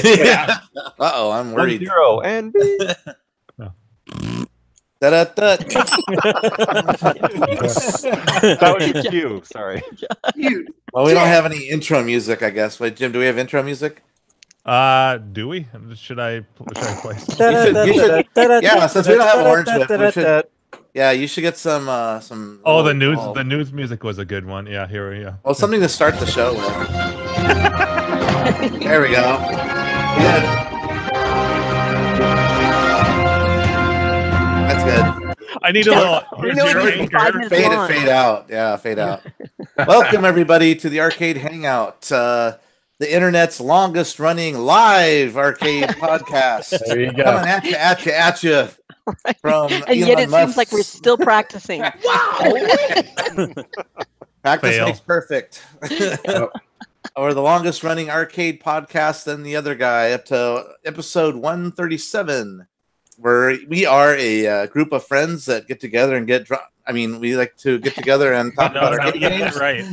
Yeah. Uh-oh, I'm worried. 1-0 and B. Da-da-da. That was your cue. Sorry. Well, we don't have any intro music, I guess. Wait, Jim, do we have intro music? Do we? Should I play? Yeah, since we don't have Orange Whip, we should. Yeah, you should get some. Oh, the news music was a good one. Yeah, here we go. Well, something to start the show with. There we go. Good. That's good. I need a little. Fade out. Yeah, fade out. Welcome everybody to the Arcade Hangout, the internet's longest running live arcade podcast. There you go. Coming at you. Right. From And Elon yet it Musk's. seems like we're still practicing. Practice Fail. makes perfect. Or the longest running arcade podcast than the other guy, up to episode 137, where we are a group of friends that get together and get drunk. I mean, we like to get together and talk about arcade games. Right.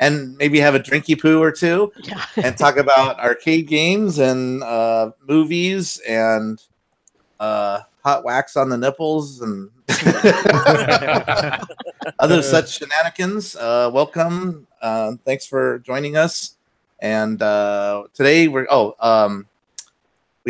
And maybe have a drinky poo or two and talk about arcade games and movies and hot wax on the nipples and other such shenanigans. Welcome. Thanks for joining us. And today we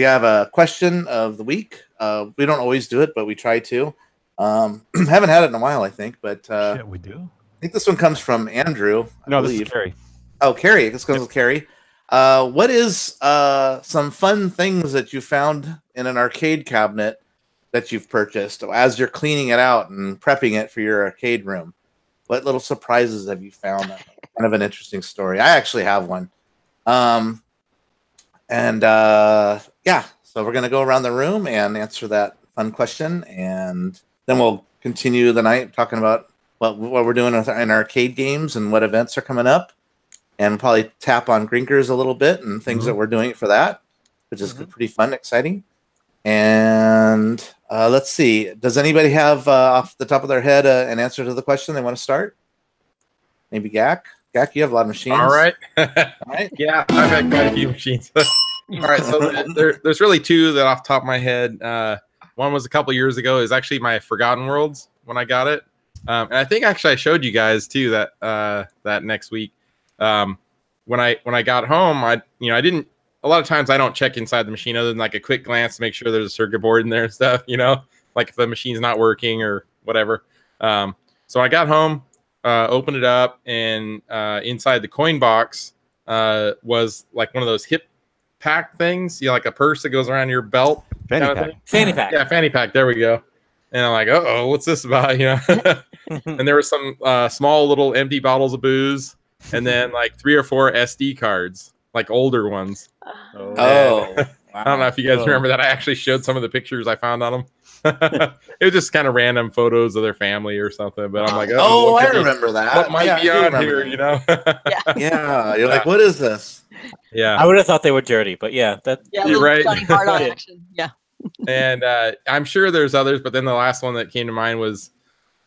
have a question of the week. We don't always do it, but we try to. Haven't had it in a while, I think, but Yeah, we do. I think this one comes from Andrew. No, this is Carrie. Oh, Carrie. This comes with Carrie. What is some fun things that you found in an arcade cabinet that you've purchased as you're cleaning it out and prepping it for your arcade room? What little surprises have you found? Kind of an interesting story. I actually have one. Yeah, so we're going to go around the room and answer that fun question, and then we'll continue the night talking about what we're doing in arcade games and what events are coming up, and probably tap on Grinkers a little bit and things that we're doing for that, which is pretty fun, exciting. And let's see. Does anybody have off the top of their head an answer to the question they want to start? Maybe Gak? Gak, you have a lot of machines. All right. All right. Yeah, I've had quite a few machines. All right, so there's really two that off the top of my head. One was a couple years ago. Is actually my Forgotten Worlds when I got it. And I think actually I showed you guys too that next week. When I got home, I didn't. A lot of times I don't check inside the machine other than like a quick glance to make sure there's a circuit board in there and stuff. Like if the machine's not working or whatever. So I got home, opened it up, and inside the coin box was like one of those hip pack things. Like a purse that goes around your belt. Fanny pack. Fanny pack. Yeah, fanny pack. There we go. And I'm like, uh-oh, what's this about? And there were some small little empty bottles of booze, and then like 3 or 4 SD cards, like older ones. Oh, wow. I don't know if you guys remember that. I actually showed some of the pictures I found on them. It was just kind of random photos of their family or something. But I'm like, oh, I remember that. What might be on here, Yeah, you're like, what is this? Yeah. I would have thought they were dirty, but yeah, You're right. Hard on action. Yeah. And I'm sure there's others, but then the last one that came to mind was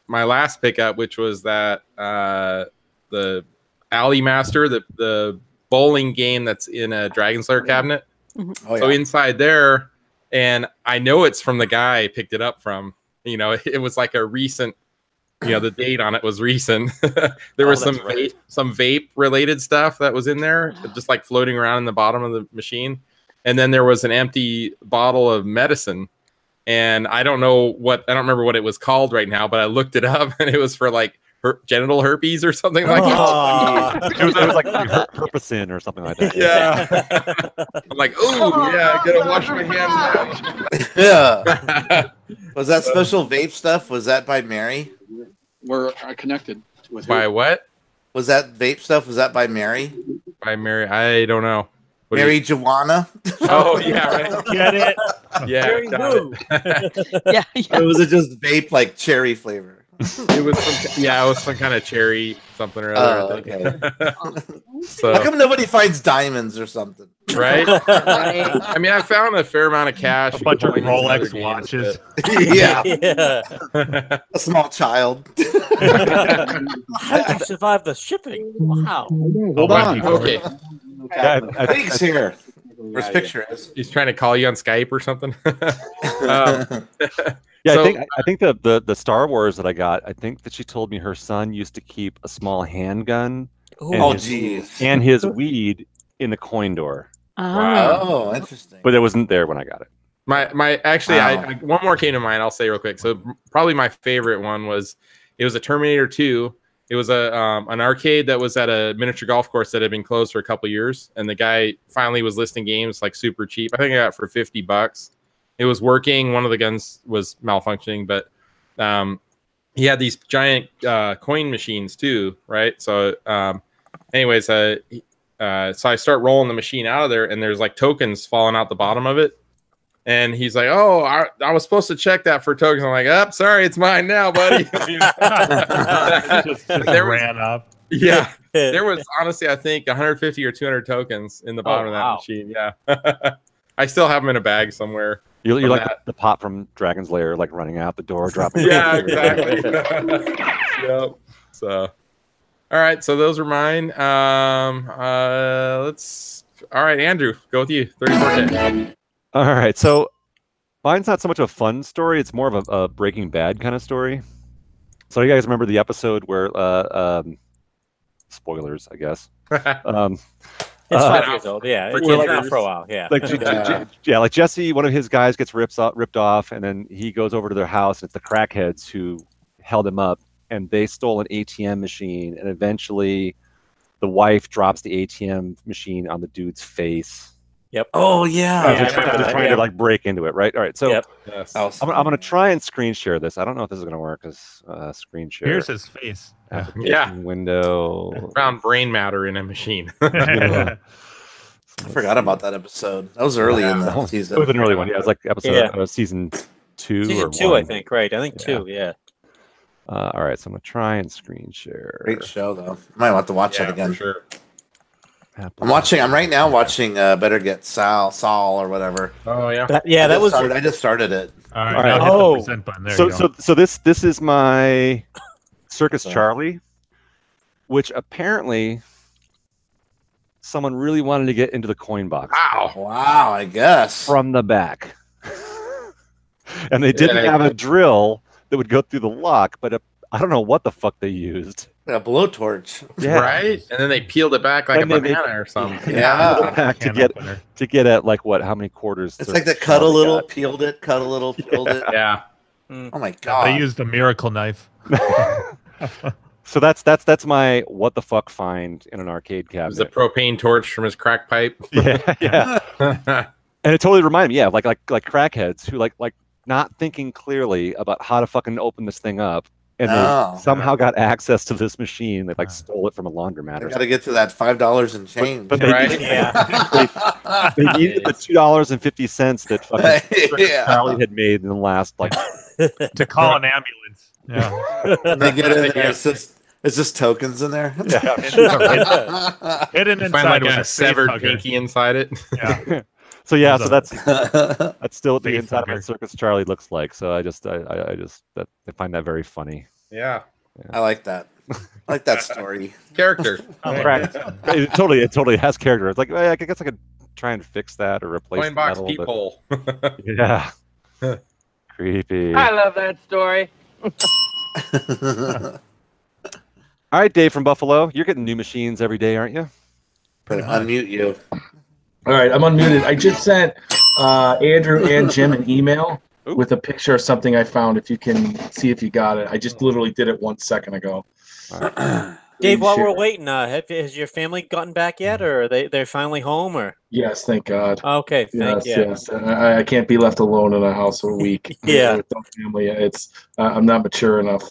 my last pickup, which was that the Alley Master, the bowling game that's in a Dragon Slayer cabinet. Oh, yeah. So inside there, and I know it's from the guy I picked it up from. It was like a recent. The date on it was recent. There was some vape related stuff that was in there, just like floating around in the bottom of the machine. And then there was an empty bottle of medicine, and I don't remember what it was called right now, but I looked it up, and it was for like genital herpes or something like that. It was like herpecin or something like that. Yeah. I'm like, oh yeah, I gotta wash my hands now. Yeah. Was that special vape stuff? Was that by Mary? We're connected with By what? Was that vape stuff? Was that by Mary? By Mary? I don't know. Mary Joanna? Oh yeah, right. Get it? Yeah. Yeah. Or was it just vape like cherry flavor? It was some kind of cherry something or other. Oh, okay. So, how come nobody finds diamonds or something? Right? I mean, I found a fair amount of cash. A bunch of Rolex watches. Yeah. Yeah. A small child. I survived the shipping. Wow. Hold on. Okay. Thanks here. Where's picture is? He's trying to call you on Skype or something. Yeah, So- I think the Star Wars that I got, I think that she told me her son used to keep a small handgun and Oh, his- geez. and his weed in the coin door, Ah. Oh, interesting. but it wasn't there when I got it. My actually, Wow. I one more came to mind. I'll say real quick. So probably my favorite one was it was a Terminator 2. It was a an arcade that was at a miniature golf course that had been closed for a couple years, and the guy finally was listing games like super cheap. I think I got it for $50. It was working. One of the guns was malfunctioning, but he had these giant coin machines too, right? So, anyways, so I start rolling the machine out of there, and there's like tokens falling out the bottom of it. And he's like, "Oh, I was supposed to check that for tokens." I'm like, "Oh, sorry, it's mine now, buddy." just There was- ran up. Yeah, there was honestly, I think 150 or 200 tokens in the bottom of that wow. machine. Yeah, I still have them in a bag somewhere. You're From like that. the pop from Dragon's Lair, like running out the door, dropping. Yeah, exactly. Yep. So, all right. So those are mine. Let's. All right, Andrew, go with you. 34K. All right, so mine's not so much a fun story; it's more of a Breaking Bad kind of story. So you guys remember the episode where, spoilers, I guess. It's Uh, 5 years old. Yeah, for it's been kids. around for a while. Yeah. Like, Yeah. like Jesse, one of his guys gets ripped off, and then he goes over to their house, and it's the crackheads who held him up, and they stole an ATM machine, and eventually the wife drops the ATM machine on the dude's face. Oh, As yeah. they're I trying, remember they're that, trying yeah. to like break into it, right? All right, so Yep. Yes. Oh, I'm gonna try and screen share this. I don't know if this is gonna work as screen share. Here's his face. Yeah. Yeah. Window. Found brain matter in a machine. I forgot about that episode. That was early in the It season. was an early one. Yeah, it was like episode Yeah. season 2 Season or 2, 1. I think. Right. I think Yeah. 2. Yeah. All right, so I'm gonna try and screen share. Great show, though. Might have to watch Yeah, that again. for sure. I'm right now watching Better Get Saul or whatever. Oh yeah. I just started it. All right. All right. Now hit the Oh. present button. There So you go. so this is my Circus Charlie, which apparently someone really wanted to get into the coin box Wow. Wow, I guess. from the back. And they didn't have a drill that would go through the lock, but I don't know what the fuck they used. A blowtorch. Yeah. Right. And then they peeled it back like And a then they- banana or something. Yeah. Back to Can get opener. at like what? How many quarters? It's Circus like the cut a Charlie little, got. peeled it, cut a little, peeled it. Yeah. Oh my god. They used a miracle knife. So that's my what the fuck find in an arcade It was cabinet. a propane torch from his crack pipe. Yeah, yeah. And it totally reminded me, yeah, of like crackheads who like not thinking clearly about how to fucking open this thing up, and Oh. they somehow got access to this machine. They like stole it from a laundromat. I Or got to get to that $5 and change. But they, Right. Yeah. they needed the $2.50 that fucking Yeah. Charlie had made in the last like. To call an ambulance. Yeah. They get in there. It's just tokens in there. Hidden Find inside like it was a a severed face hugger. pinky inside it. Yeah. So yeah, Those so are- that's still what the Face inside of my hugger. Circus Charlie looks like. So I just find that very funny. Yeah. I like that. I like that story. Character. I like Right. that. It totally has character. It's like well, I guess I could try and fix that or replace Coin the box metal, peephole. but yeah, creepy. I love that story. All right, Dave from Buffalo, you're getting new machines every day, aren't you? Unmute you. All right, I'm unmuted. I just sent Andrew and Jim an email Ooh. with a picture of something I found. If you can see if you got it, I just literally did it 1 second ago. Dave, while Sure. we're waiting, has your family gotten back yet, or are they're finally home? Or Yes, thank God. okay, thank you. Yes. I can't be left alone in a house for a week. Yeah. With no family. It's I'm not mature enough.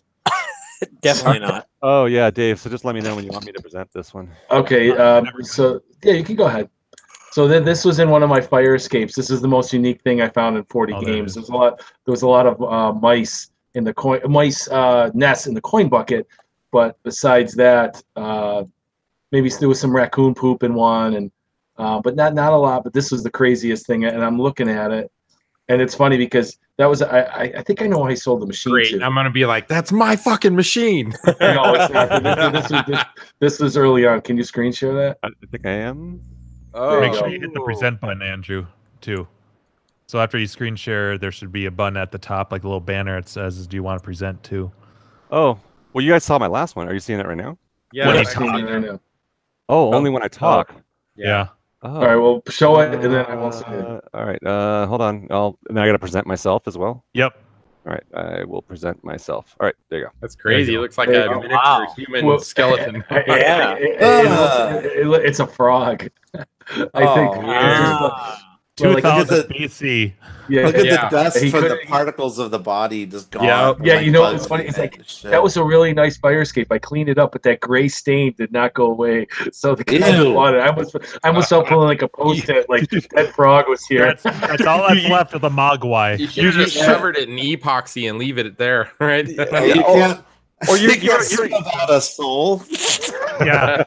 Definitely not. Oh yeah, Dave. So just let me know when you want me to present this one. Okay, so yeah, you can go ahead. So then this was in one of my fire escapes. This is the most unique thing I found in 40 Oh, there it games. is. There was a lot of mice in the nests in the coin bucket, but besides that, maybe there was some raccoon poop in one, and but not a lot. But this was the craziest thing, and I'm looking at it, and it's funny because that was I think I know why he sold the machine. Great. to. I'm gonna be like, that's my fucking machine. No, it's not. This was early on. Can you screen share that? I think I am. Oh, Make sure you hit the present button, Andrew, too. So after you screen share, there should be a button at the top, like a little banner. It says, "Do you want to present to?" Oh, well, you guys saw my last one. Are you seeing it right now? yeah. When I you see talk. that. I know. Oh, only when I talk. Yeah. Oh. All right, well, show it, and then I won't see it. All right. Hold on. And then I got to present myself as well. Yep. All right. I will present myself. All right. There you go. That's crazy. you It go. looks like There a you go. miniature Wow. human Well, skeleton. Yeah. It's a frog. I think. Oh, It's just, Ah. well, like, 2000 the- BC. yeah, Look at Yeah. the dust He from the couldn't- particles of the body just gone. Yeah. from, Yeah, like, you know, bugs it's funny, and it's like, shit. that was a really nice fire escape. I cleaned it up, but that gray stain did not go away. So the guy Ew. wanted. I almost felt pulling like a post-it, like that frog was here. That's all that's left of the Mogwai. You should have just covered it in epoxy and leave it there, right? You can't. Or you you're- can't swim without a soul. Yeah.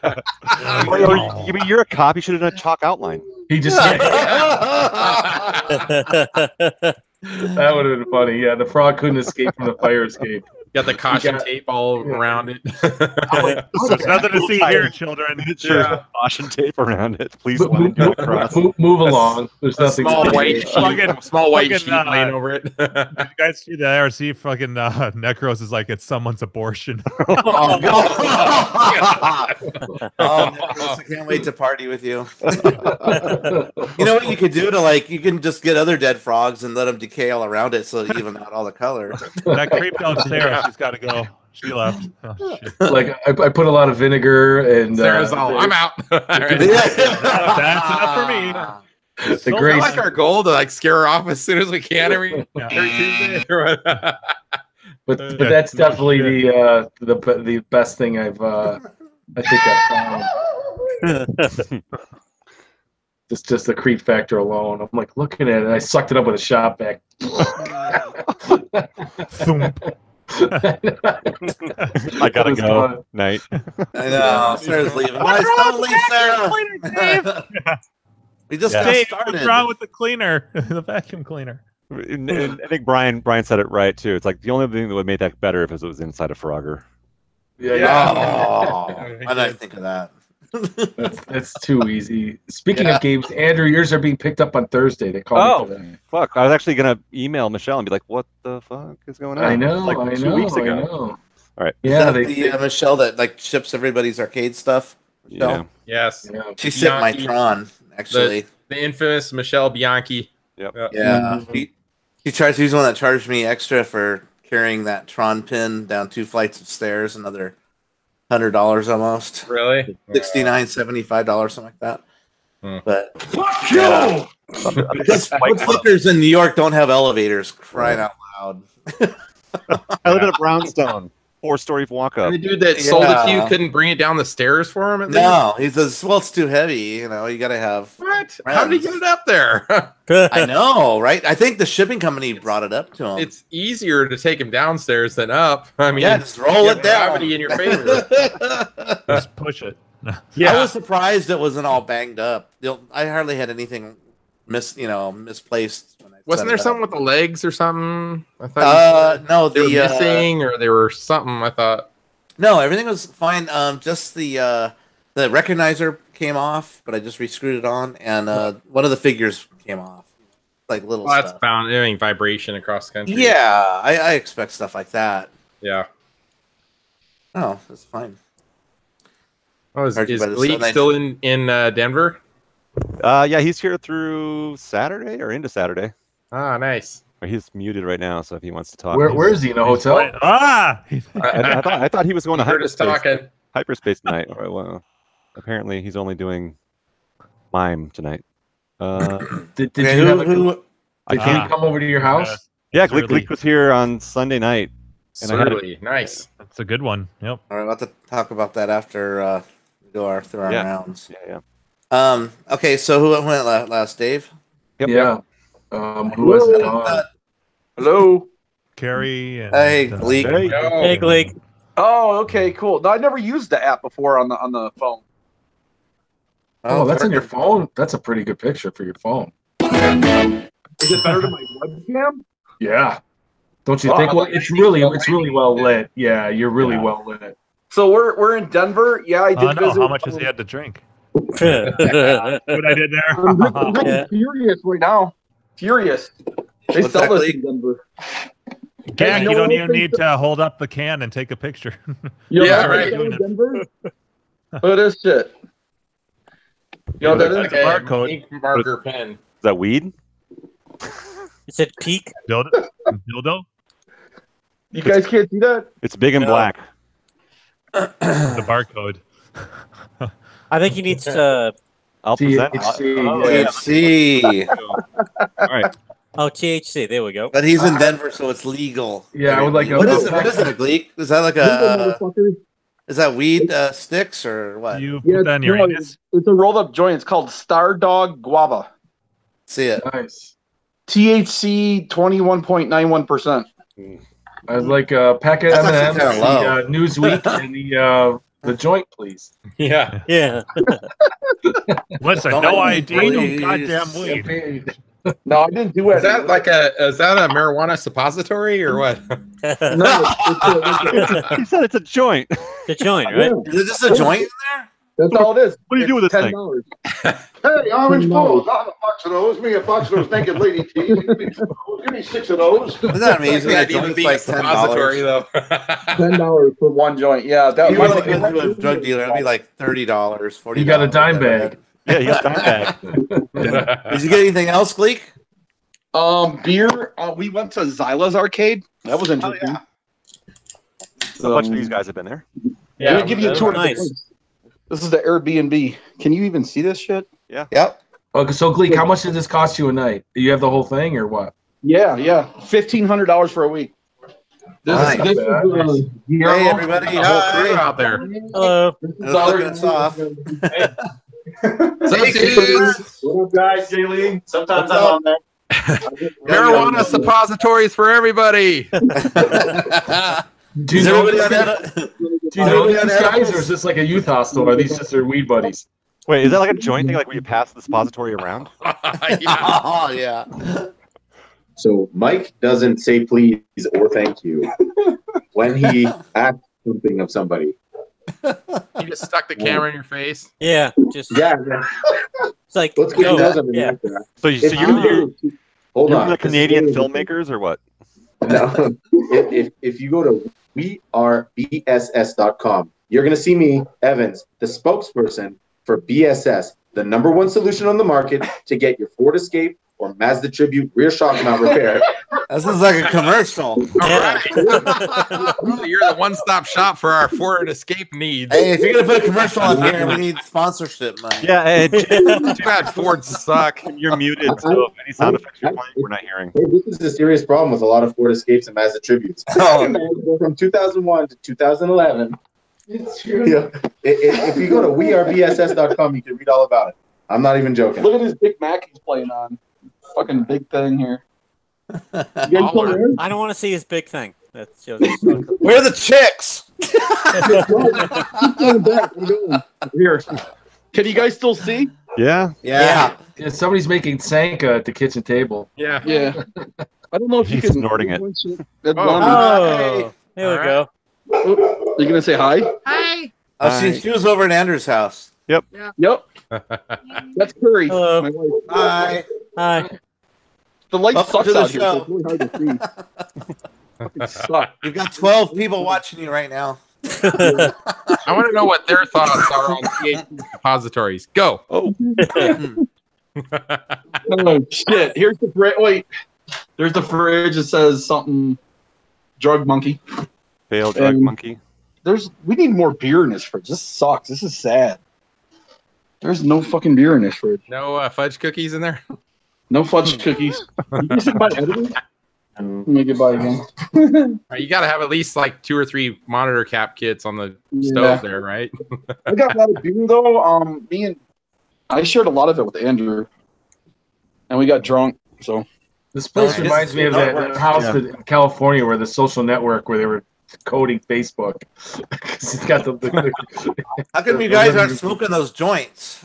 You mean you're a cop? You should have done a chalk outline. He just that would have been funny. Yeah, the frog couldn't escape from the fire escape. Got the caution got- tape all around it. There's nothing to see here, children. Sure. Caution tape around it. Please Move, line do across. move along. There's A nothing. small to see. white sheet, Fucking- small white fucking, sheet laying over it. Did you guys see the IRC fucking Necros is like it's someone's abortion. Oh, God. Oh, Nicholas, I can't wait to party with you. You know what you could do to you can just get other dead frogs and let them decay all around it so it even out all the color. That creep downstairs, she's got to go. She left. Oh, shit. Like I put a lot of vinegar and Sarah's all, I'm out. That's enough for me. the So grace. I like our goal to scare her off as soon as we can every Tuesday. But that's definitely the best thing I think I've found. Just the creep factor alone. I'm like looking at it. I sucked it up with a shop vac. Thump. I gotta was go. fun. Night. I know. Sarah's leaving. Guys, don't leave Sarah. We just got Dave, started. what's wrong with the cleaner? The vacuum cleaner. And I think Brian said it right too. It's like the only thing that would make that better if it was inside a Frogger. Yeah. Oh, why did I think of that? That's too easy. Speaking of games, Andrew, yours are being picked up on Thursday. They called me today. Fuck! I was actually gonna email Michelle and be like, "What the fuck is going on?" I know, Like I 2 know, weeks I ago. know. All right. Yeah, the Michelle that ships everybody's arcade stuff. Michelle? Yeah. Yes. yeah. She shipped my Bianchi. Tron actually. The infamous Michelle Bianchi. Yep. Yeah, she's the one that charged me extra for carrying that Tron pin down 2 flights of stairs, another $100 almost. Really? $69, $75, something like that. Hmm. But Fuck yeah. Because fuckers in New York don't have elevators. Crying out loud. I live in a brownstone, 4-story walk up. And the dude that sold it to you Yeah. couldn't bring it down the stairs for him? At least? No, he says, well, it's too heavy. You know, you got to have. What? How did he get it up there? I know, right? I think the shipping company brought it up to him. It's easier to take him downstairs than up. I mean, yeah, just roll you it have down. gravity in your favor. Just push it. I was surprised it wasn't all banged up. I hardly had anything misplaced. When I Wasn't set there it something up. with the legs or something? I thought No, they were the missing or they were something. I thought. no, everything was fine. Just the recognizer came off, but I just re-screwed it on, and one of the figures came off, like little Well, that's stuff. found. I mean, vibration across the country. Yeah, I expect stuff like that. Yeah. Oh, that's fine. Oh, is Heard you by the Gleek Sunday. still in Denver? Yeah, he's here through Saturday or into Saturday. Ah, nice. He's muted right now, so if he wants to talk, Where is he in a hotel? I thought he was going to Heard us hyperspace. talking. Hyperspace tonight. All right, well, apparently he's only doing mime tonight. Did Okay, you have a, I did can't. he come over to your house? Yeah, Surly. Gleek was here on Sunday night. And I had Surly. Nice. That's a good one. Yep. All right, we'll have to talk about that after we go through our Yeah. rounds. Yeah. Okay, so who went last? Dave? Yep. Yeah. Who was it on? Hello. Carrie. And, Hey, Gleek. Hey. Yo. Hey, Gleek. Oh, okay, cool. No, I never used the app before on the phone. Oh, that's on your phone. That's a pretty good picture for your phone. Is it better than my webcam? Yeah. Don't you Oh, think? I Well, like it's it. really well lit. Yeah, you're really Yeah. well lit. So we're in Denver. Yeah, I did Oh no! visit. How much has he had to drink? What I did I'm there. furious right now. Furious. They What's sell that, this Gleek? in Denver. Gak, no you don't one even thinks need to hold up the can and take a picture. Yo, Yeah, that's right. what they sell in Denver. Look at this shit. Yo, It that looks is. like a barcode. Ink marker pen. Is that weed? It said peak. Dildo? You guys can't see that? It's big and No. black. The barcode. I think he needs to. I'll present. THC. All right. Oh, THC. There we go. But he's in Denver, so it's legal. Yeah, I would like a What is it? What is it, a Gleek? Is that like a? Is that weed sticks or what? You put that in your anus? It's a rolled up joint. It's called Star Dog Guava. See it. Nice. THC 21.91%. I would like a packet of That's M&Ms, actually kinda the Newsweek, and the joint, please. Yeah. Yeah. Listen, Don't no let me ID, no please. goddamn weed. No, I didn't do it. Is that a marijuana suppository or what? No, it's He said it's a joint. The joint, right? Is it just a joint in there? that's all it is. What do you do with this thing? $10. Hey, orange balls. I'll have a box of those. Me a box of those naked lady tees. Give me 6 of those. Isn't that amazing? That A even joint's being like a suppository $10. though. $10 for one joint. Yeah, that If you were was like into a drug dealer, it'd be like $30, $40. You got a dime bag. Yeah, you got that bag. Did you get anything else, Gleek? Beer. We went to Zyla's arcade. That was interesting. yeah. A bunch of these guys have been there. Let me give you a tour. Nice. This is the Airbnb. Can you even see this shit? Yep. Okay, so Gleek, how much does this cost you a night? Do you have the whole thing or what? Yeah. $1,500 for a week. Nice. This is, Hey, everybody. The whole crew Hi. out there. Hello. It's looking us off. Hey, dudes. What up, guys? Jayleen. Sometimes What's I'm up? on there. Marijuana suppositories for everybody. Do you Is know everybody these on guys, that? do you know everybody these on guys, edibles? or is this like a youth hostel? Are these just their weed buddies? Wait, is that like a joint thing, like where you pass the suppository around? Yeah. Oh, yeah. So Mike doesn't say please or thank you when he asks something of somebody. You just stuck the camera in your face. Yeah. Just. Yeah. It's like. Let's get go. doesn't Yeah. like that. So, If you're hold the on. Canadian filmmakers or what? No. If you go to wearebss.com, you're going to see me, Evans, the spokesperson for BSS, the #1 solution on the market to get your Ford Escape or Mazda Tribute rear shock mount repair. This is like a commercial. All right. You're the one-stop shop for our Ford Escape needs. Hey, if you're going to put a commercial on here, we need sponsorship money. Yeah, Too bad Fords suck. you're muted, so if any sound effects you're playing, we're not hearing. Hey, this is a serious problem with a lot of Ford Escapes and Mazda Tributes. Oh. From 2001 to 2011. It's true. Yeah. If you go to wearebss.com, you can read all about it. I'm not even joking. Look at this Big Mac he's playing on. Fucking big thing here. You guys still Baller. there? I don't want to see his big thing. That's just. Where are the chicks? Here. Can you guys still see? Yeah. Yeah. Yeah, somebody's making Sanka at the kitchen table. Yeah. Yeah. I don't know if you He's can snorting it. That's Oh. zombie. Oh. There we All go. You gonna say hi? She was over at Andrew's house. Yep. That's Curry. Hello. My wife. Hi. Hi. The light Welcome sucks to the out here, so show. it's really hard to see. Fucking suck. You've got 12 people watching you right now. I want to know what their thoughts are on THC suppositories. Go. Oh. Oh shit! Here's the fridge. Wait, there's the fridge. It says something. Drug monkey. Failed drug And- monkey. We need more beer in this fridge. This sucks. This is sad. There's no fucking beer in this fridge. No fudge cookies in there. No fudge cookies. You think about editing? Let me get by again. All right, you got to have at least like 2 or 3 monitor cap kits on the stove there, right? I got a lot of beer though. I shared a lot of it with Andrew, and we got drunk. So This place Oh, reminds me of that house in California where the social network where they were coding Facebook. 'Cause it's got the How come you guys aren't smoking those joints?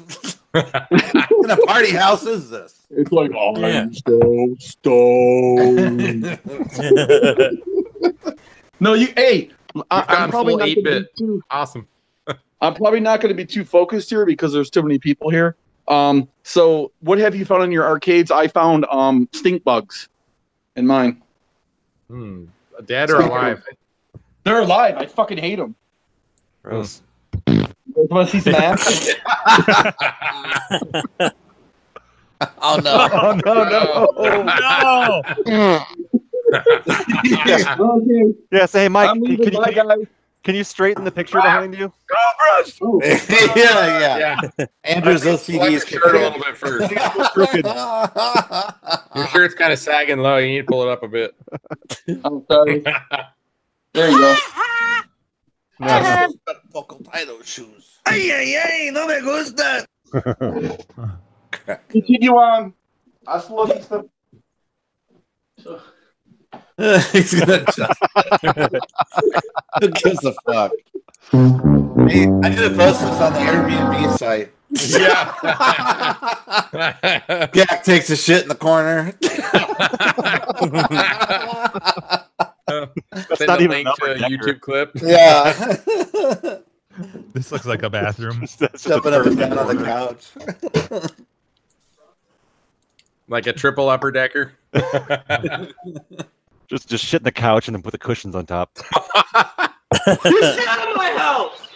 What kind of party house is this? it's like, Yeah. I'm so stoned. No, you. Hey, You've I'm gone probably full not 8-bit. too. Awesome. I'm probably not going to be too focused here because there's too many people here. So what have you found in your arcades? I found stink bugs in mine. Dead or alive? They're alive. I fucking hate them. Gross. Want to see some ass? Oh no! Oh no! No! Okay. Yeah, say, hey, Mike, I'm leaving. Bye, guys. can you straighten the picture behind you? yeah. Andrew's OCD is shirt a little bit first. Your shirt's kind of sagging low. You need to pull it up a bit. I'm sorry. There you go. Vocal title shoes. Ay, ay, ay, no me gusta. Continue on. Hasta la vista. He's gonna just. Who gives a fuck? Hey, I need to post this on the Airbnb site. Yeah. Gak takes a shit in the corner. That's not even link to a YouTube clip. Yeah. This looks like a bathroom. Jumping up and down on the couch. Like a triple upper decker. Just shit in the couch and then put the cushions on top. You shit out of my house.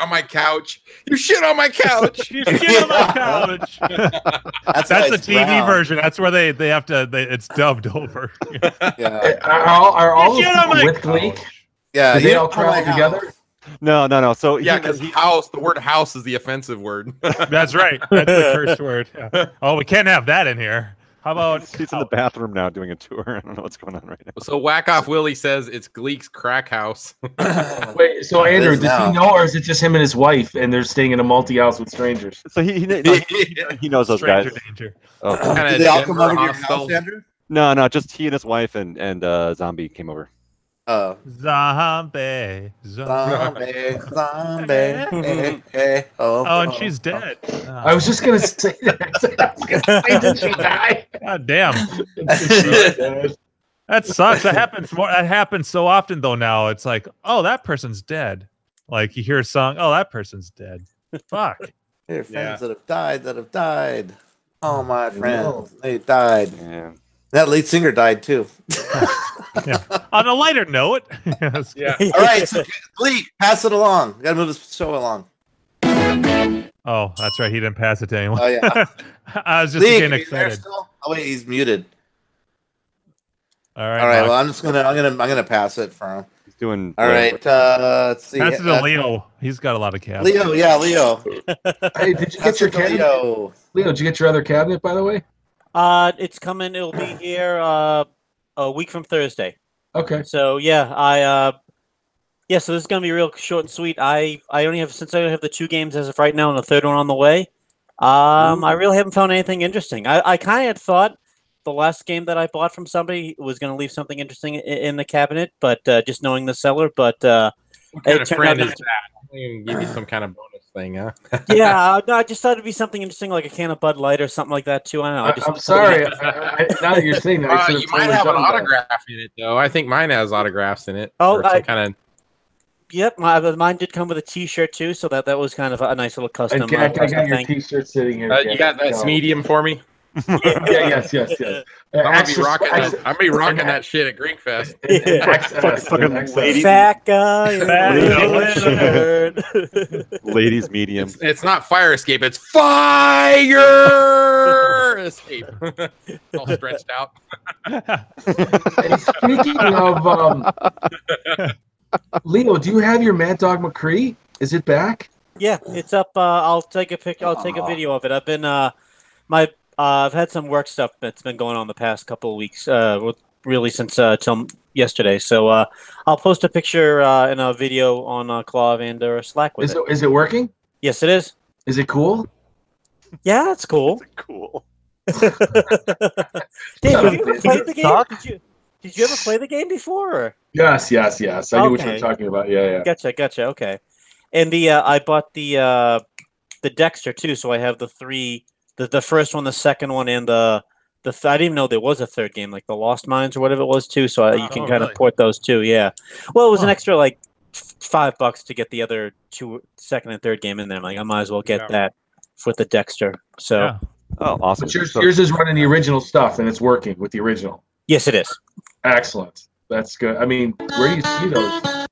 On my couch. You shit on my couch. You shit on my couch. That's the TV version. That's where they have to. It's dubbed over. Yeah. Are all You shit on my with Gleek? Yeah. Did they you all know travel my together? house. No. So Yeah, because house, the word house is the offensive word. That's right. That's the curse word. Yeah. Oh, we can't have that in here. How about he's in the bathroom now doing a tour. I don't know what's going on right now. So Whack Off Willie says it's Gleek's crack house. Wait, so Andrew, is does now. he know, or is it just him and his wife, and they're staying in a multi-house with strangers? So he knows those stranger guys. danger? Oh. Kinda Did they all come Denver over to your hostel. house, Andrew? No, just he and his wife and Zombie came over. Oh. Zombie. Zombie. Hey, hey, oh, Oh, and she's dead. I was just gonna say that. Did she die? God damn. That sucks. That happens more. That happens so often though. Now it's like, oh, that person's dead. Like you hear a song, oh, that person's dead. Fuck. Your friends that have died. Oh, my friends, they died. Yeah. That lead singer died too. Yeah. On a lighter note. Yes. Yeah. All right, so Gleek, pass it along. We gotta move this show along. Oh, that's right. He didn't pass it to anyone. Oh yeah. I was just Gleek, getting are you there excited. still? Oh wait, he's muted. All right. All right. Mark. Well, I'm gonna pass it for him. He's doing. All right. Let's see. Pass it to Leo. He's got a lot of cabs. Leo, yeah, Leo. Hey, did you Pass get your it to cabinet? Leo. Leo, did you get your other cabinet, by the way? It's coming. It'll be here a week from Thursday. Okay. So yeah, so this is gonna be real short and sweet. I only have the 2 games as of right now, and the third one on the way. I really haven't found anything interesting. I kind of thought the last game that I bought from somebody was going to leave something interesting in the cabinet, but just knowing the seller, but What kind it of turned friend out is that? I'm gonna give you some kind of bonus thing, huh? yeah, no, I just thought it'd be something interesting, like a can of Bud Light or something like that too. I don't know. I'm sorry. Now that you're saying that, I should You have might totally have an done that. autograph in it, though. I think mine has autographs in it. Oh, or some kind of. Yep, mine did come with a T-shirt too, so that was kind of a nice little custom. I got custom your thing. T-shirt sitting here. You got that medium for me? Yes. I'm gonna be rocking that shit at Greek Fest. Fat guy. Ladies medium. It's not fire escape. It's fire escape. It's all stretched out. Speaking of Leo, do you have your Mad Dog McCree? Is it back? Yeah, it's up. I'll take a pic. I'll take a video of it. I've been I've had some work stuff that's been going on the past couple of weeks. Really since till yesterday. So I'll post a picture and a video on Claw and Slack with it. Is it working? Yes, it is. Is it cool? Yeah, it's cool. Cool. Dave, have you ever played the game? Did you ever play the game before? Or? Yes. I knew what you were talking about. Yeah. Gotcha. Okay. And I bought the Dexter too, so I have the 3, the first one, the second one, and I didn't even know there was a third game, like the Lost Mines or whatever it was too. So you can kind of port those too. Yeah. Well, it was an extra like $5 to get the other second and third game in there. I'm like, I might as well get that with the Dexter. So, Yeah. Oh, awesome. But yours is running the original stuff, and it's working with the original. yes, it is. Excellent. That's good. I mean, where do you see those?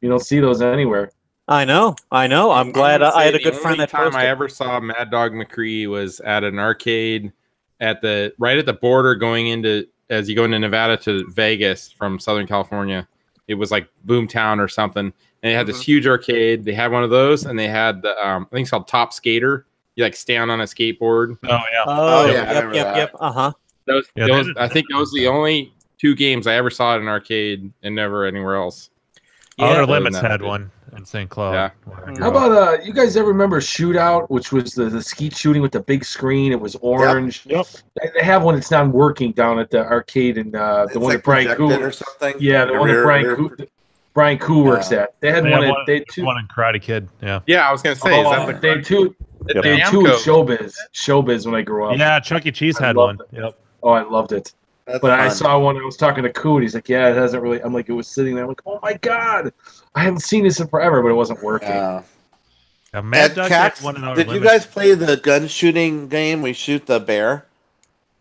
You don't see those anywhere. I know. I'm glad I had a good friend that The only time posted. I ever saw Mad Dog McCree was at an arcade right at the border going into as you go into Nevada to Vegas from Southern California. It was like Boomtown or something, and they had this huge arcade. They had one of those, and they had the I think it's called Top Skater. You like stand on a skateboard. Oh yeah. Oh, yeah, yep. I think those are the only 2 games I ever saw at an arcade and never anywhere else. Outer Yeah. Limits had one in St. Cloud. Yeah. where I grew How up. about you guys ever remember Shootout, which was the skeet shooting with the big screen? It was orange. Yep. They have one that's not working down at the arcade and the It's one like that Brian projected Koo. or something. Yeah, the one that Brian Koo works at. They had They one had at one, they had two. one in Karate Kid. Yeah. Yeah, I was gonna say, is that the They had two. It's They had the two at Amco. Showbiz when I grew up. Yeah, Chuck E. Cheese I had loved one. Yep. Oh, I loved it. That's But I fun. saw one. I was talking to Koo, and he's like, "Yeah, it hasn't really." I'm like, "It was sitting there." I'm like, "Oh my god, I haven't seen this in forever," but it wasn't working. Yeah, At Mad Dog had Cax, one in Outer did you Limits. guys play the gun shooting game? We shoot the bear.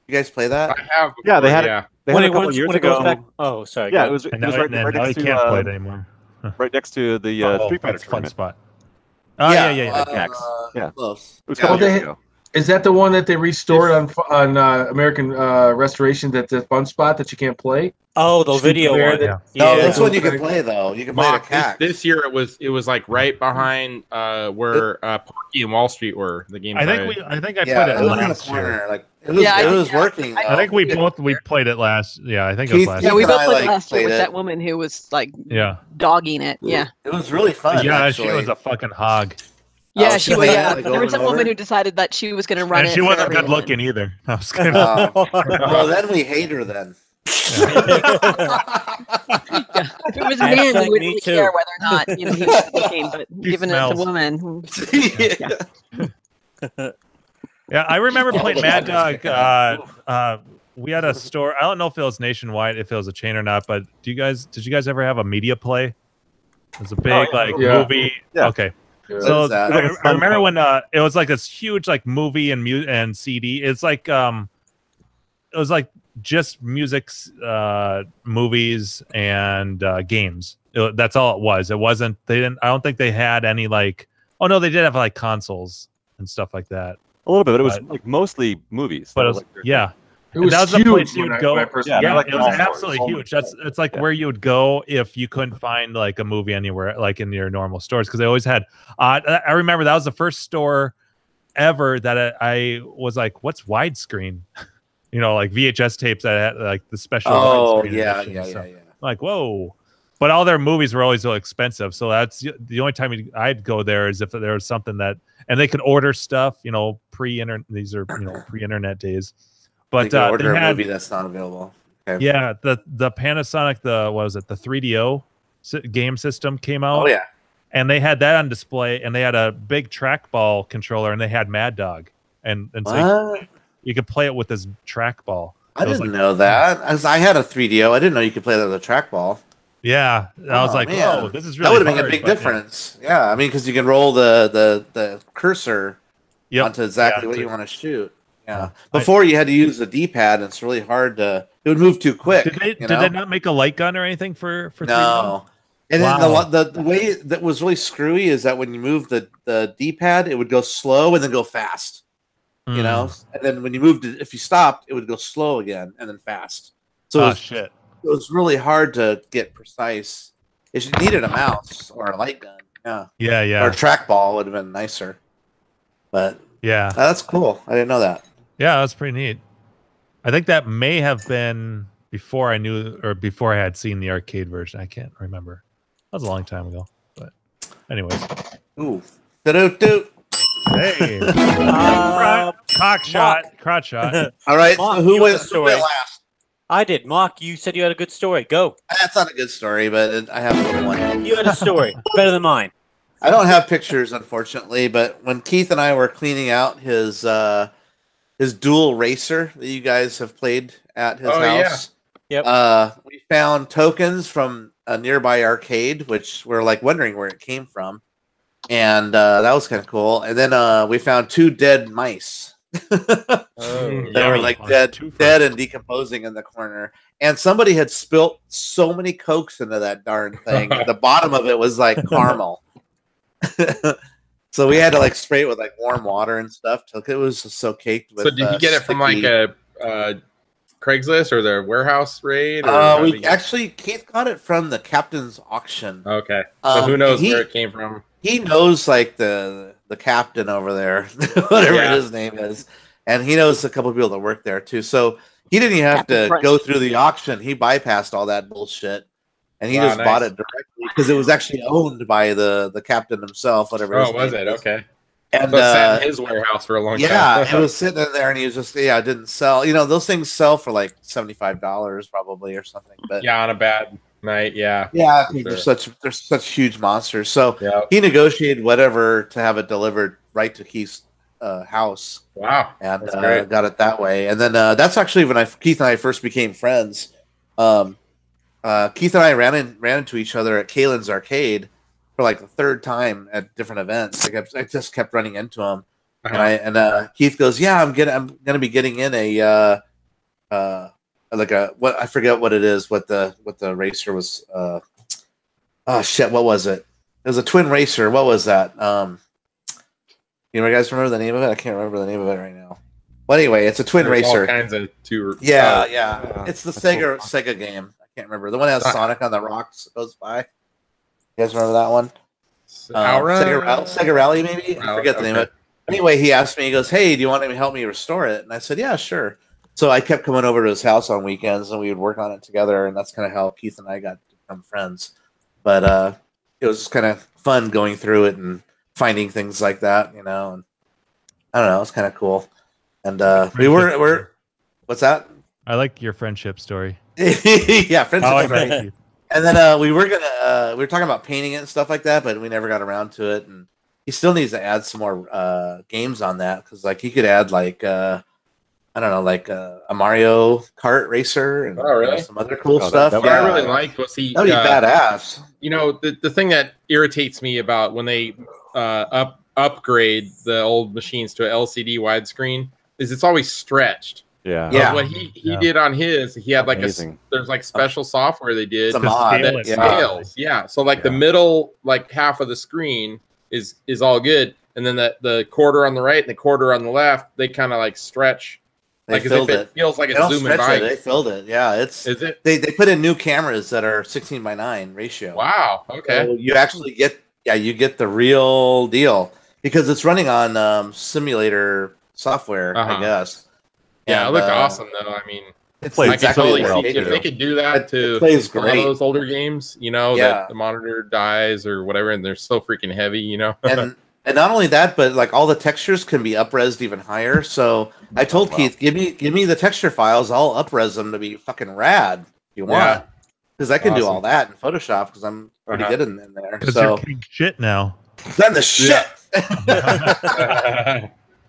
You guys play that? I have. Yeah, they had Yeah. They When had it a couple goes- years when it goes ago. back- oh, sorry, Yeah, go it was. And It was now, right and now next you to can't play it anymore. right next to the Street Fighter that's Fun tournament. Spot. Oh yeah. Cax. Yeah. Close. It was a Yeah. couple years ago. Is that the one that they restored on American Restoration? That the fun spot that you can't play? Oh, the Shoot video bear one. that- No, Yeah. this one you can play though. You can play Mock, the Cax. this year it was like right behind where Porky and Wall Street were. The game. I think I played it Yeah, it was in the last year. corner. Like it was, Yeah, I it think- was working. I think we though. we played it last. Yeah, I think it was Keith- last. Yeah, year. we and both I, played like, last year played with it. that woman who was like Yeah. dogging it. Yeah. It was really fun. Yeah, actually. she was a fucking hog. Yeah, Oh, she she was. played Yeah, it, like, there over was a and woman over? who decided that she was going to run And it. she for wasn't good everyone. looking either. I was kidding. Well, then we hate her then. If it was a man, Hashtag we wouldn't me really too. care whether or not he was good looking, but He given it's a smells. woman, Yeah, I remember Yeah, playing look Mad at Dog. We had a store. I don't know if it was nationwide, if it was a chain or not. But did you guys ever have a media play? It was a big Yeah. movie. Yeah. Okay. What So is that? I remember when it was like this huge like movie and CD. It's like it was like just music, movies and games. That's all it was. It wasn't. They didn't. I don't think they had any like. Oh no, they did have like consoles and stuff like that. A little bit. It was But- like mostly movies. But That it was was, like their yeah. It was that was the huge place you when would I- go. when I first- Yeah, Yeah, like it was Walmart. absolutely huge. It's like where you would go if you couldn't find like a movie anywhere, like in your normal stores, because they always had. I remember that was the first store ever that I was like, "What's widescreen?" You know, like VHS tapes that had like the special. Oh widescreen yeah, edition yeah, and yeah, stuff. yeah. Like whoa. But all their movies were always so expensive, so that's the only time I'd go there is if there was something that, and they could order stuff, you know, pre-internet. These are pre-internet days, but You can order they a had, movie that's not available. Okay. yeah, the Panasonic, what was it, the 3DO game system came out. Oh yeah. And they had that on display, and they had a big trackball controller, and they had Mad Dog, and so What? you could play it with this trackball. I It was didn't like- know that. I had a 3DO. I didn't know you could play that with a trackball. Yeah, I was Oh, like, man. "Whoa, this is really." That would have made a hard," big but, yeah. difference. Yeah, I mean, because you can roll the cursor Yep. onto exactly Yeah, what to- you want to shoot. Yeah. I- Before you had to use the D-pad, and it's really hard to. It would move too quick. Did they not make a light gun or anything for 3DO? No. And Wow. then the way that was really screwy is that when you move the D-pad, it would go slow and then go fast. Hmm. You know, and then when you moved it, if you stopped, it would go slow again and then fast. So Oh it was, shit. it was really hard to get precise. If you needed a mouse or a light gun, yeah, Yeah, or yeah, a trackball would have been nicer. But yeah, that's cool. I didn't know that. yeah. That's pretty neat. I think that may have been before I knew, or before I had seen the arcade version. I can't remember. That was a long time ago. But, anyways, Ooh, do. hey, cock shot, crotch shot. All right, Mark, so who you went have a story. last? I did. Mark, you said you had a good story. Go. That's not a good story, but I have a little one. You had a story. Better than mine. I don't have pictures, unfortunately, but when Keith and I were cleaning out his dual racer that you guys have played at his Oh, yeah. house, Yep. we found tokens from a nearby arcade, which we're like wondering where it came from, and that was kind of cool. And then we found 2 dead mice. They were like dead and decomposing in the corner. And somebody had spilt so many Cokes into that darn thing. The bottom of it was like caramel. So we had to like spray it with like warm water and stuff till it was so caked with. So did you get it from like a Craigslist or the warehouse raid? Or Keith got it from the captain's auction. Okay, so who knows where it came from? He knows like the captain over there, whatever his name is, and he knows a couple of people that work there too. So he didn't even have to go through the auction. He bypassed all that bullshit, and he just bought it directly because it was actually owned by the captain himself. Whatever. Oh, was it? Okay. And so it sat in his warehouse for a long time. Yeah, it was sitting in there, and he was just it didn't sell. You know, those things sell for like $75 probably or something. But on a bad night, yeah, they're such huge monsters. So he negotiated whatever to have it delivered right to Keith's house. Wow, and got it that way. And then that's actually when Keith and I first became friends. Keith and I ran into each other at Kalen's arcade for like the 3rd time at different events. I just kept running into him, and Keith goes, "Yeah, I'm gonna be getting in a what I forget what it is. What the racer was? Oh shit, what was it? It was a twin racer. What was that? You guys remember the name of it? I can't remember the name of it right now. Well, anyway, it's a twin racer. All kinds of two. Yeah. It's the Sega game. I can't remember. The one that has Sonic on the rocks goes by. You guys remember that one? Sega Rally, maybe? I forget the name of it. Anyway, he asked me, he goes, "Hey, do you want to help me restore it?" And I said, "Yeah, sure." So I kept coming over to his house on weekends, and we would work on it together, and that's kind of how Keith and I got to become friends. But it was kind of fun going through it and finding things like that, and I don't know, it's kind of cool. And we're what's that? I like your friendship story. Yeah, friendship story. And then we were talking about painting it and stuff like that, but we never got around to it. And he still needs to add some more games on that, because like he could add like I don't know, like a Mario Kart racer and some other cool stuff. What I really liked was that'd be badass. You know, the thing that irritates me about when they upgrade the old machines to an LCD widescreen is it's always stretched. Yeah. What he did on his, he had like there's like special software they did that scales. Yeah. So like the middle like half of the screen is all good, and then the quarter on the right and the quarter on the left, they kind of like stretch. Like as if it feels like it's zooming by. They filled it. Yeah, is it? They put in new cameras that are 16:9 ratio. Wow. Okay. So you actually get the real deal because it's running on simulator software, I guess. Yeah, it looked awesome though. I mean, it's I can totally see if they could do that to a lot of those older games, that the monitor dies or whatever, and they're so freaking heavy, And not only that, but like all the textures can be up-resed even higher. So I told Keith, give me the texture files. I'll up-res them to be fucking rad if you want, because I can do all that in Photoshop because I'm pretty good in there. Because you're king shit now. Then the shit.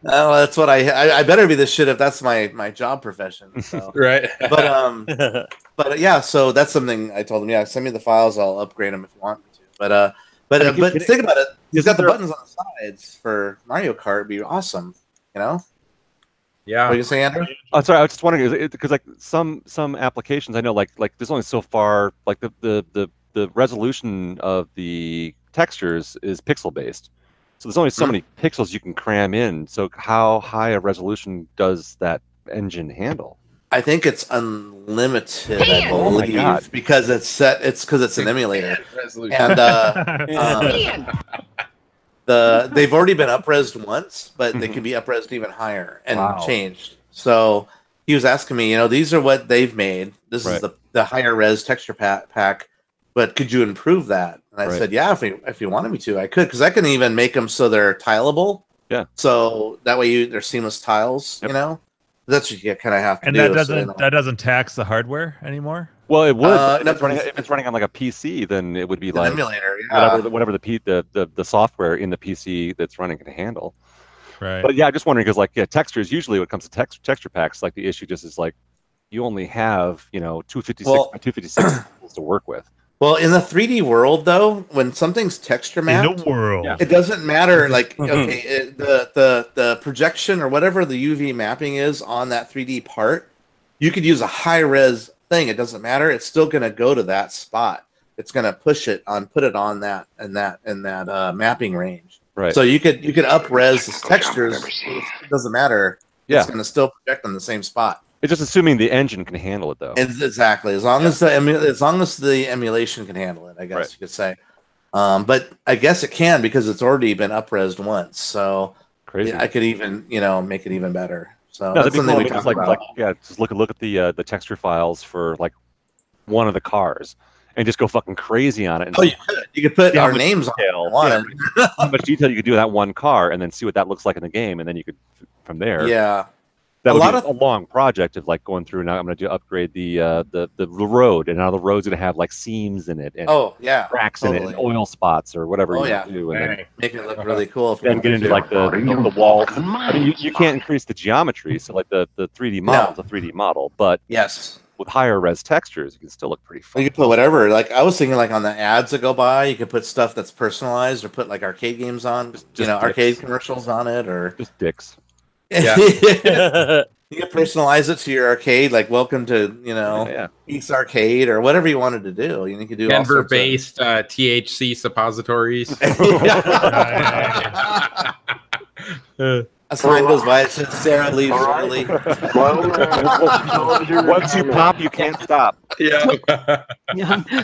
Well, that's what I better be the shit if that's my job profession. So. Right. But yeah, so that's something I told him. Yeah, send me the files. I'll upgrade them if you want me to. But think about it. He's got the buttons on the sides for Mario Kart. It'd be awesome, Yeah. What are you saying, Andrew? Oh, sorry. I was just wondering because like some applications I know like there's only so far like the resolution of the textures is pixel based. So there's only so many pixels you can cram in. So how high a resolution does that engine handle? I think it's unlimited, I believe, because it's set. It's because it's an emulator, and they've already been up-resed once, but they can be up-resed even higher and changed. So he was asking me, these are what they've made. This is the higher res texture pack, but could you improve that? And I said, yeah, if you wanted me to, I could, because I can even make them so they're tileable. Yeah. So that way they're seamless tiles. That's what you kind of have to do. And that doesn't tax the hardware anymore. Well, it would. If it's running on like a PC, then it would be like emulator, whatever the software in the PC that's running can handle. Right. But yeah, I'm just wondering because textures usually when it comes to texture packs, like the issue just is like you only have 256 by 256 to work with. Well, in the 3D world, though, when something's texture mapped, In the world. it doesn't matter. Like, okay, the projection or whatever the UV mapping is on that 3D part, you could use a high res thing. It doesn't matter. It's still going to go to that spot. It's going to put it on that mapping range. Right. So you could up res the textures. It doesn't matter. Yeah. It's going to still project on the same spot. It's just assuming the engine can handle it, though. Exactly. As long as the emulation can handle it, I guess you could say. But I guess it can because it's already been up-resed once. So Crazy. I could even make it even better. So No, that's that'd be something cool. we talk about. Just look at the texture files for like one of the cars and just go fucking crazy on it. And you could put our names on it. How much detail you could do in that one car, and then see what that looks like in the game, and then you could from there. Yeah. That would be a long project of like going through. Now I'm going to upgrade the road, and now the road's going to have like seams in it and cracks in it, and oil spots or whatever you do, and then make it look really cool. Then get into like the walls. I mean, you can't increase the geometry, so like the 3D model is a 3D model, but with higher res textures, you can still look pretty fun. You could put whatever. Like I was thinking, like on the ads that go by, you could put stuff that's personalized, or put like arcade games on, just arcade commercials on it, or just dicks. Yeah. You can personalize it to your arcade, like welcome to Peace Arcade or whatever you wanted to do. You could do Denver-based THC suppositories. A sign goes by. It says Sarah leaves early. Once you pop, you can't stop. Yeah.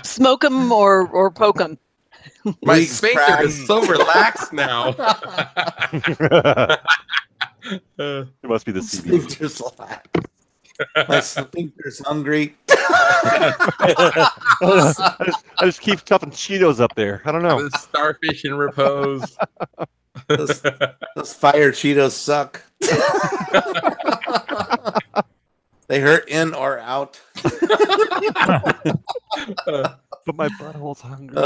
Smoke them or poke them. My sphincter is so relaxed now. It must be the CBD. Sphincter's relaxed. My sphincter's hungry. I just keep stuffing Cheetos up there. I don't know. The starfish in repose. Those fire Cheetos suck. They hurt in or out. But my butthole's hungry.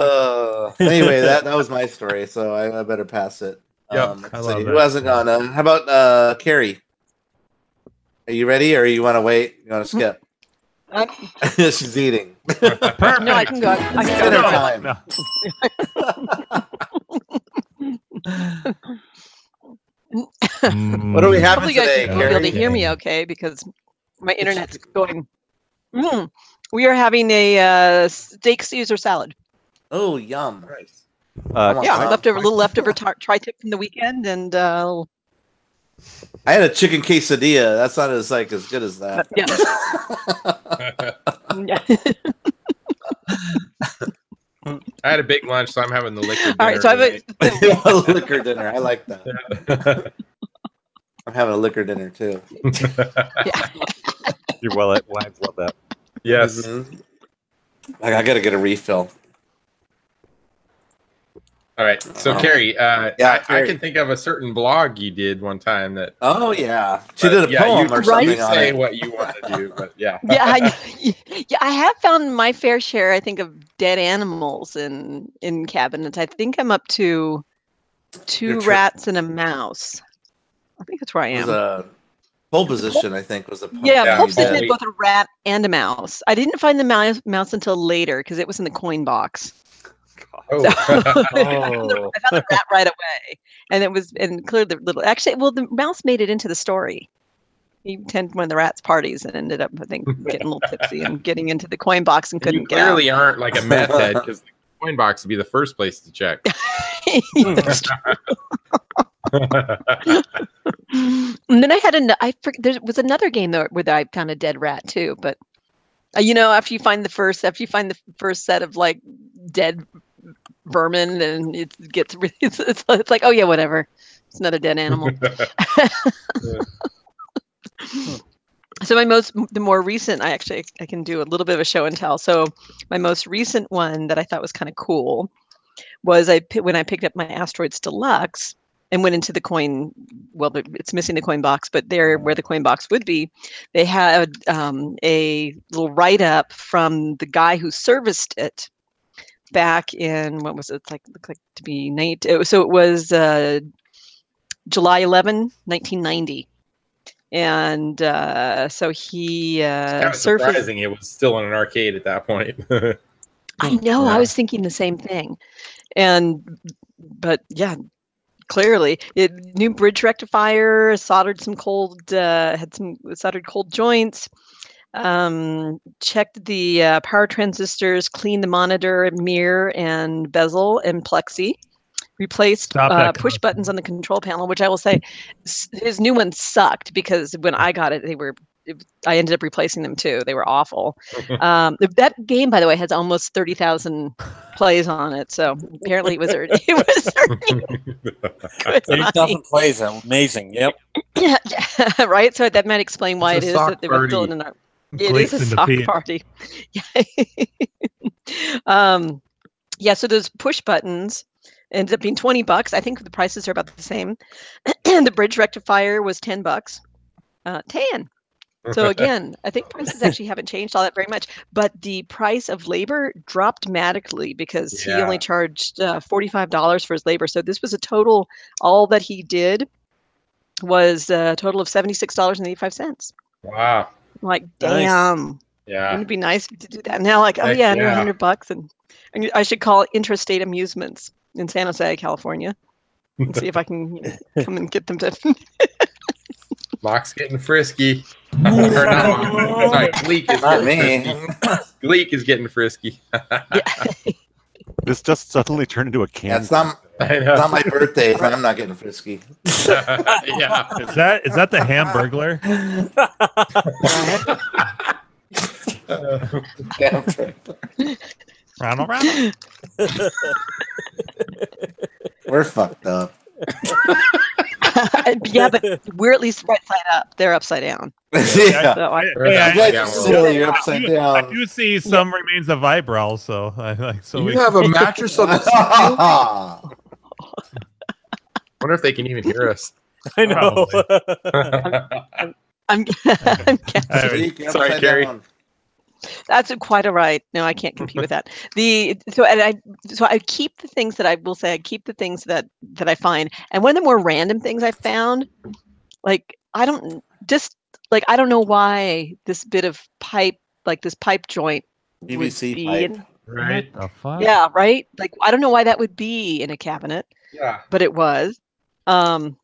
Anyway, that was my story, so I better pass it. Yep, Who hasn't gone? How about Carrie? Are you ready, or you want to wait? You want to skip? She's eating. No, I can go. I can Dinner time. What do we have Hopefully you guys today, will be able Carrie? to hear me okay because my internet's going. We are having a steak Caesar salad. Oh, yum! Little leftover tri-tip from the weekend, and I had a chicken quesadilla. That's not as good as that. I had a big lunch, so I'm having the liquor dinner. All right, so I have a liquor dinner. I like that. I'm having a liquor dinner too. Your wives love that. Yes. Mm-hmm. I gotta get a refill. All right, so Carrie, Carrie. I can think of a certain blog you did one time that. Oh yeah, she did a poem or something you on say it. what you want to do, but yeah. I have found my fair share, I think, of dead animals in cabinets. I think I'm up to 2 rats and a mouse. I think that's where I am. It was a pole position, I think, was a poem. Pole position had both a rat and a mouse. I didn't find the mouse until later because it was in the coin box. Oh. So, I found the rat right away, and clearly the little. Actually, well, the mouse made it into the story. He attended one of the rat's parties and ended up, I think, getting a little tipsy and getting into the coin box and couldn't get out. You clearly aren't like a meth head because the coin box would be the first place to check. That's true. And then I had there was another game though where I found a dead rat too, but after you find the first set of like dead vermin, and it gets really it's like, oh yeah, whatever, it's another dead animal. So the more recent, I can do a little bit of a show and tell. So my most recent one that I thought was kind of cool was when I picked up my Asteroids Deluxe and went into the coin. Well, it's missing the coin box, but there where the coin box would be, they had a little write-up from the guy who serviced it back in, what was it, looked like to be night. So it was July 11, 1990. And so he It's kind of surprising it was still in an arcade at that point. I know. Yeah. I was thinking the same thing, but yeah, clearly, new bridge rectifier, soldered some cold, had some soldered cold joints. Checked the power transistors, cleaned the monitor, mirror, and bezel and plexi. Replaced push buttons on the control panel, which I will say, his new one sucked because when I got it, I ended up replacing them too. They were awful. That game, by the way, has almost 30,000 plays on it. So apparently it was earning good 30,000 plays. Amazing. Yep. Yeah, right. So that might explain why It's it a is sock that they were still party. in an. It is a sock party. Yeah. So those push buttons ended up being $20. I think the prices are about the same. The bridge rectifier was $10. 10. So again, I think prices actually haven't changed all that very much, but the price of labor dropped dramatically because he only charged $45 for his labor. So this was a total, all that he did was a total of $76.85. Wow. I'm like, Nice. damn. Yeah. Wouldn't it be nice to do that? Now, like, oh Heck yeah, under yeah. $100, and I should call Intrastate Amusements in San Jose, California, and see if I can come and get them to. Mock's getting frisky. Or not Mock. Sorry, Gleek is Not getting me. frisky. Gleek is getting frisky. This just suddenly turned into a can. Yeah, it's not my birthday, so I'm not getting frisky. Yeah. Is that the Hamburglar? Ronald. We're fucked up. Yeah, but we're at least right side up. They're upside down. Yeah. So You're upside down. I do see some remains of eyebrows, so I like. So You have a mattress on the ceiling? Wonder if they can even hear us. I know. I'm Sorry, Carrie. That's quite all right. No, I can't compete with that. So I keep the things that I will say. I keep the things that I find, and one of the more random things I found, like I don't know why this bit of pipe, like this pipe joint, PVC pipe, right? Yeah, right. Like I don't know why that would be in a cabinet. Yeah, but it was, and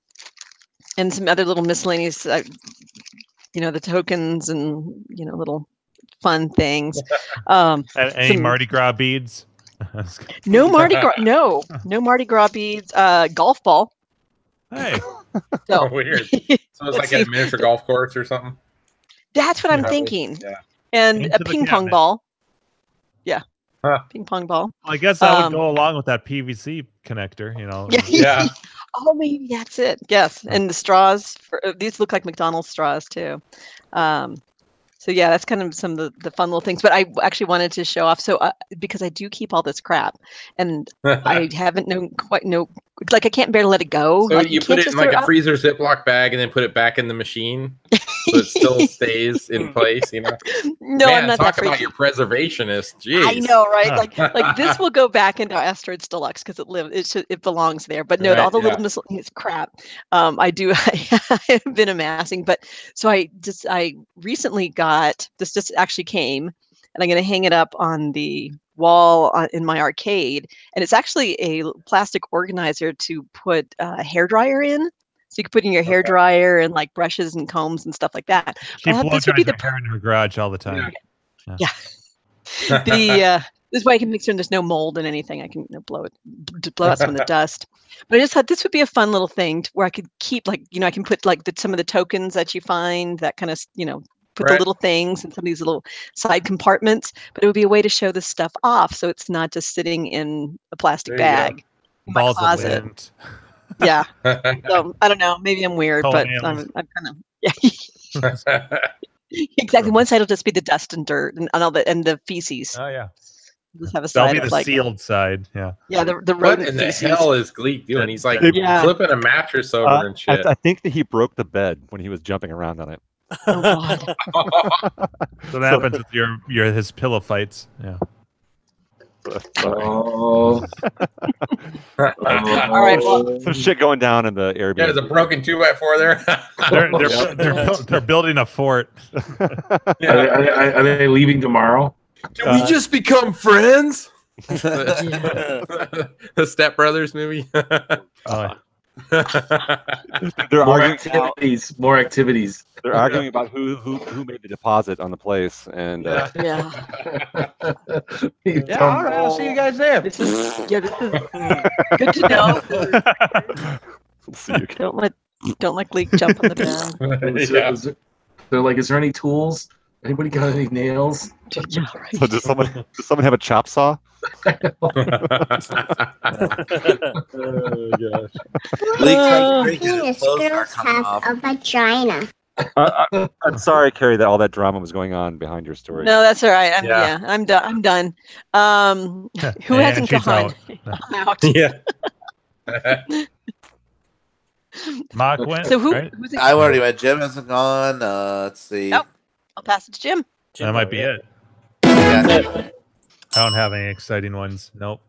some other little miscellaneous, the tokens and little fun things. Any Mardi Gras beads? No Mardi Gras. No Mardi Gras beads. Golf ball. Hey, so weird. So it's like a miniature golf course or something. That's what I'm thinking. Yeah. And Into a the ping pong cabinet. ball. Yeah. Huh. Ping pong ball. I guess that would go along with that PVC connector. Yeah. Oh, maybe that's it. Yes, and the straws. These look like McDonald's straws too. So yeah, that's kind of some of the fun little things. But I actually wanted to show off. So because I do keep all this crap, and I haven't like I can't bear to let it go. So like, you put can't it in just like throw a freezer Ziploc bag and then put it back in the machine, so it still stays in place. No, Man, I'm not talk that about freaky. your preservationist. Jeez. I know, right? Like this will go back into Asteroids Deluxe because it belongs there. But no, Right, all the little miscellaneous crap I have been amassing. But so I recently got this. Just actually came, and I'm going to hang it up on the wall in my arcade. And it's actually a plastic organizer to put a hairdryer in. So you can put in your hair dryer and like brushes and combs and stuff like that. She This would be blowdries her hair in her garage all the time. Yeah. This way I can make sure there's no mold in anything. I can blow out some of the dust. But I just thought this would be a fun little thing where I could keep I can put like some of the tokens that you find, that kind of put the little things in some of these little side compartments. But it would be a way to show this stuff off, so it's not just sitting in a plastic bag in my Balls of closet. lint. Yeah. So I don't know. Maybe I'm weird, but I'm kind of exactly. One side will just be the dust and dirt and all and the feces. Oh yeah. Just have a That'll side be of the like sealed side. Yeah. Yeah, the What rodent in the feces. hell is Gleek doing? He's like flipping a mattress over and shit. I think that he broke the bed when he was jumping around on it. Oh God. So that happens with his pillow fights. Yeah. Oh. All right. Well, Some shit going down in the Airbnb. Yeah, there's a broken 2x4 there. They're building a fort. Are they leaving tomorrow? Can we just become friends? The Step Brothers movie. They're More arguing activities. More activities. They're arguing about who made the deposit on the place, and Yeah. You Yeah, dumb all right. I'll see you guys there. This is good to know. see you. Don't let Leak jump on the bed. They're like, is there any tools? Anybody got any nails? Yeah, right. So does someone have a chop saw? Leak Penis girls have a vagina. I'm sorry, Carrie, that all that drama was going on behind your story. No, that's all right. I'm done. I'm done. Who hasn't she's gone? out. I'm out. Yeah. Mark went. So right? who's it? I already went. Jim hasn't gone. Let's see. Nope. I'll pass it to Jim. That might be it. Yeah, I don't have any exciting ones. Nope.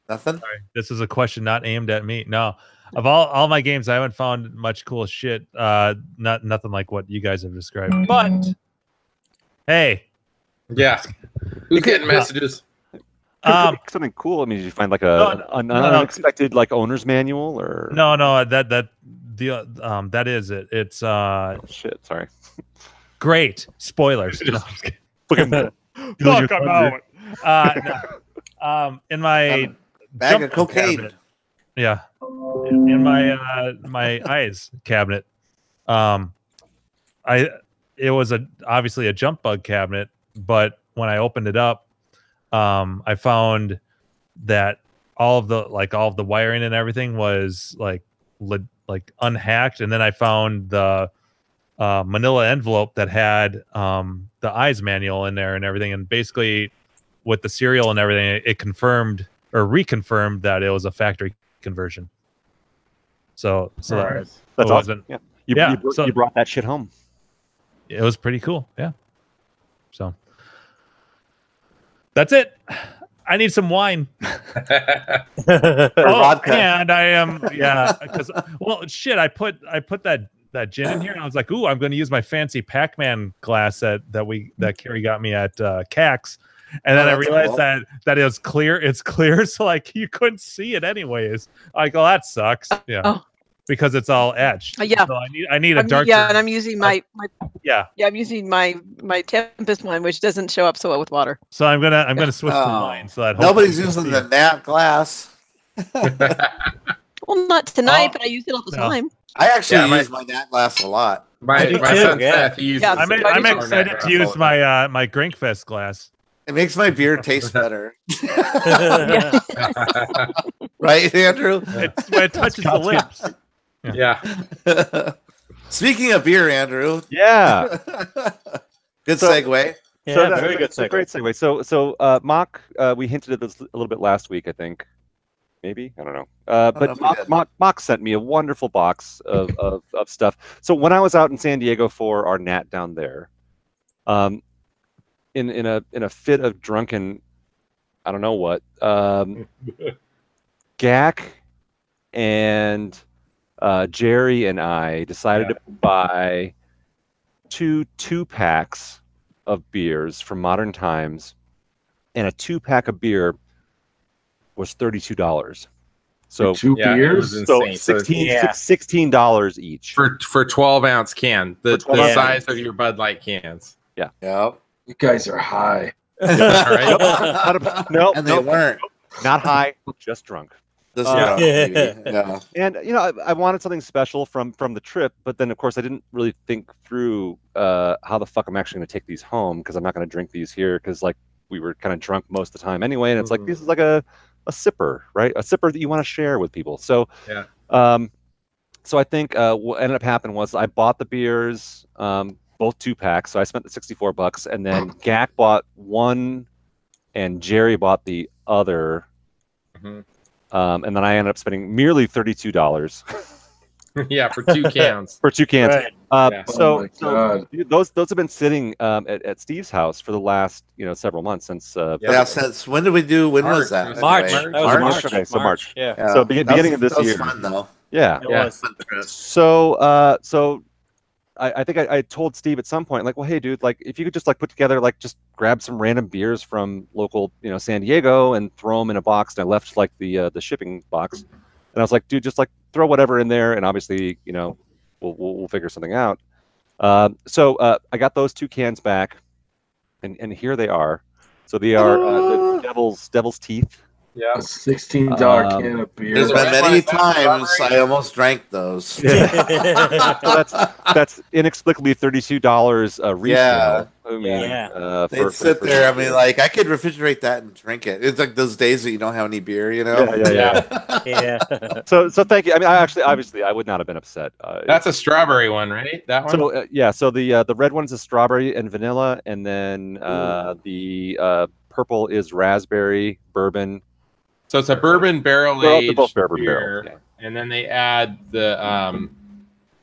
nothing. Sorry. This is a question not aimed at me. No. Of all my games, I haven't found much cool shit. Nothing like what you guys have described. But hey. Yeah. Who's getting messages? Something cool. I mean, did you find like an unexpected like owner's manual or no? That is it. It's shit. Sorry. Great spoilers. No, Fuck, I'm out. In my Bag of cocaine. Cabinet, yeah. In my my eyes cabinet. It was obviously a jump bug cabinet, but when I opened it up, I found that all of the wiring and everything was like unhacked, and then I found the manila envelope that had the eyes manual in there and everything, and basically with the serial and everything, it confirmed or reconfirmed that it was a factory conversion. So that's wasn't awesome. Yeah. You brought that shit home. It was pretty cool. Yeah. So that's it. I need some wine. Vodka. And I am because shit. I put that gin in here, and I was like, ooh, I'm going to use my fancy Pac-Man glass that Carrie got me at CAX. And then I realized cool. that it was clear. It's clear, so like you couldn't see it anyways. Like, oh, that sucks. Yeah. Oh. Because it's all etched. Yeah. So I need a darker. Yeah, and I'm using my yeah. I'm using my Tempest one, which doesn't show up so well with water. So I'm gonna switch to mine. So that nobody's using the Nat glass. Well, not tonight, but I use it all the time. I actually use my Nat glass a lot. My son Seth, he uses I'm excited to use my my Grinkfest glass. It makes my beer taste better. Right, Andrew? It touches the lips. Yeah. Speaking of beer, Andrew. Yeah. Good segue. Yeah, So very good segue. Great segue. So Mock, we hinted at this a little bit last week, I think. Maybe, I don't know. But Mock sent me a wonderful box of stuff. So when I was out in San Diego for our Nat down there, in a fit of drunken, I don't know what, Gak and Jerry and I decided to buy two packs of beers from Modern Times, and a 2-pack of beer was $32. So two beers, so $16 each for 12-ounce can, the size of your Bud Light cans. Yeah. Yep. You guys are high. No, and they weren't. Not high, just drunk. Yeah. And I wanted something special from the trip, but then of course I didn't really think through how the fuck I'm actually going to take these home, because I'm not going to drink these here, because like we were kind of drunk most of the time anyway, and it's like this is like a sipper, right? A sipper that you want to share with people. So so I think what ended up happening was I bought the beers, both 2-packs. So I spent the $64, and then Gak bought one, and Jerry bought the other. And then I ended up spending merely $32. Yeah, for 2 cans. For 2 cans. Right. So those have been sitting at Steve's house for the last several months since. Since when did we do? When was that? March. Anyway? That was March. Okay, so March. Yeah. So beginning of this that was year. fun, though. Yeah. It was. So I think I told Steve at some point, like, well, hey, dude, like, if you could just like put together, like, just grab some random beers from local, San Diego and throw them in a box. And I left like the shipping box, and I was like, dude, just like throw whatever in there, and obviously, we'll figure something out. So I got those 2 cans back, and here they are. So they are the Devil's Teeth. Yeah, A $16 can of beer. There's been many times I almost drank those. Yeah. So that's inexplicably $32 a resale. Yeah. I mean, they'd sit there. I mean, like, I could refrigerate that and drink it. It's like those days that you don't have any beer, Yeah. So thank you. I mean, obviously, I would not have been upset. That's a strawberry one, right? That one. So So the red one's a strawberry and vanilla, and then the purple is raspberry bourbon. So it's a bourbon barrel aged beer, and then they add the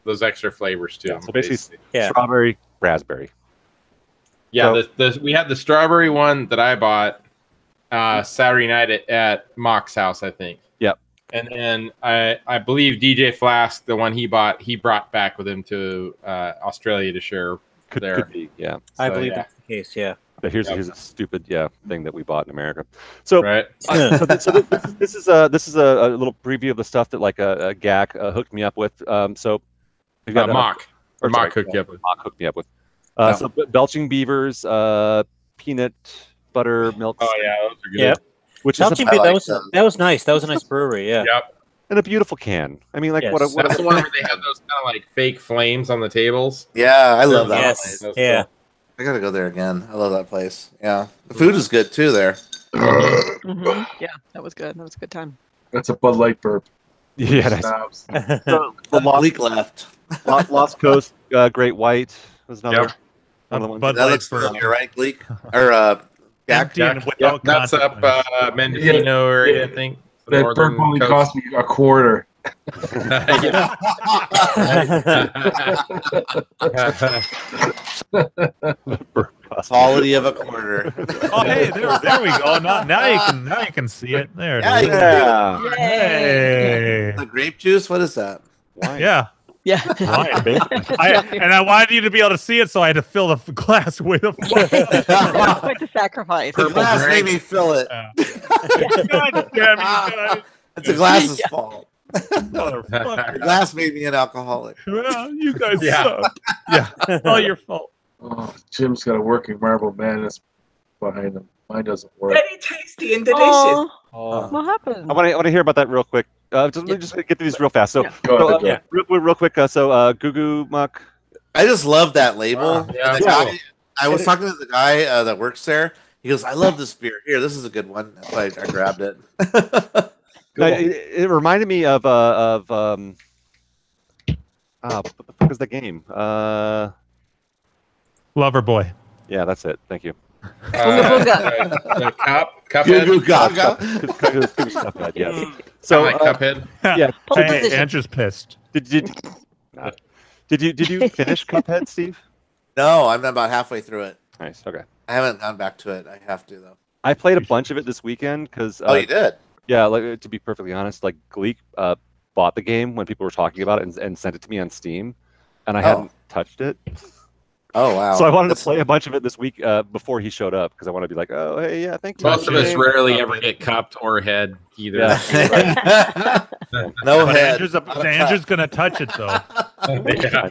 those extra flavors too. So basically, strawberry, raspberry. Yeah, we had the strawberry one that I bought Saturday night at Mock's house, I think. Yep. And then I believe DJ Flask, the one he brought back with him to Australia to share there. Could be, yeah. I believe that's the case. Yeah. But here's a stupid thing that we bought in America. So, right. This is a little preview of the stuff that like a GAC hooked me up with. So we've got Mock hooked you up with. Mock hooked me up with. So Belching Beavers, peanut butter milk. Oh yeah, those are good. Yeah. Which Belching Beaver, that was nice. That was a nice brewery. Yeah. Yep. And a beautiful can. I mean, like what? That's the one where they have those kind of like fake flames on the tables. Yeah, I love that. Yes. Place. Yeah. I gotta go there again. I love that place. Yeah, the food is good too there. Yeah, that was good. That was a good time. That's a Bud Light burp. Yeah, nice. The Lost left. Lost Coast Great White was another one. Bud that Light looks familiar, right, Gleek? Or Jack, that's up Mendocino area, I think. That burp only cost me a quarter. Quality of a quarter. Oh, hey, there we go. Now you can see it. There it is. Yeah. Hey. The grape juice. What is that? Wine. Yeah. Wine, I wanted you to be able to see it, so I had to fill the glass with a. Quite the sacrifice. The glass made me fill it. God damn you guys. It's the glass's fault. Motherfucker. The glass made me an alcoholic. Well, you guys suck. Yeah, all your fault. Oh, Jim's got a working Marble Madness behind him. Mine doesn't work. Very tasty and delicious. What happened? I want to hear about that real quick. Let me just get through these real fast. So, real quick. Goo Goo Muck. I just love that label. Yeah. I was talking to the guy that works there. He goes, "I love this beer. Here, this is a good one." That's why I grabbed it. No, it reminded me of what the fuck is the game? Lover Boy. Yeah, that's it. Thank you. The Goo Cuphead. Gaga. Yes. So like Cuphead. Yeah. Hey, Andrew's pissed. Did you finish Cuphead, Steve? No, I'm about halfway through it. Nice. Okay. I haven't gone back to it. I have to though. I played a bunch of it this weekend because. Oh, you did? Yeah, like to be perfectly honest, like Gleek bought the game when people were talking about it and sent it to me on Steam, and I hadn't touched it. Oh wow! So I wanted to play a bunch of it this week before he showed up because I want to be like, oh hey, yeah, thank you. Most of us rarely ever get cupped or head either. Yeah. No But head. Andrew's gonna touch it though. Yeah.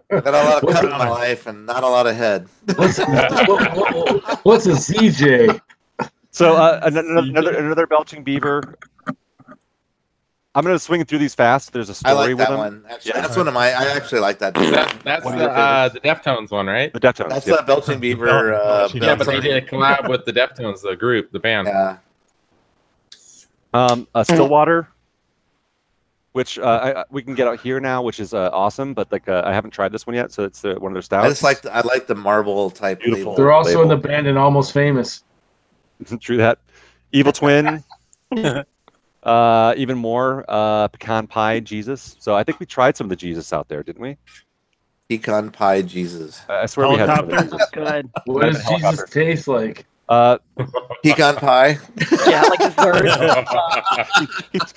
I got a lot of cut in my life and not a lot of head. What's a ZJ? So another Belching Beaver. I'm gonna swing through these fast. There's a story I like with that them. one. Actually, that's one of my. I actually like that. That's the Deftones one, right? The Deftones. That's the Belching Beaver. Yeah, but they did a collab with the Deftones, the group, the band. Yeah. Stillwater, which we can get out here now, which is awesome. But like I haven't tried this one yet, so it's one of their styles. I just like I like the marble type. Beautiful. Label. They're also in the band and Almost Famous. True that. Evil Twin. Even more pecan pie Jesus. So I think we tried some of the Jesus out there, didn't we? Pecan pie Jesus. I swear we had some of the Jesus. Good. What does Jesus taste like? Pecan pie. Yeah, like dessert.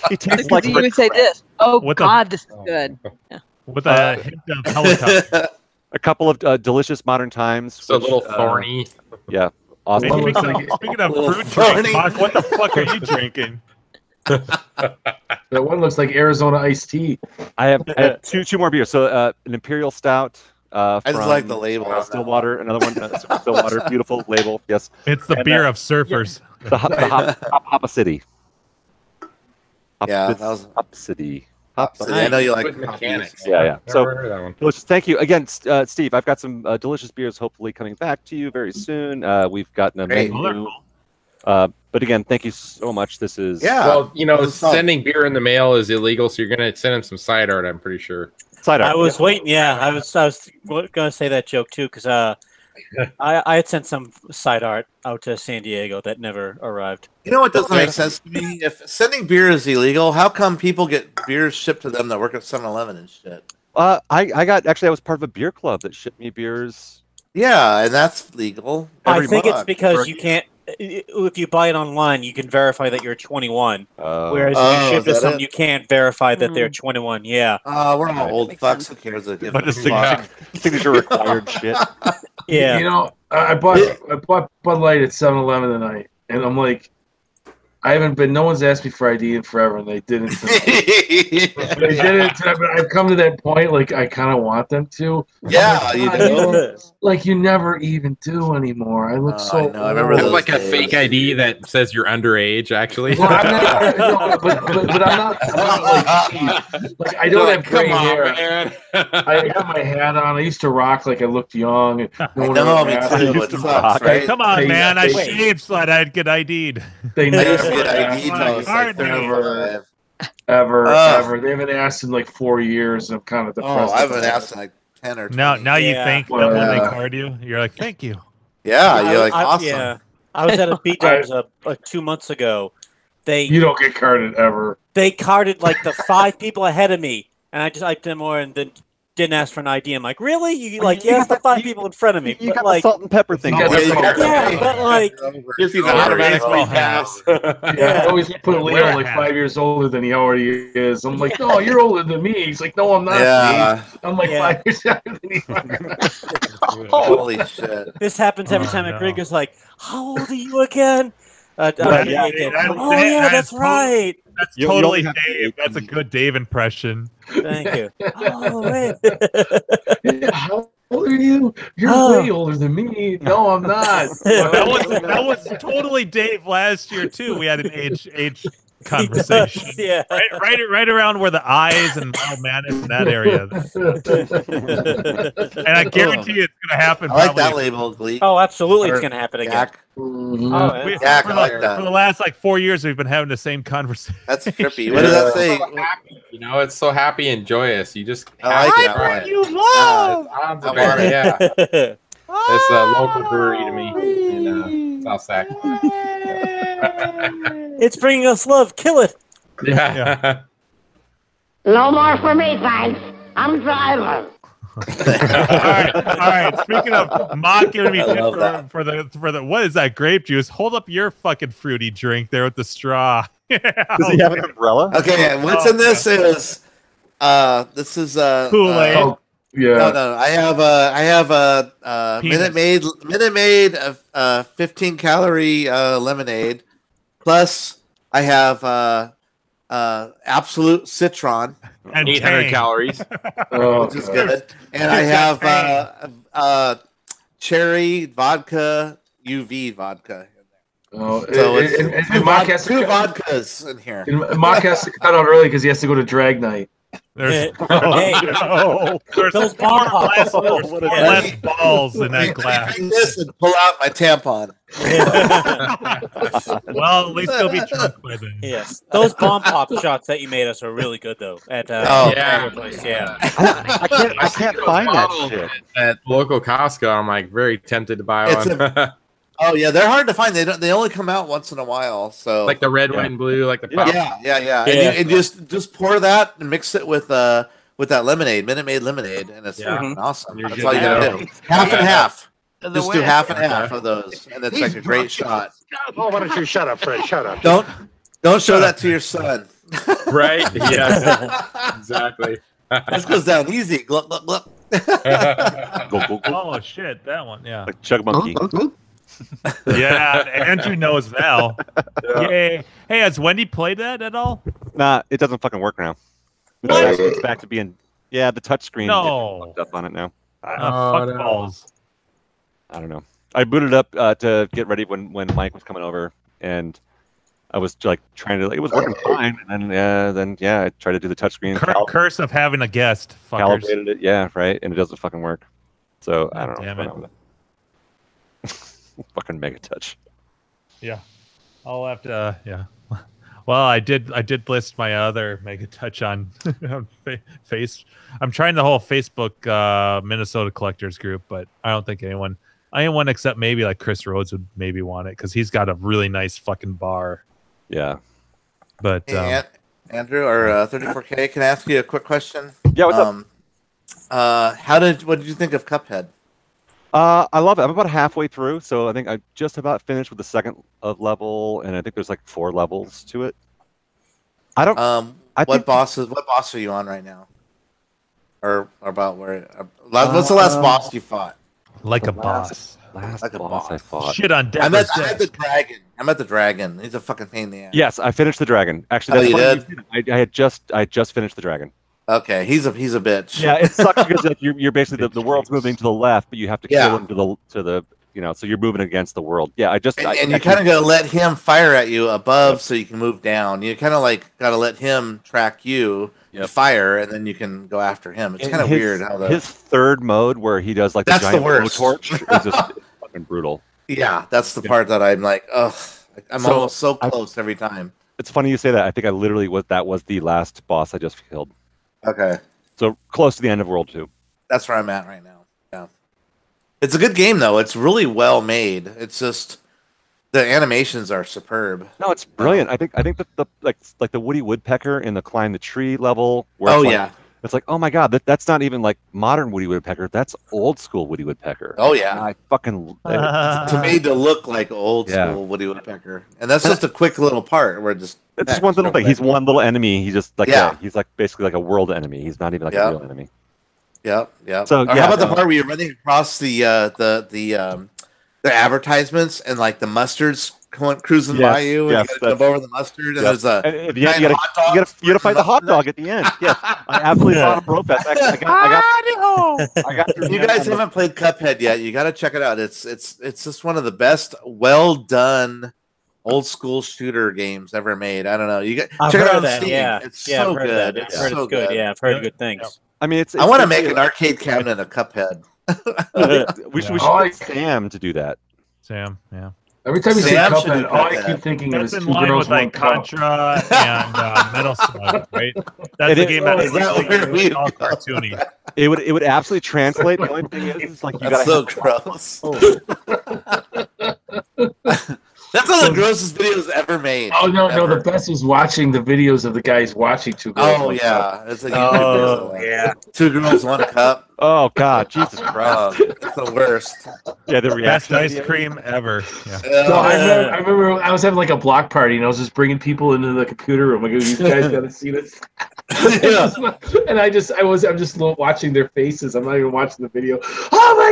He tastes like you would say this. Oh What God, this is good. Yeah. with a hint of helicopter. A couple of delicious modern times. So a little thorny. Yeah. Hey, Awesome. speaking of fruit thorny. drinks, Mark, what the fuck are you drinking? That one looks like Arizona iced tea. I have two more beers. So an Imperial Stout. I just like the label on that Stillwater. Another one. Stillwater. Beautiful label. Yes. It's the beer of surfers. The Hop City. Yeah, that was Hop City. I know you like Good mechanics. Yeah. So Never heard of that one. delicious. Thank you again, Steve. I've got some delicious beers hopefully coming back to you very soon. We've gotten a Great. menu. But again, thank you so much. This is Well, you know, This is fun. sending beer in the mail is illegal, so you're gonna send him some side art. I'm pretty sure. side art. I was waiting. Yeah, I was going to say that joke too because I had sent some side art out to San Diego that never arrived. You know what doesn't make sense to me? If sending beer is illegal, how come people get beers shipped to them that work at 7-Eleven and shit? I was part of a beer club that shipped me beers. Yeah, and that's legal. I think it's month. because you can't. If you buy it online, you can verify that you're 21. Whereas Oh, if you ship is to that someone, it? you can't verify that they're 21. Yeah. We're all old fucks. Who cares? But it's signature required shit. Yeah. You know, I bought Bud Light at 7-Eleven tonight, and I'm like, I haven't been. No one's asked me for ID in forever, and they didn't. They didn't. But I've come to that point. Like I kind of want them to. Yeah, you do. Like you never even do anymore. I look so. I know. I remember Have those like a days. fake ID that says you're underage. Actually, Well, I'm not, no, but I'm not like I don't have gray hair. man. I have my hat on. I used to rock like I looked young. And no one know, ever me asked too. me. It sucks, right? Come on, man. I they- shaved so that I'd get ID'd. They I never used to get asked ID till I was like Ever. 35. ever. They haven't asked in like 4 years, and I'm kind of Oh, depressed. I haven't asked in like 10 or 20. Now you Yeah. thank them when they Well, card you. You're like, thank you. Yeah, you're like awesome. Yeah. I was at a B-Dubs 2 months ago. You don't get carded ever. They carded like the 5 people ahead of me, and I just typed them more and then didn't ask for an ID. I'm like, really? You like You yes, got the 5 people in front of me, You but got like, the salt and pepper thing. Yeah, but like, Gives you the Oh, automatic baseball free pass. Yeah, I always put Leo Wear a like hat. 5 years older than he already is. I'm like, no, you're older than me. He's like, no, I'm not. Yeah. Steve. I'm like Yeah. 5 years younger than you. Holy shit. this happens every Oh, time no. at Gringo's like, how old are you again? Yeah, Oh yeah, that's right. That's You totally only have to- Dave. That's a good Dave impression. Thank you. Oh wait. How old are you? You're Oh. way older than me. No, I'm not. That was totally Dave last year too. We had an age conversation. He does, yeah. Right around where the eyes and mild madness in that area. And I guarantee you it's gonna happen. I like that probably- label, Gleek. Oh, absolutely, it's Or gonna happen again. Jack. Mhm. Oh, We- yeah. Jack, for, I like the, that. for the last like 4 years, we've been having the same conversation. That's trippy. What does that say? So happy, you know, it's so happy and joyous. You just I like it. have I to like try it. love. It's Hans I and want Barry, it. yeah. It's a local brewery to me in South Sac. It's bringing us love. Kill it. Yeah. No more for me, thanks. I'm driving. all right. Speaking of Mock giving me I love shit that. for the what is that grape juice? Hold up your fucking fruity drink there with the straw. Does he have an umbrella? Okay, what's in this is this is Kool-Aid. Oh, yeah. No. I have a Penis. Minute Maid 15 calorie lemonade. Plus I have Absolute Citron, and 800 Tang. calories. Oh, which is God. good. And I have cherry vodka, UV vodka. Oh, So it's and Mark has two to, vodkas in here. and Mark has to cut out early because he has to go to drag night. There's, Hey, there's those four bomb less, pops. there's four less balls in that glass. Drink this and pull out my tampon. Well, at least they'll be drunk by then. Yes, those bomb pop shots that you made us are really good though. At Oh, yeah. your place, yeah. I can't find that shit. At local Costco, I'm like very tempted to buy It's one. Oh yeah, they're hard to find. They only come out once in a while. So like the red, white, and blue, like the pop. yeah. And just pour that and mix it with that lemonade, Minute Maid lemonade, and it's Yeah. freaking awesome. You're That's good all you to gotta go. do. Half and half. The Just do way- half and half of those, and it's like a great shot. Oh, why don't you shut up, Fred? Shut up. Don't show that to your son. Right? Yes. Exactly. This goes down easy. Gluck, gluck, gluck. Oh shit, that one, yeah. Like Chug Monkey. Yeah, Andrew knows now. Yay! Hey, has Wendy played that at all? Nah, it doesn't fucking work now. It's back to being the touchscreen. No. Up on it now. Fuck balls. I don't know. I booted up to get ready when Mike was coming over, and I was like trying to. It was working fine, and then I tried to do the touchscreen. Curse of having a guest. Fuckers. Calibrated it, yeah, right, and it doesn't fucking work. So I don't know. Damn it. Fucking Mega Touch. Yeah, I'll have to. Yeah. Well, I did list my other Mega Touch on face. I'm trying the whole Facebook Minnesota collectors group, but I don't think anyone except maybe like Chris Rhodes would maybe want it because he's got a really nice fucking bar. Yeah. But Andrew or 34K, can I ask you a quick question? Yeah, what's up? What did you think of Cuphead? I love it. I'm about halfway through, so I think I just about finished with the second level, and I think there's like 4 levels to it. I don't. What boss are you on right now? Or about where? What's the last boss you fought? Like a boss. Last boss I fought. Shit on I'm at the dragon. I'm at the dragon. He's a fucking pain in the ass. Yes, I finished the dragon. Actually, that's funny. I had just finished the dragon. Okay, he's a bitch. Yeah, it sucks because like, you're basically the world's moving to the left, but you have to kill him to the so you're moving against the world. Yeah, and you kind of gotta let him fire at you above so you can move down. You kind of like gotta let him track you, fire, and then you can go after him. It's kind of weird how his third mode where he does like the giant blowtorch is just fucking brutal. Yeah, that's the part that I'm like, ugh, I'm almost so close every time. It's funny you say that. I think I literally that was the last boss I just killed. Okay. So close to the end of World 2. That's where I'm at right now. Yeah. It's a good game though. It's really well made. It's just the animations are superb. No, it's brilliant. I think that the like the Woody Woodpecker in the climb the tree level. Where it's like, oh my god, that's not even like modern Woody Woodpecker. That's old school Woody Woodpecker. Oh yeah, I fucking it's made to look like old school Woody Woodpecker, and that's just a quick little part where it's just one little thing. He's one little enemy. He's just like he's like basically like a world enemy. He's not even like a real enemy. Yep. So how about the part where you're running across the advertisements and like the mustards cruising by you, and you gotta jump over the mustard, and there's a you gotta fight the hot dog at the end. Yes, I absolutely saw a Brofest. I got if you guys haven't played Cuphead yet, you gotta check it out. It's just one of the best, well done, old school shooter games ever made. I don't know. You check it out on Steam. It's so good. It's so good. Yeah, I've heard good things. I mean, I want to make an arcade cabinet of Cuphead. We should get Sam to do that. Sam, yeah. Every time you say Cuphead, all I keep thinking of is in Two line Girls, with like One Cup. Contra and Metal Slug, right? That's the game that is all cartoony. It would absolutely translate. The only thing is like you That's so gross. That's one of the grossest videos ever made. Oh no, the best was watching the videos of the guys watching Two Girls. Oh One Cup. it's like Two Girls, One Cup. Oh god, Jesus Christ! It's the worst. Yeah, the best ice cream ever. Yeah. So I remember I was having like a block party and I was just bringing people into the computer room. I go, "You guys got to see this." And I'm just watching their faces. I'm not even watching the video. Oh my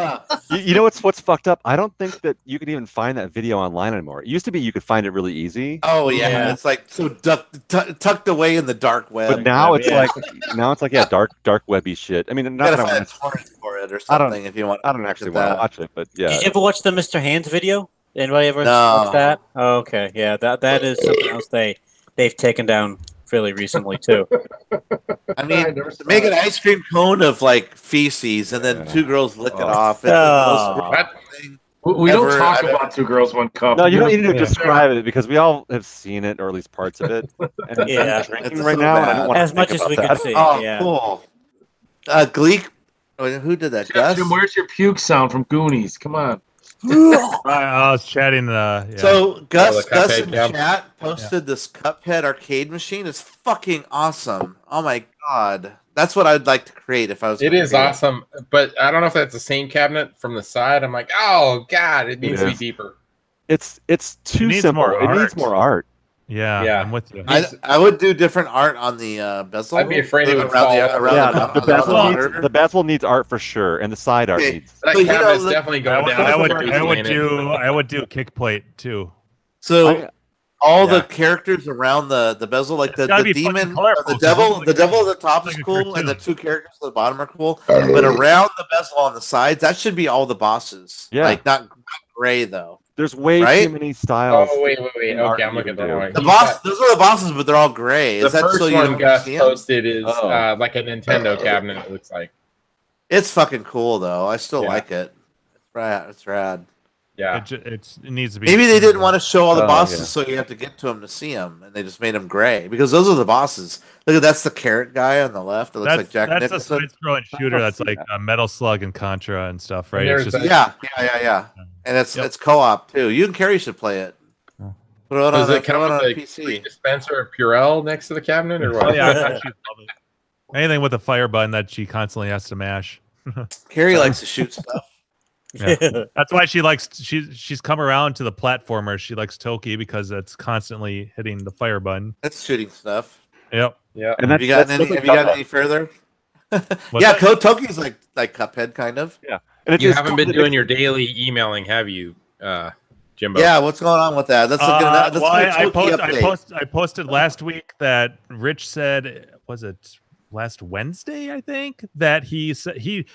god! You know what's fucked up? I don't think that you can even find that video online anymore. It used to be you could find it really easy. Oh yeah. It's like so tucked away in the dark web. But now it's like dark webby shit. I mean, not that I want for it or something if you want. I don't actually want to watch it, but yeah. Did you ever watch the Mr. Hands video? Anybody ever watch that? Oh, okay, yeah, that is something else they've taken down fairly recently too. I mean, make an ice cream cone of like feces and then two girls lick it off. We don't talk about Two Girls, One Cup. No, you don't need to describe it because we all have seen it or at least parts of it. And I'm drinking right now. I don't want as much as we can see. Oh, cool. Gleek. Who did that? Gus? Jim, where's your puke sound from Goonies? Come on. I was chatting. So Gus in the chat posted this Cuphead arcade machine. It's fucking awesome. Oh my god, that's what I'd like to create if I was. It is awesome, but I don't know if that's the same cabinet from the side. I'm like, oh god, it needs to be deeper. It's too simple. It needs more art. Yeah, I'm with you. I would do different art on the bezel. I'd be afraid it would around fall the off. around Yeah, the, the on bezel monitor. needs, the bezel needs art for sure, and the side art Okay. needs. That So, you know, cabinet's look- definitely going down. I would do kick plate too. So all Yeah. the characters around the bezel, like the gotta be demon, fucking colorful, the 'cause devil, it's the devil at the top like is a cool, and the cartoon. two characters at the bottom are cool. But around the bezel on the sides, that should be all the bosses. Yeah. Like not gray though. There's way Right? too many styles. Oh wait. in art Okay, I'm you looking can at that do. one. The He's boss, got- those are the bosses, but they're all gray. The Is that first so you one don't Gus see 'em? posted is Oh. like a Nintendo cabinet. It looks like. It's fucking cool though. I still Yeah. like it. It's rad. It's rad. Yeah. It needs to be. Maybe they didn't want to show all the Oh, bosses, yeah. so you have to get to them to see them, and they just made them gray because those are the bosses. Look at that's the carrot guy on the left. It looks like Jack That's Nicholson. a side-scrolling shooter. That's like Metal Slug and Contra and stuff, right? And It's there's just Yeah. And it's Yep. it's co-op too. You and Carrie should play it. Throw it Does on, it come throw it with on a PC. dispenser of Purell next to the cabinet, or what? oh yeah, she'd love it. Anything with a fire button that she constantly has to mash. Carrie likes to shoot stuff. Yeah. That's why she's come around to the platformer. She likes Toki because it's constantly hitting the fire button. That's shooting stuff. Yep. Yeah. And Have you got that's any? Have you got any further? Yeah, Toki's like Cuphead kind of. Yeah. And it's You just haven't been doing your daily emailing, have you, Jimbo? Yeah, what's going on with that? Let's look at that. Well, I posted last week that Rich said, was it last Wednesday? I think that he said he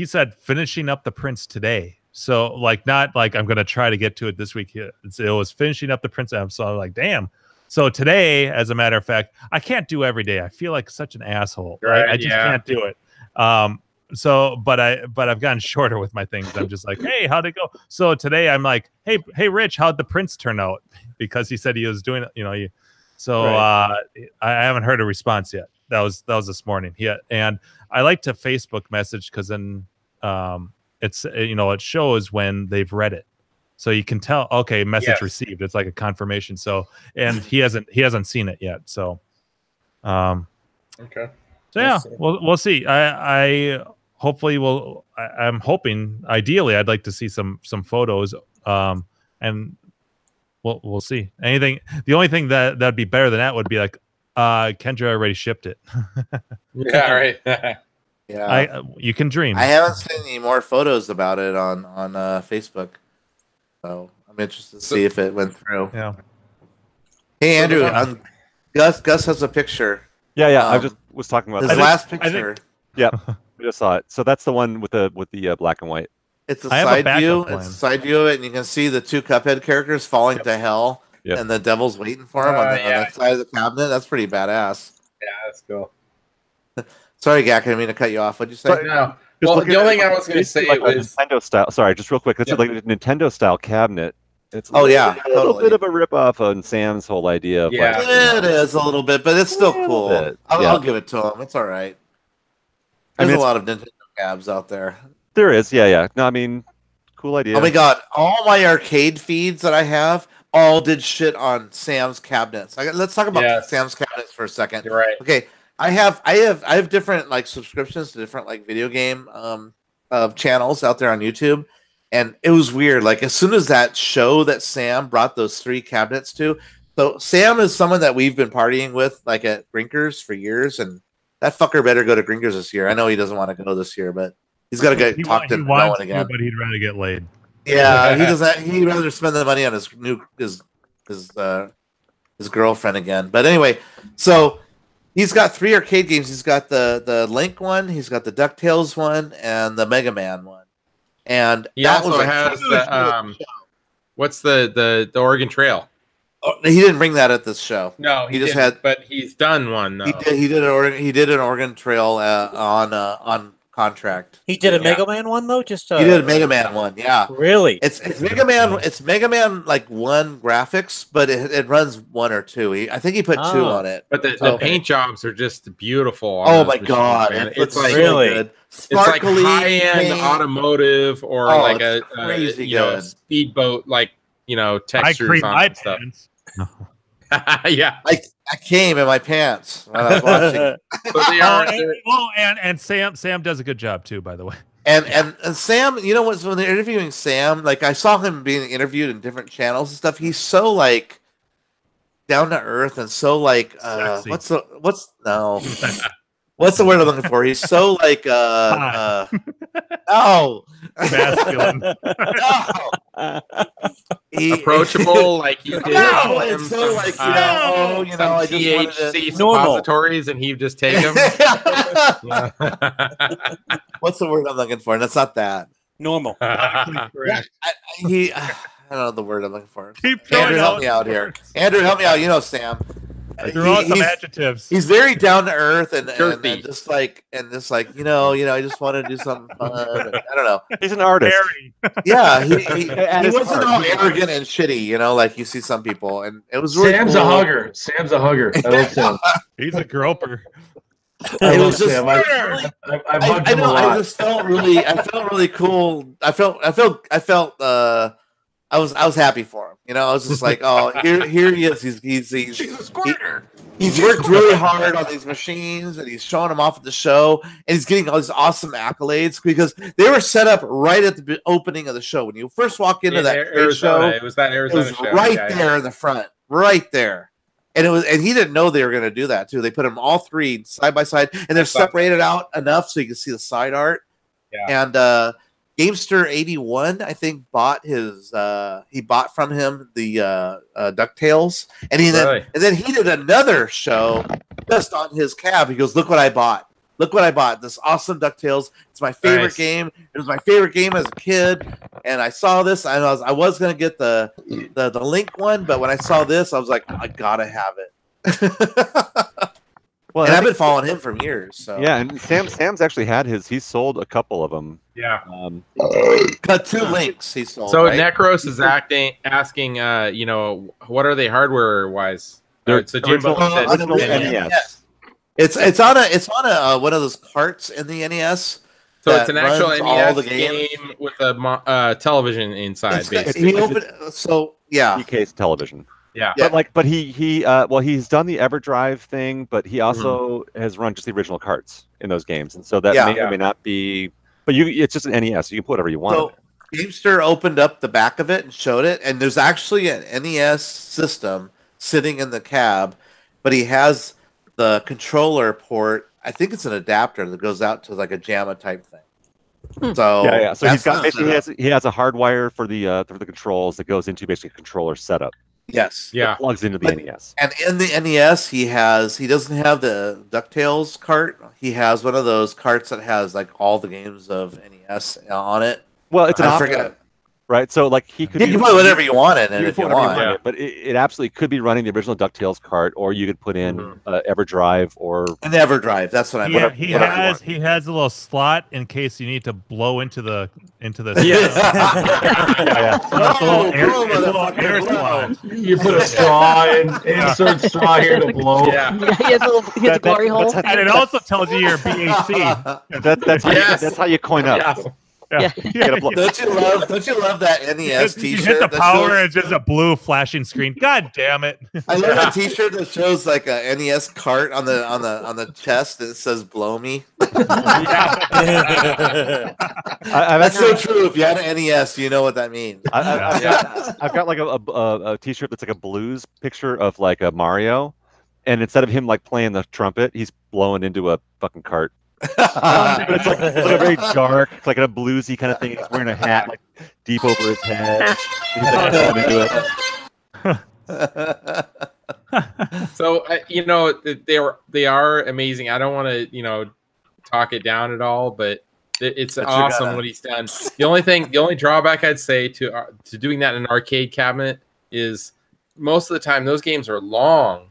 said finishing up the Prince today. So like not like I'm gonna try to get to it this week. It was finishing up the Prince. So I'm like, damn. So today, as a matter of fact, I can't do every day. I feel like such an asshole. Right? I just can't do it. So, but I've gotten shorter with my things. I'm just like, hey, how'd it go? So today I'm like, hey, Rich, how'd the Prince turn out? Because he said he was doing it, So I haven't heard a response yet. That was this morning. Yeah, and I like to Facebook message because then it's it shows when they've read it, so you can tell. Okay, message received. It's like a confirmation. So and he hasn't seen it yet. So, Okay. So yeah, we'll see. I hopefully will. I'm hoping. Ideally, I'd like to see some photos. And we'll see. Anything. The only thing that'd be better than that would be like, Kendra already shipped it. Yeah. Right. Yeah. You can dream. I haven't seen any more photos about it on Facebook, so I'm interested to see if it went through. Yeah. Hey Andrew, Gus has a picture. Yeah. I just was talking about his last picture. Yeah, we just saw it. So that's the one with the black and white. It's a side view. It's a side view of it, and you can see the two Cuphead characters falling to hell, and the devil's waiting for him on that side of the cabinet. That's pretty badass. Yeah, that's cool. Sorry, Gak, I didn't mean to cut you off. What'd you say? No. Well, the only thing I was going to say was Nintendo style. Sorry, just real quick. It's like a Nintendo style cabinet. It's a little bit of a rip off on Sam's whole idea. Of it is a little bit, but it's still cool. I'll give it to him. It's all right. There's a lot of Nintendo cabs out there. There is, yeah. No, I mean, cool idea. Oh my god, all my arcade feeds that I have all did shit on Sam's cabinets. Let's talk about Sam's cabinets for a second. You're right. Okay, I have different like subscriptions to different like video game channels out there on YouTube, and it was weird. Like as soon as that show that Sam brought those 3 cabinets to, so Sam is someone that we've been partying with like at Grinkers for years, and that fucker better go to Grinkers this year. I know he doesn't want to go this year, but he's got to get talked to no one again. But he'd rather get laid. Yeah, he doesn't. He'd rather spend the money on his girlfriend again. But anyway, so he's got 3 arcade games. He's got the Link one, he's got the DuckTales one, and the Mega Man one. And he also has the what's the Oregon Trail. Oh, he didn't bring that at this show. No, he just had. But he's done one though. He did an Oregon Trail on contract. He did a Mega Man one though. He did a Mega Man one. Yeah, really. It's Mega Man. It's Mega Man like 1 graphics, but it runs 1 or 2. I think he put 2 on it. But the paint jobs are just beautiful. Oh my god, it's like really good. It's like Sparkly high-end paint. automotive or like a crazy good. speedboat like textures on and stuff. Yeah, I came in my pants when I was watching. And Sam does a good job too, by the way. And Sam, you know what? When they're interviewing Sam, like I saw him being interviewed in different channels and stuff. He's so like down to earth and so like Sexy. what's the word I'm looking for? He's so like oh masculine. Approachable, like you could No, offer him it's so some, like some I just wanted THC to suppositories, and he'd just take them. What's the word I'm looking for? And it's not that. Normal. I don't know the word I'm looking for. Keep throwing Andrew, help out me out here. Andrew, help me out. You know Sam. Throw out some adjectives. He's very down to earth and just like I just want to do something fun. I don't know. He's an artist. Yeah, he At his wasn't heart. all arrogant and shitty, like you see some people, and it was really Sam's cool. a hugger. Sam's a hugger. I love Sam. He's a groper. I It love was just Sam. I've hugged I him a know. lot. I felt really cool. I felt. I was happy for him. I was just like, oh, here he is. He's She's a squirter. He's worked really hard on these machines, and he's showing them off at the show, and he's getting all these awesome accolades because they were set up right at the opening of the show. When you first walk into that Arizona, show, it was that Arizona show, right yeah, there in the front, right there. And he didn't know they were going to do that too. They put them all three side by side, and they're separated out enough so you can see the side art. Yeah. And Gamester 81, I think, bought from him the DuckTales, and then he did another show just on his cab. He goes, "Look what I bought! Look what I bought! This awesome DuckTales. It's my favorite game. It was my favorite game as a kid, and I saw this. And I was gonna get the Link one, but when I saw this, I was like, I gotta have it." Well, and I've been following him for years. So yeah, and Sam's actually had he's sold a couple of them. Yeah. Got 2 Links he sold. So right? Necros is asking, what are they hardware wise? They're So Jimbo said original NES. It's on a one of those carts in the NES. So it's an actual runs NES all the games. game with a television inside, basically. DK's television. Yeah. But he's done the EverDrive thing, but he also has run just the original carts in those games, and so that may or may not be. But it's just an NES. You can put whatever you want. So Gamester opened up the back of it and showed it, and there's actually an NES system sitting in the cab, but he has the controller port. I think it's an adapter that goes out to like a JAMA type thing. So yeah. So he's got basically he has a hardwire for the controls that goes into basically a controller setup. Yes. Yeah. It plugs into the NES. And in the NES, he doesn't have the DuckTales cart. He has one of those carts that has like all the games of NES on it. Well, it's an option, right? So like he could you can put whatever you want in it if you want. But it absolutely could be running the original DuckTales cart, or you could put in EverDrive or an EverDrive. That's what I mean. He has a little slot in case you need to blow into the Yes. It's a little air slot. You put a straw in, insert straw here to blow. Yeah. He has a glory hole. And it also tells you your BAC. That's how you coin up. Yeah. Don't you love that NES T-shirt? You hit the power and it's just a blue flashing screen. God damn it! I love that T-shirt that shows like a NES cart on the chest and it says "Blow me." That's so true. If you had an NES, you know what that means. I've got like a T-shirt that's like a blues picture of like a Mario, and instead of him like playing the trumpet, he's blowing into a fucking cart. But it's like a very dark, it's like a bluesy kind of thing. He's wearing a hat like deep over his head. He's like into it. So they are amazing. I don't want to talk it down at all, but it's awesome what he's done. The only drawback I'd say to doing that in an arcade cabinet is most of the time those games are long,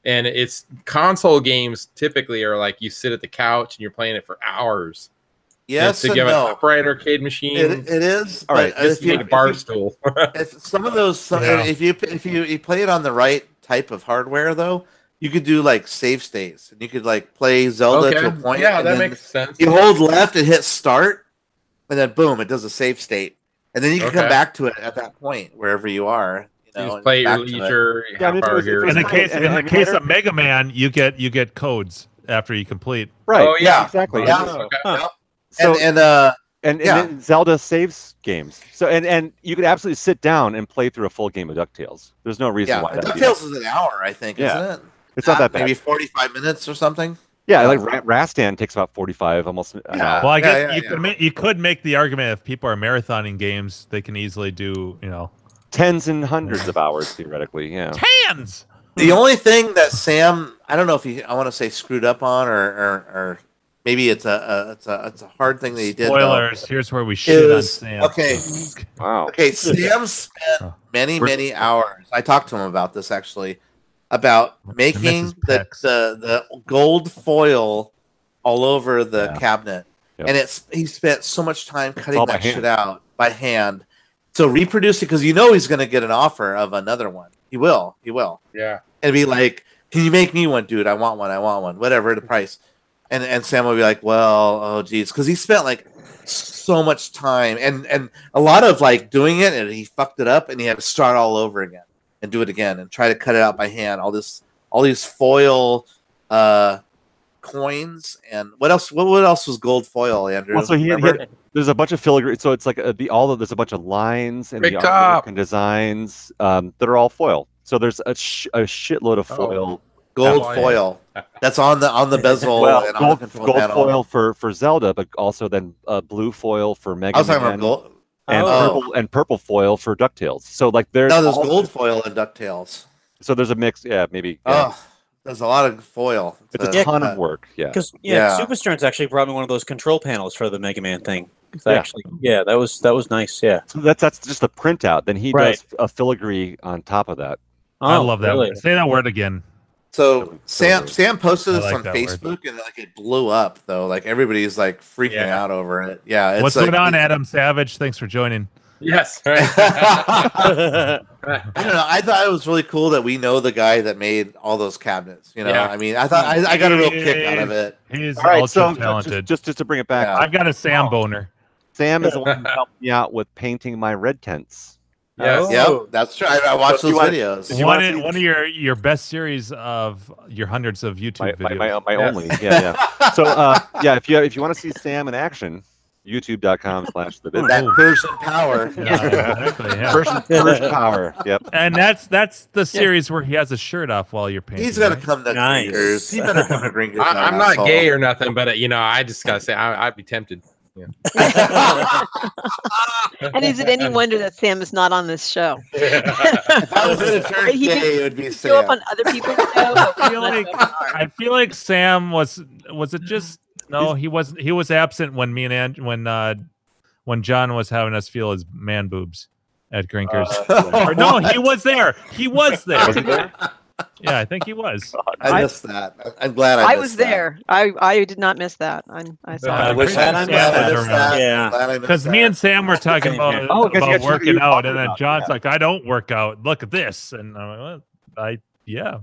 and it's console games typically are like you sit at the couch and you're playing it for hours. Yes, to give an upright arcade machine. It is. All right, just need a bar stool. If some of those, if you play it on the right type of hardware, though, you could do like save states, and you could like play Zelda to a point. Yeah, that makes sense. You hold left and hit start, and then boom, it does a save state, and then you can come back to it at that point wherever you are. You just play your leisure. Half hour here. In the case of Mega Man, you get codes after you complete. Right. Oh yeah, exactly. Yeah. Okay. So, And And Yeah. then Zelda saves games. So and you could absolutely sit down and play through a full game of DuckTales. There's no reason Yeah, why and that. DuckTales is an hour, I think, Yeah. isn't it? It's not that bad. Maybe 45 minutes or something. Yeah, like Rastan takes about 45, almost an hour. Well, I guess you could make the argument if people are marathoning games, they can easily do, tens and hundreds of hours theoretically. Yeah. Tens. The only thing that Sam, I don't know if I want to say screwed up on, or maybe it's a hard thing that he did. Spoilers. Here's where we shit on Sam. Okay. Wow. Okay. Sam spent many hours. I talked to him about this actually, about making the gold foil all over the cabinet, and he spent so much time cutting that shit out by hand. So reproduce it because he's going to get an offer of another one. He will. Yeah. And be like, "Can you make me one, dude? I want one. Whatever the price." And Sam will be like, "Well, oh geez," because he spent like so much time and a lot of like doing it, and he fucked it up, and he had to start all over again and do it again and try to cut it out by hand. All these foil coins and what else? What else was gold foil, Andrew? Well, so there's a bunch of filigree. So it's like there's a bunch of lines and the artwork and designs that are all foil. So there's a shitload of foil. Gold foil. That's on the bezel and on the control gold panel. foil for Zelda, but also then blue foil for Mega I was talking Man. about gold. And purple thereil for DuckTales. So like there's gold foil in DuckTales. So there's a mix. Yeah, maybe. Oh, there's a lot of foil. It's a ton of work. Yeah. Because Super Stern's actually brought me one of those control panels for the Mega Man thing. Actually, that was nice. Yeah. So that's just a printout. Then he does a filigree on top of that. I love that. Really? Say that word again. So Sam posted this on that Facebook and like it blew up though. Like everybody's like freaking out over it. Yeah. What's going on, Adam Savage? Thanks for joining. Yes. I don't know. I thought it was really cool that we know the guy that made all those cabinets. I mean, I thought I got a real kick out of it. He's ultra talented. Just to bring it back, I've got a Sam boner. Sam is the one who helped me out with painting my red tents. Yes. Yep, that's true. I watched those videos. One of your best series of your hundreds of YouTube videos. My only. Yeah. So if you want to see Sam in action, youtube.com/thevidman. That Persian power. Persian power. Yep. And that's the series where he has a shirt off while you're painting. He's gonna come to Grinkers. He better come to Grinkers. I'm not gay or nothing, but I just gotta say I'd be tempted. Yeah. And is it any wonder that Sam is not on this show? If I was in a church gay, it would be Sam. Show up on other people's shows. I feel like Sam was it just no, he was absent when when John was having us feel his man boobs at Grinkers. No, he was there. He was there. Was he there? Yeah, I think he was. I missed that. I'm glad I was there. I did not miss that. I saw. I wish I missed that. Yeah, because me and Sam were talking about working out, and then John's like, "I don't work out. Look at this," and I'm like, yeah,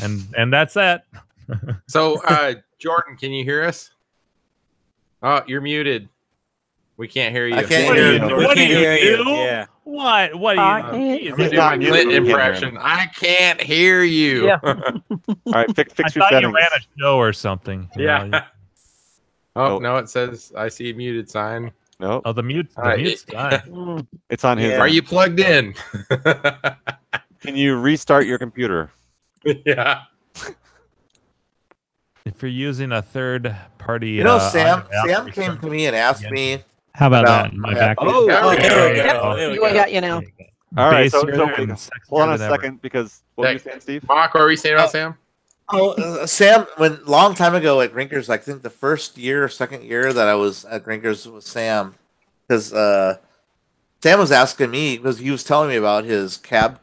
and that's that. So, Jordan, can you hear us? Oh, you're muted. We can't hear you. I can't hear you. What do you do? Yeah. What? What do you do? Clint impression. I can't hear you. Yeah. All right, fix I your thought settings. you ran a show or something. Yeah. Oh no, it says I see muted sign. No. Oh, the mute's gone. It's on his. Are you plugged in? Can you restart your computer? Yeah. If you're using a third party, Sam came to me and asked me. How about that? My back. There we go. I got you now. All right, so hold on a second because what were you saying, Steve? Mark, what were you saying about Sam? Sam, long time ago at Grinkers, I think the first year or second year that I was at Grinkers with Sam, because Sam was asking me because he was telling me about his cab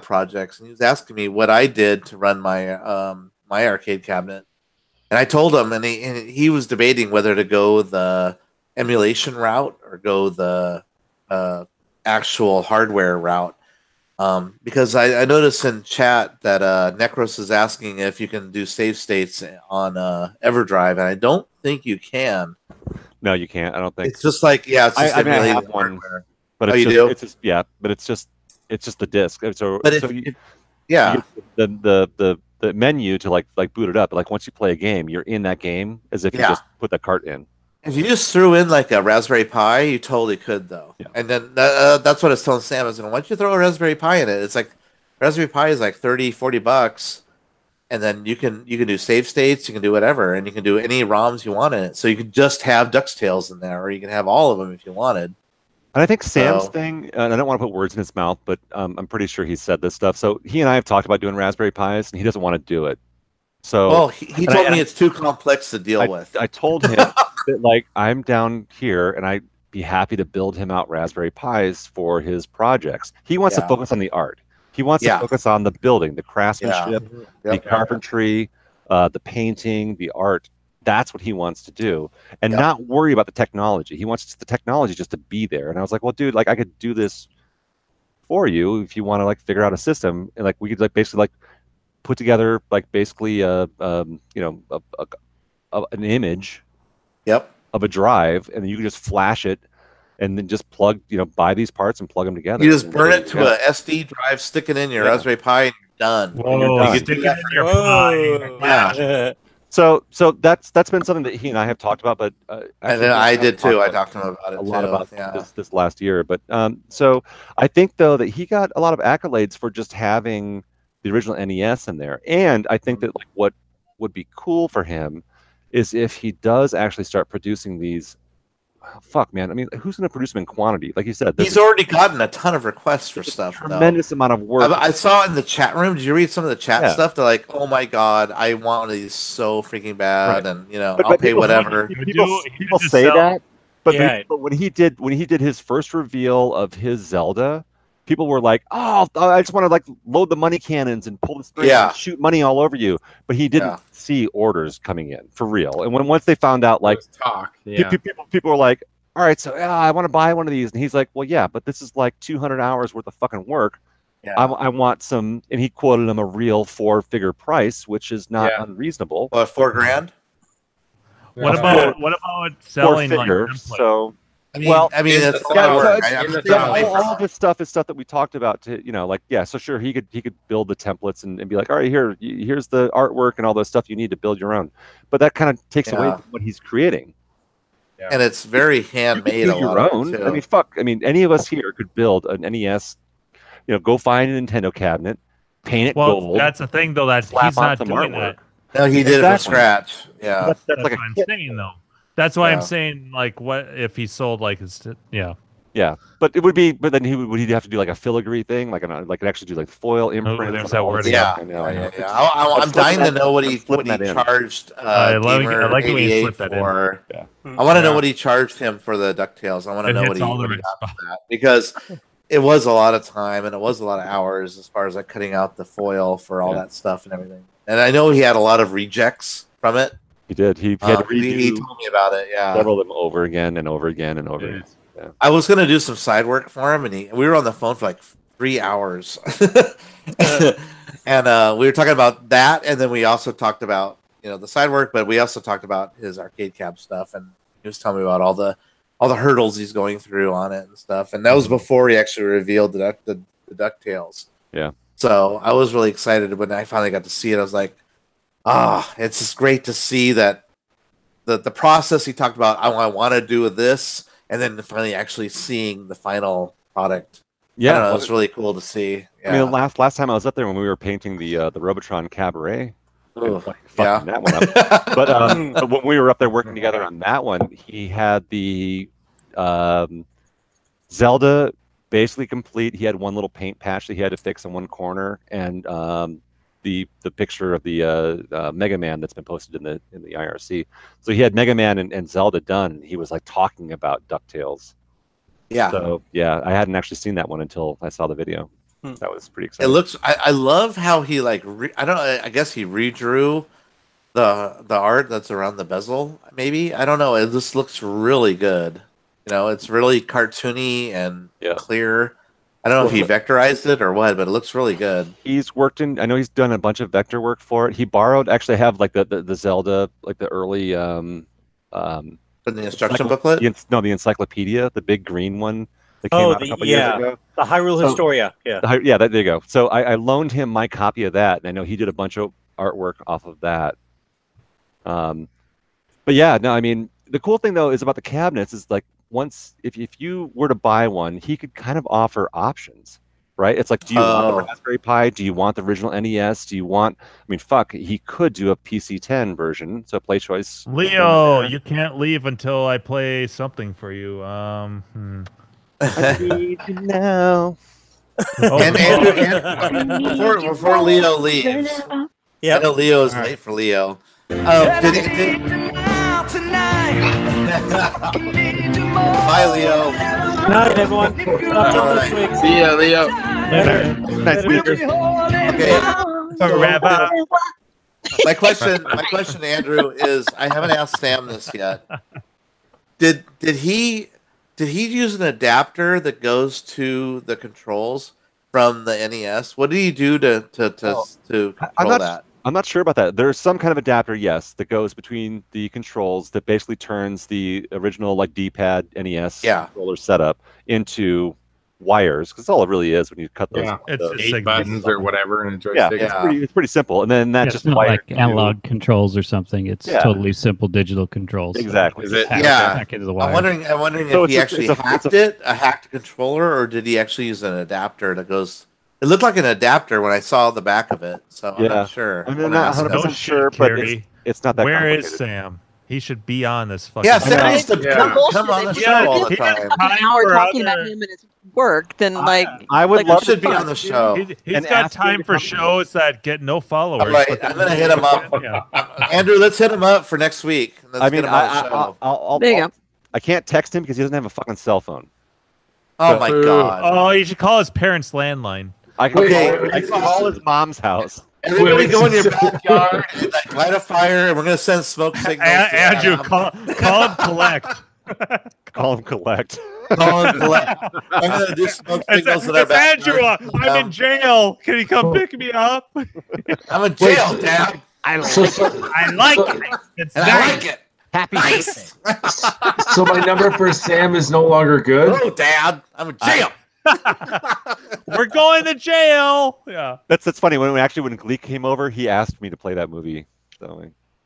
projects, and he was asking me what I did to run my my arcade cabinet, and I told him, and he was debating whether to go the emulation route or go the actual hardware route. Because I noticed in chat that Necros is asking if you can do save states on EverDrive, and I don't think you can. No, you can't. I don't think. It's just like it's just I have one, but it's you just, it's just but it's just the disc. So, but the menu to like boot it up. Like once you play a game, you're in that game as if you just put the cart in. If you just threw in like a Raspberry Pi, you totally could though. Yeah. And then that's what I was telling Sam. I was going, why don't you throw a Raspberry Pi in it? It's like Raspberry Pi is like $30-$40, and then you can do save states, you can do whatever, and you can do any ROMs you want in it. So you could just have DuckTales in there, or you can have all of them if you wanted. And I think Sam's So- thing, and I don't want to put words in his mouth, but I'm pretty sure he said this stuff. So he and I have talked about doing Raspberry Pis, and he doesn't want to do it. So Well, he told me it's too complex to deal with. I told him that like I'm down here, and I'd be happy to build him out Raspberry Pis for his projects. He wants to Yeah. focus on the art. He wants to Yeah. focus on the building, the craftsmanship, the Yep. carpentry, the painting, the art. That's what he wants to do, and not worry about the technology. He wants the technology just to be there. And I was like, well, dude, like I could do this for you if you want to like figure out a system, and like we could like basically like put together like basically an image of a drive, and then you can just flash it and then just plug, buy these parts and plug them together. You just And burn there it you to go. a SD drive, stick it in your Yeah. Raspberry Pi, and you're done. And you're done. You could do that for your Yeah. So that's been something that he and I have talked about, but And actually then I we did too. I talked talked to him about it a lot too. about Yeah. this last year. But so I think though that he got a lot of accolades for just having the original NES in there, and I think that like what would be cool for him is if he does actually start producing these. Fuck, man. I mean, who's going to produce them in quantity? Like you said, He's already gotten a ton of requests for stuff. tremendous amount of work. I saw in the chat room. Did you read some of the chat Yeah. stuff? They're like, "Oh my god, I want one of these so freaking bad," Right. and I'll But pay people- whatever. People say that, but Yeah. but when he did his first reveal of his Zelda, people were like, "Oh, I just want to like load the money cannons and pull the string Yeah. and shoot money all over you." But he didn't see orders coming in for real. And once they found out, like, talk. people were like, "All right, so I want to buy one of these," and he's like, "Well, yeah, but this is like 200 hours worth of fucking work. Yeah. I want some," and he quoted him a real 4-figure price, which is not unreasonable. What, $4,000? What about selling like Four-figure, templates? So I mean, it's a lot of work. all of this stuff is stuff that we talked about. So sure, he could build the templates and be like, all right, here's the artwork and all those stuff you need to build your own. But that kind of takes away from what he's creating. And it's very handmade. You A can do lot your of own. it, too. I mean, fuck. I mean, any of us here could build an NES. Go find a Nintendo cabinet, paint it Well, gold. that's the thing though, that slap he's on not some doing artwork. that. No, he did it from Exactly. scratch. Yeah. That's That's like what a I'm kit. saying though. That's why Yeah. I'm saying like, what if he sold like his? Yeah, but it would be. But then would he have to do like a filigree thing, like actually do like foil imprint? there's that word Yeah, I know. yeah. I'm dying to know what he charged I like Gamer it when you 88 slip that in. for. Yeah. I want to know what he charged him for the DuckTales. I want to It know hits what he, all the what he right got for that, because it was a lot of time and it was a lot of hours as far as like cutting out the foil for all that stuff and everything. And I know he had a lot of rejects from it. He did. He had to redo he told me about it. Yeah, several of them over again and over again and over again. Yeah. I was gonna do some side work for him, and we were on the phone for like 3 hours, and we were talking about that, and then we also talked about the side work, but we also talked about his arcade cab stuff, and he was telling me about all the hurdles he's going through on it and stuff, and that was before he actually revealed the DuckTales. Yeah. So I was really excited when I finally got to see it. I was like, it's just great to see that the process he talked about. I want to do this, and then finally actually seeing the final product. Yeah, I don't know, it was really cool to see. Yeah. I mean, last time I was up there when we were painting the Robotron Cabaret. Ooh, fucking that one up. But when we were up there working together on that one, he had the Zelda basically complete. He had one little paint patch that he had to fix in one corner, and the picture of the Mega Man that's been posted in the IRC. So he had Mega Man and Zelda done. He was like talking about DuckTales. Yeah. So yeah, I hadn't actually seen that one until I saw the video. That was pretty It exciting. looks. I love how he like. I guess he redrew the art that's around the bezel. Maybe I don't know. It just looks really good. It's really cartoony and clear. I don't know if he vectorized it or what, but it looks really good. He's worked in. I know he's done a bunch of vector work for it. He borrowed. Actually, I have like the Zelda, like the early From the instruction booklet. The encyclopedia, the big green one that came out a couple years ago. The Hyrule Historia. Yeah. There you go. So I loaned him my copy of that, and I know he did a bunch of artwork off of that. But yeah, no, I mean, the cool thing though is about the cabinets is like once if you were to buy one, he could kind of offer options, right? It's like, do you want the Raspberry Pi? Do you want the original NES? Do you want? I mean, fuck, he could do a PC-10 version, so play choice. Leo, you can't leave until I play something for you. I need you now. And Andrew, before Leo leaves, I know Leo is late for Leo. Bye, Leo. Good night, everyone. See ya, Leo. Nice speakers. Okay. My question, Andrew, is I haven't asked Sam this yet. Did he use an adapter that goes to the controls from the NES? What did he do to control that? I'm not sure about that. There's some kind of adapter, yes, that goes between the controls that basically turns the original like D-pad NES controller setup into wires, because that's all it really is when you cut those. Yeah, those it's 8 buttons or whatever in a joystick. Yeah, it's pretty simple. And then that it's just not wired like analog controls or something. It's Yeah. totally simple digital controls. Exactly. So Is it- back into the wire. I'm wondering So if he it's a- actually it's a- hacked it, a hacked controller, or did he actually use an adapter that goes? It looked like an adapter when I saw the back of it, so I'm not sure. I'm When not I asked him. 100% sure, but it's not that Where complicated. is Sam? He should be on this fucking. Yeah, Sam needs to Yeah. come on the Bullshit. show all the If time. an hour talking about him and his work, then like I would like, love He should to be on the show. He's got time for shows that get no followers. All right, but I'm gonna hit him up. Yeah. Andrew, let's hit him up for next week. Let's I mean, get him on the show. There you go. I can't text him because he doesn't have a fucking cell phone. Oh my god! Oh, you should call his parents' landline. I can call his mom's house. Everybody go in your backyard and like, light a fire, and we're gonna send smoke signals. to Andrew, Adam. call him collect. Call him collect. Call him collect. I'm gonna do smoke signals in our It's Andrew. backyard. I'm in jail. Can you come pick me up? I'm in jail, Dad. I like it. It's And nice. I like it. Happy Nice. So my number for Sam is no longer good. Oh, Dad, I'm in jail. We're going to jail. Yeah. That's funny. When Gleek came over, he asked me to play that movie. So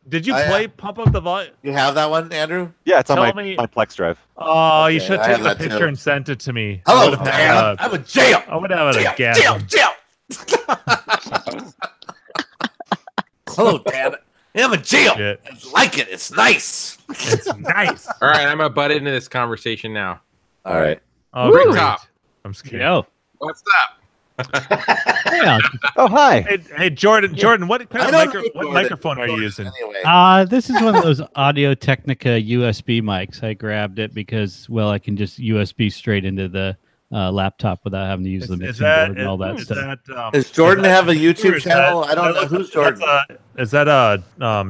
Did you I, play Pump Up the Volume? You have that one, Andrew? yeah, it's on Tell my me- Plex drive. Oh, you Okay, should I take have a that picture too. and send it to me. Hello, Dad. I'm in jail. I would have a gas. Jail. Hello, Dad. I'm in jail. Shit. I like it. It's nice. It's nice. All right, I'm gonna butt into this conversation now. All right. Oh, Rick great. Top, I'm scared. Yo. what's up? Yeah. Oh, hi. Hey, Jordan, what kind I of don't what know Jordan. microphone are you using? Anyway. This is one of those Audio Technica USB mics. I grabbed it because, well, I can just USB straight into the laptop without having to use the mixing board and all that stuff. Does Jordan have a YouTube is channel? that- I don't know. Who's Jordan? Is that a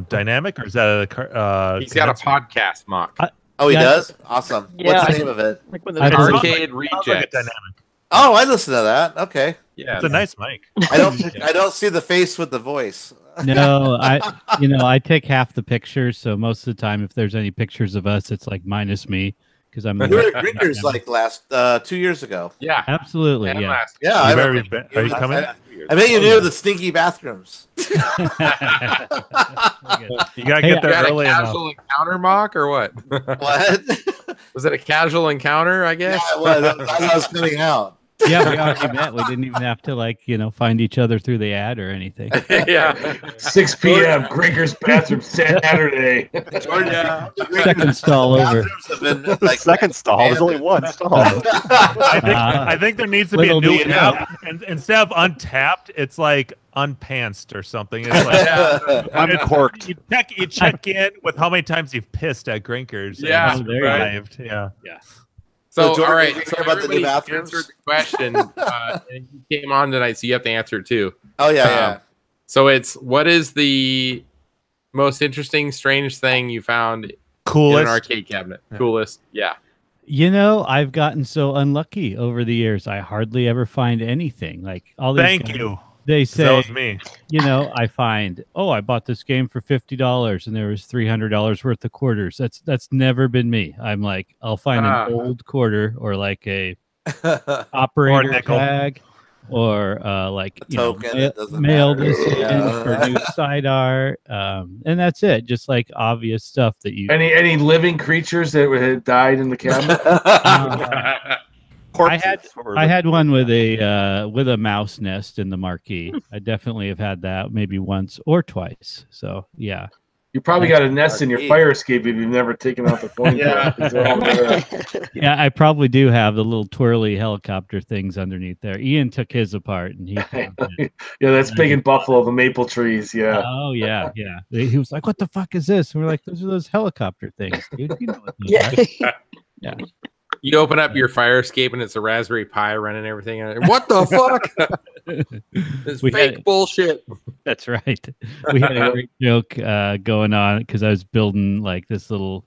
dynamic or is that a? He's got a podcast mock. Oh, he Yeah. does? Awesome. Yeah. What's the name of it? like when I the don't- Arcade sounds like a Rejects. dynamic. Oh, I listen to that. Okay. Yeah, It's a nice mic. I don't see the face with the voice. No, I take half the pictures, so most of the time, if there's any pictures of us, it's like minus me because I'm. We were at Grinkers like last 2 years ago. yeah. Absolutely, And yeah. last- Yeah, You I better remember. be- are you coming? I bet you knew the stinky bathrooms. You gotta Hey, get You there had a early enough. casual encounter mock or what? What? Was it a casual encounter? I guess. Yeah, well, that was coming out. Yeah, we already met. We didn't even have to find each other through the ad or anything. Yeah. 6 p.m. Grinker's bathroom Saturday. Second stall over. Bathrooms have been, The like, second stall. There's only one stall. I think there needs to be a Little new do you app, and instead of untapped, it's like unpantsed or something. It's like Uncorked. You check in with how many times you've pissed at Grinkers. Yeah, and it's there you go. arrived. Yeah. So, So, Jordan, all right. did you So hear about the new everybody bathrooms? answered the question. And you came on tonight, so you have to answer it too. Oh, yeah. So it's what is the most interesting, strange thing you found in an Coolest. arcade cabinet? Coolest. Yeah. I've gotten so unlucky over the years. I hardly ever find anything. Like all these Thank guys, you. They That say, was me. I find, I bought this game for $50 and there was $300 worth of quarters. That's never been me. I'm like, I'll find an old quarter or like a operator nickel. tag or like token that doesn't mail matter. this in for new side art, and that's it. Just like obvious stuff that you. Any living creatures that had died in the cabinet? I had one with a mouse nest in the marquee. I definitely have had that maybe once or twice. So yeah. You probably got a nest in your fire escape if you've never taken out the coin. Yeah, I probably do have the little twirly helicopter things underneath there. Ian took his apart, and he found it. Yeah, that's big in Buffalo, the maple trees. Yeah. Oh yeah. He was like, "What the fuck is this?" And we're like, "Those are those helicopter things, dude." You know what those are. Yeah. You open up your fire escape and it's a Raspberry Pi running everything. What the fuck? This fake bullshit. That's right. We had a great joke going on because I was building like this little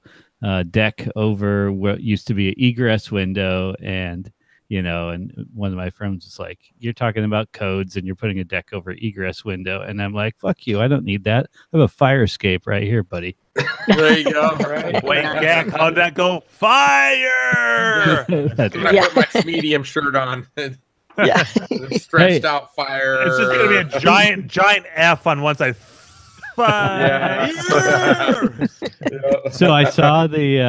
deck over what used to be an egress window, and and one of my friends was like, "You're talking about codes and you're putting a deck over egress window," and I'm like, "Fuck you! I don't need that. I have a fire escape right here, buddy." There you go. Right. Wait, Gak, how'd that go? Fire! That's I put my medium shirt on. Yeah. Stretched out fire. It's just gonna be a giant F on one side. Fire! So I saw the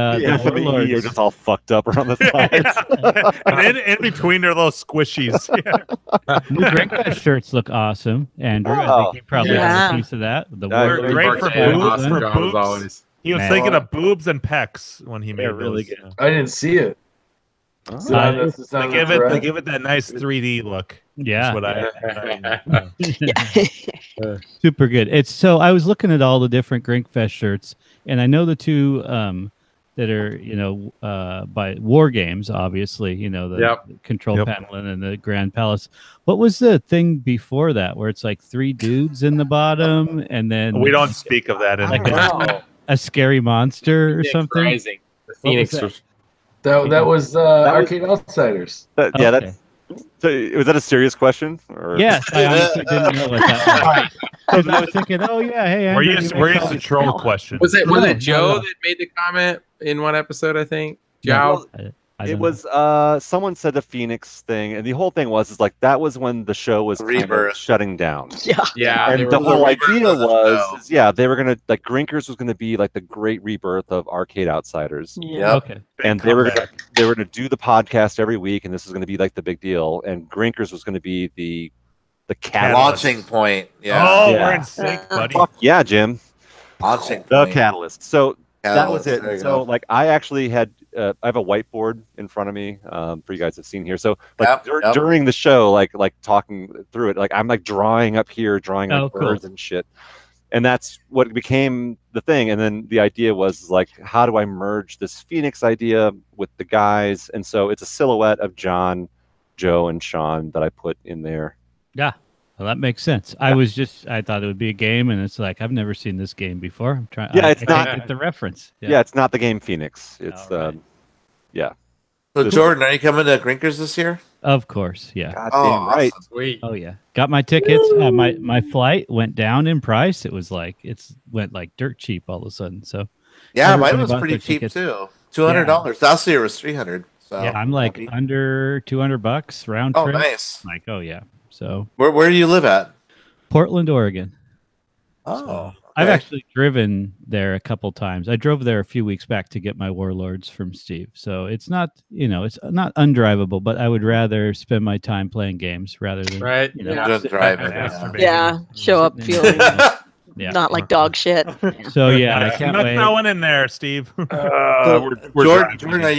warlords. You're just all fucked up around the sides. And in between their little squishies. New Drinkfest shirts look awesome, Andrew. I think you probably have a piece of that. The warlords Great for Yeah, boobs. awesome For job as boobs. always. He was thinking of boobs and pecs when he made really those. good. I didn't see it. They give it that nice 3D look. Yeah. That's what I Super good. It's so I was looking at all the different Grinkfest shirts, and I know the two that are by War Games, obviously, the control panel and the Grand Palace. What was the thing before that where it's like 3 dudes in the bottom, and then we don't speak of that in a scary monster or something? Rising. The Phoenix was That was Arcade Outsiders. So was that a serious question? Or? Yes, I honestly didn't know what that was. I was thinking, oh yeah, hey, we're used to troll questions. Was it Joe that made the comment in one episode? I think Joe. It was someone said the Phoenix thing, and the whole thing was like that was when the show was kind of shutting down. Yeah, and the whole idea was they were gonna like Grinkers was gonna be like the great rebirth of Arcade Outsiders. Yeah. Okay. And they were gonna do the podcast every week, and this was gonna be like the big deal. And Grinkers was gonna be the catalyst. Launching point. Yeah. Oh, we're in sync, buddy. Fuck yeah, Jim. Launching The point. catalyst. So that was it. There you So go. like I actually had I have a whiteboard in front of me for you guys have seen here. So like during the show, like talking through it, like I'm like drawing up here, drawing like birds and shit. And that's what became the thing. And then the idea was like, how do I merge this Phoenix idea with the guys? And so it's a silhouette of John, Joe, and Sean that I put in there. Yeah. Well, that makes sense. I thought it would be a game, and it's like I've never seen this game before. I'm trying. Yeah, it's I not can't get the reference. Yeah, it's not the game Phoenix. It's yeah. So Jordan, are you coming to Grinkers this year? Of course, yeah. God damn right. Awesome. Sweet. Oh yeah, got my tickets. My flight went down in price. It was like went like dirt cheap all of a sudden. So Yeah, mine everybody was bought pretty their cheap tickets. too. $200. Last year was $300. So Yeah, I'm like under $200 round Oh, trip. nice. Like, oh yeah. So Where do you live at? Portland, Oregon. Oh, I've actually driven there a couple times. I drove there a few weeks back to get my Warlords from Steve. So it's not, it's not undrivable, but I would rather spend my time playing games rather than just driving. Yeah, show up feeling not like dog shit. So yeah, I can't not wait. throwing in there, Steve. Jordan, are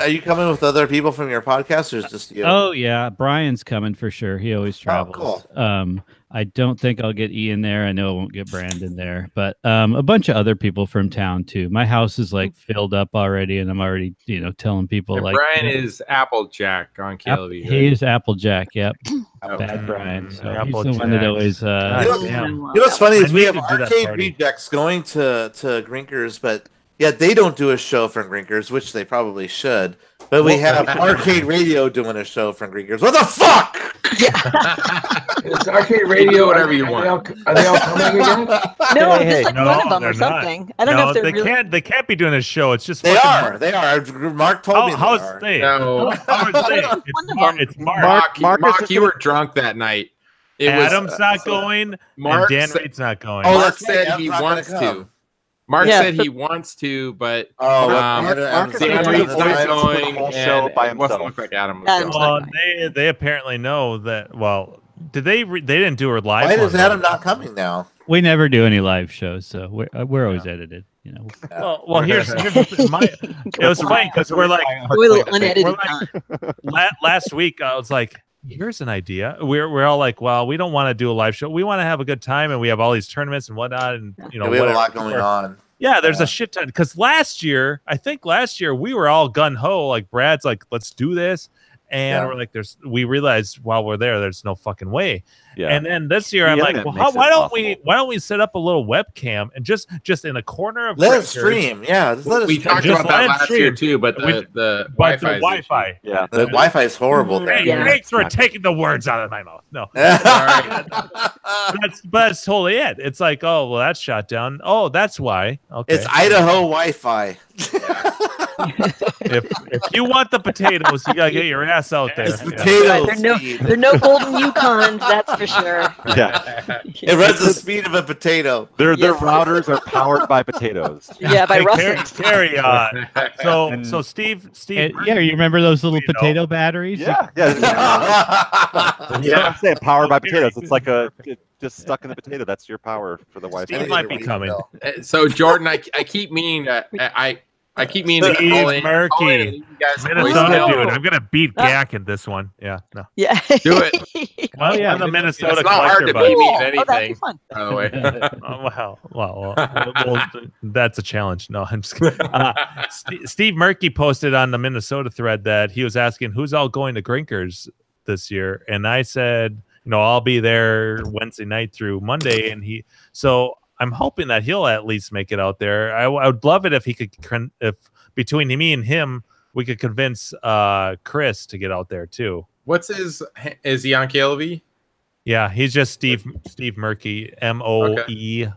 you coming with other people from your podcast, or is just you? Oh yeah, Brian's coming for sure. He always travels. Cool. I don't think I'll get Ian there. I know I won't get Brandon there, but a bunch of other people from town too. My house is like filled up already, and I'm already telling people And like Brian is Applejack on KLV. he is Applejack. Yep, bad Brian. So he's the one that always. You know what's funny is we have Arcade Rejects going to Grinkers, but yeah, they don't do a show from Grinkers, which they probably should. But we have Arcade Radio doing a show from Greekers. What the fuck? It's Arcade Radio. Whatever you want. Are they all coming again? No, Hey, just like no, one of them they're or something. I don't know if they're they really. can't. They can't be doing a show. It's just They fucking are. Mark. They are. Mark told me How's they are. they? No. How are they? It's Mark. Mark, you were drunk that night. Adam's not going. Mark and Dan said- Reed's not going. Oh, Mark that's right, said Adam's he not gonna wants come. to. Mark Yeah. said he wants to, but Mark is Dan gonna Reed's do not the going. whole show and by it wasn't himself. look like Adam was Adam's going. not Well, they apparently know that. Well, did they? They didn't do a live. Why one, is Adam though. not coming now? We never do any live shows, so we're always edited. You know. Well, here's it was funny because we're like, unedited. last week I was like, here's an idea. We're all like, well, we don't want to do a live show. We want to have a good time, and we have all these tournaments and whatnot, and We have a lot going on. Yeah, there's a shit ton. Because last year we were all gun ho. Like Brad's like, let's do this, and we're like, we realized while we're there's no fucking way. Yeah. And then this year I'm The like, internet well, makes it why don't we set up a little webcam and just in a corner of Let it Drinkers, stream. Yeah, just let us We talked Just about that live last stream. year too, but With- the but the Wi-Fi. Wi-Fi. Yeah. The Wi-Fi is horrible there. Hey, Yeah. thanks for taking the words out of my mouth. No, but that's totally it. It's like, oh well, that's shot down. Oh, that's why. Okay, It's Idaho Wi-Fi. if you want the potatoes, you gotta get your ass out there. It's Yeah. potatoes. They're no golden Yukons, that's for sure. Yeah. It runs the speed of a potato. Their routers are powered by potatoes. Yeah, by Hey, Russell. carry on. So Steve, Yeah, you remember those little potato batteries? Yeah. Yeah. I'm saying powered by potatoes. It's like just stuck in the potato. That's your power for the Wi-Fi. Steve might be coming. So Jordan, I keep meaning I keep meaning to call in. Steve Murky, and leave you guys a Minnesota voicemail. dude. I'm gonna beat Gak in this one. Yeah, no. Yeah. Do it. Well, yeah, I'm the Minnesota It's not hard to collector, beat me buddy. in Oh, that'd be anything. fun. By the way. Well, that's a challenge. No, I'm just kidding. Steve Murky posted on the Minnesota thread that he was asking who's all going to Grinkers this year, and I said, I'll be there Wednesday night through Monday, and I'm hoping that he'll at least make it out there. I would love it if he could, if between me and him, we could convince Chris to get out there too. What's is he on KLV? Yeah, he's just Steve Murky, MOE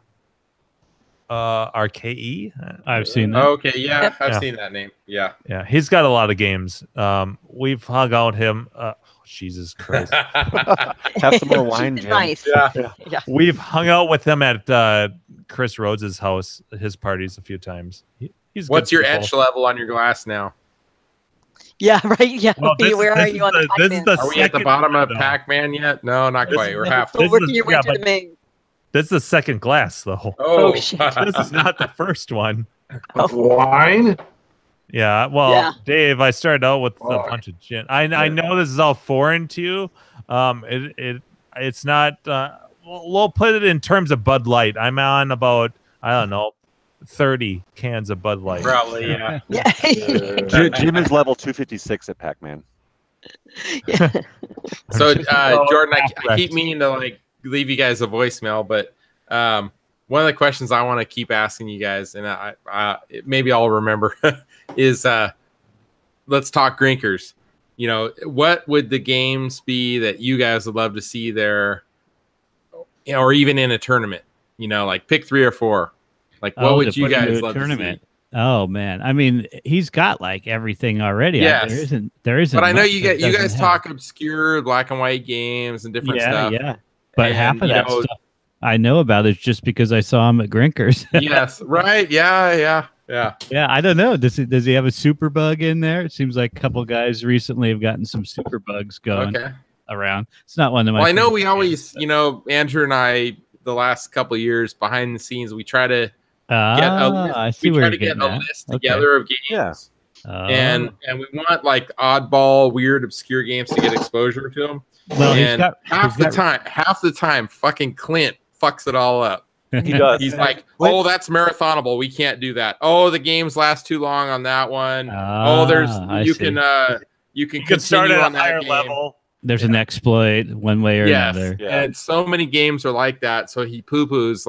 RKE. I've seen that. Okay, yeah, I've seen that name. Yeah. Yeah, he's got a lot of games. We've hung out him. Jesus Christ. Have some more wine, Jim. Nice. Yeah. We've hung out with him at Chris Rhodes' house, his parties a few times. He's What's good your people. etch level on your glass now? Yeah, right. Yeah. Well, Where are you on the this is the Are we at the second bottom of one, though. Pac-Man yet? No, not This quite. is- We're half. Still This working is- your way yeah, through but- the main. This is the second glass, though. Oh, shit. This is not the first one. Wine? Yeah, well, Yeah. Dave, I started out with a Fuck. bunch of gin. I know this is all foreign to you. It's not. We'll put it in terms of Bud Light. I'm on about 30 cans of Bud Light. probably. Yeah. Yeah. Jim is level 256 at Pac-Man. So, Jordan, I correct. keep meaning to leave you guys a voicemail, but one of the questions I want to keep asking you guys, and maybe I'll remember, is let's talk Grinkers. What would the games be that you guys would love to see there, or even in a tournament? Pick 3 or 4. What would you guys love to see? Oh man, I mean, he's got everything already. Yes. There isn't. But I know much you that guys doesn't have. talk obscure black and white games and different stuff. Yeah. But And, half of you that know- stuff I know about is just because I saw him at Grinkers. Yes, right. Yeah. Yeah, I don't know. Does he have a super bug in there? It seems like a couple guys recently have gotten some super bugs going Okay. around. It's not one of my. Well, I know favorite we games, always, but- Andrew and I, the last couple of years behind the scenes, we try to get I see we where try you're to get getting a at. list Okay. together of games. Yeah. And we want oddball, weird, obscure games to get exposure to them. Well, he's and got- half the time, fucking Clint fucks it all up. He does. He's like, "Oh, that's marathonable. We can't do that. Oh, the games last too long on that one. I you see. can You can start continue at on a that higher game." level. There's an exploit one way or Yes, another. Yeah. and so many games are like that. So he poo-poos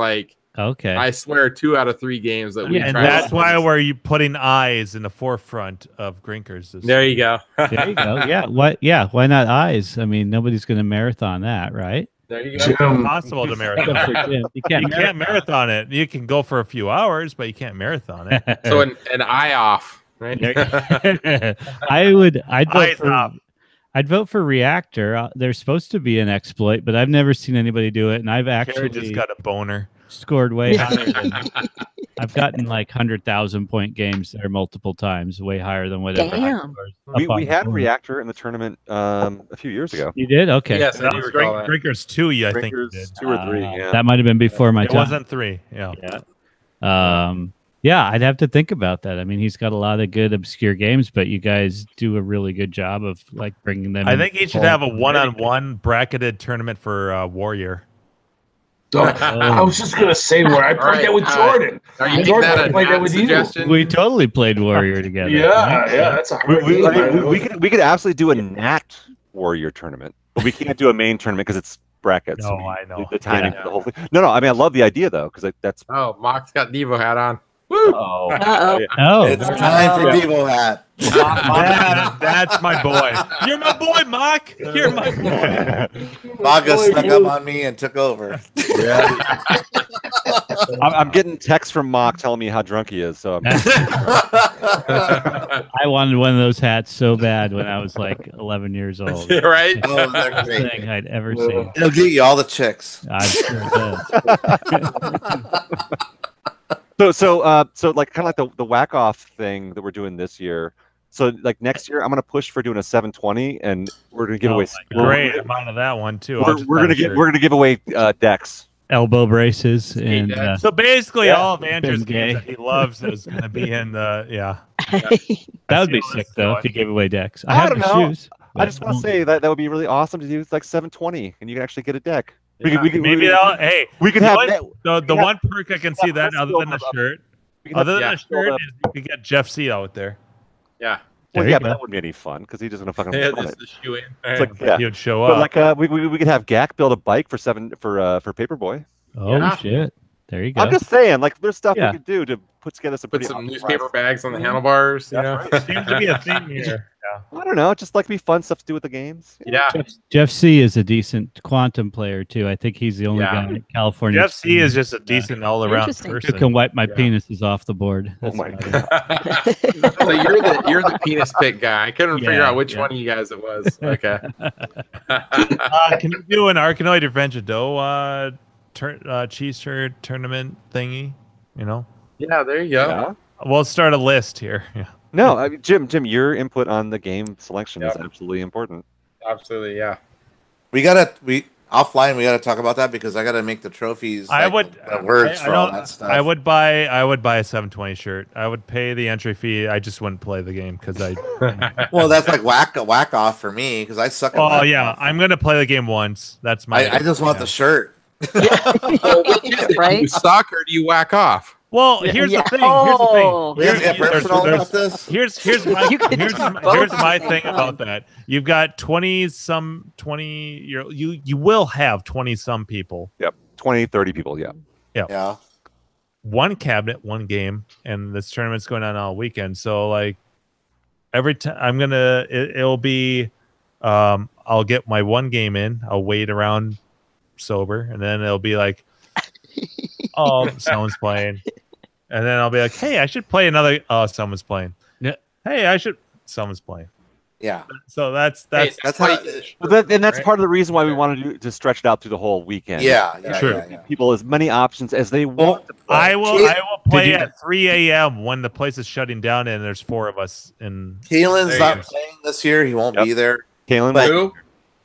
Okay. I swear 2 out of 3 games that we and tried. that's why we're putting eyes in the forefront of Grinkers. There you go. There you go. Yeah. What? Yeah. Why not eyes? I mean, nobody's going to marathon that, right? There you It's go. impossible to marathon. You can't marathon it. You can go for a few hours, but you can't marathon it. So an eye off, right? I'd vote for Reactor. There's supposed to be an exploit, but I've never seen anybody do it, and I've actually just got a boner. Scored way higher than I've gotten like 100,000 point games there multiple times, way higher than whatever. Damn. We had Reactor in the tournament a few years ago. You did? Okay. Yes, I do recall that. Grinkers 2, I think you did. 2 or 3. Yeah. That might have been before my It time. wasn't 3. Yeah. Yeah, I'd have to think about that. I mean, he's got a lot of good obscure games, but you guys do a really good job of like bringing them. I think he should have a one-on-one bracketed tournament for Warrior. I was just gonna say where I played that with Jordan. Are you Jordan, that I played that with suggestion? We totally played Warrior together. Yeah, that's a hard we could absolutely do a Nat Warrior tournament, but we can't do a main tournament because it's brackets. No, I know. The timing for the whole thing. No, I mean I love the idea though because that's. Oh, Mock's got Devo hat on. Woo! Oh, It's time for Devo hat. That's my boy. You're my boy, Mock. You're my boy. Maga snuck up on me and took over. I'm getting texts from Mock telling me how drunk he is. So I wanted one of those hats so bad when I was like 11 years old. Right? Oh, they're Best great. thing I'd ever seen. It'll get you all the chicks. I'm sure it does. So like kind of like the whack off thing that we're doing this year. So like next year, I'm gonna push for doing a 720, and we're gonna give away. Great amount of that one too. We're gonna give away decks, elbow braces, and so basically all of Ben Andrew's Gay. games that he loves is gonna be in the that would be sick though if you gave away decks. I I have don't the know. shoes. I just want to say that would be really awesome to do like 720, and you can actually get a deck. Hey, we could have the one perk I can see that other than the shirt. Other than the shirt is you could get Jeff C out there. Yeah. Well, yeah, but that wouldn't be any fun because he's just gonna fucking. Yeah, run this it. is shoe in. It's like, yeah. He would show But up. like we could have Gak build a bike for Paperboy. Oh shit! There you go. I'm just saying, like there's stuff Yeah. we could do to put together some Put pretty some awesome newspaper rides. bags on the handlebars. You know, Seems to be a theme here. I don't know, just like be fun stuff to do with the games. Yeah. Jeff C is a decent quantum player too. I think he's the only guy in California. Jeff C is just a decent all-around Interesting. person. who can wipe my penises off the board. Oh That's my about god! it. So you're the penis pick guy. I couldn't figure Yeah, out which yeah. one of you guys it was. Okay. Can you do an Arkanoid Revenge of Dough cheese shirt tournament thingy? You know, Yeah, there you go. Yeah. we'll start a list here. Yeah. No, I mean, Jim, your input on the game selection is absolutely important. Absolutely, yeah. We gotta talk about that because I gotta make the trophies. I like, would the words I for all don't- that stuff. I would buy a 720 shirt. I would pay the entry fee. I just wouldn't play the game because I. Well, that's like whack off for me because I suck at Oh whack yeah, off. I'm gonna play the game once. That's my. I just want the shirt. Right? Do you suck or do you whack off? Well, here's Yeah. the thing. Oh. We have to get personal about this. Here's my You can here's do my, both here's my at the thing same about that. You've got 20 you will have 20 some people. Yep, 20, 30 people. Yeah. Yeah. One cabinet, one game, and this tournament's going on all weekend. So like every time it'll be I'll get my one game in, I'll wait around sober, and then it'll be like oh someone's playing. And then I'll be like, hey, I should play another someone's playing. Yeah. Hey, someone's playing. Yeah. So that's how. And that's part of the reason why we wanted to stretch it out through the whole weekend. Yeah. True. Give people as many options as they want to play. I will play at 3 a.m. when the place is shutting down and there's 4 of us in. Kalen's not playing this year. He won't be there. Kalen, But- Who?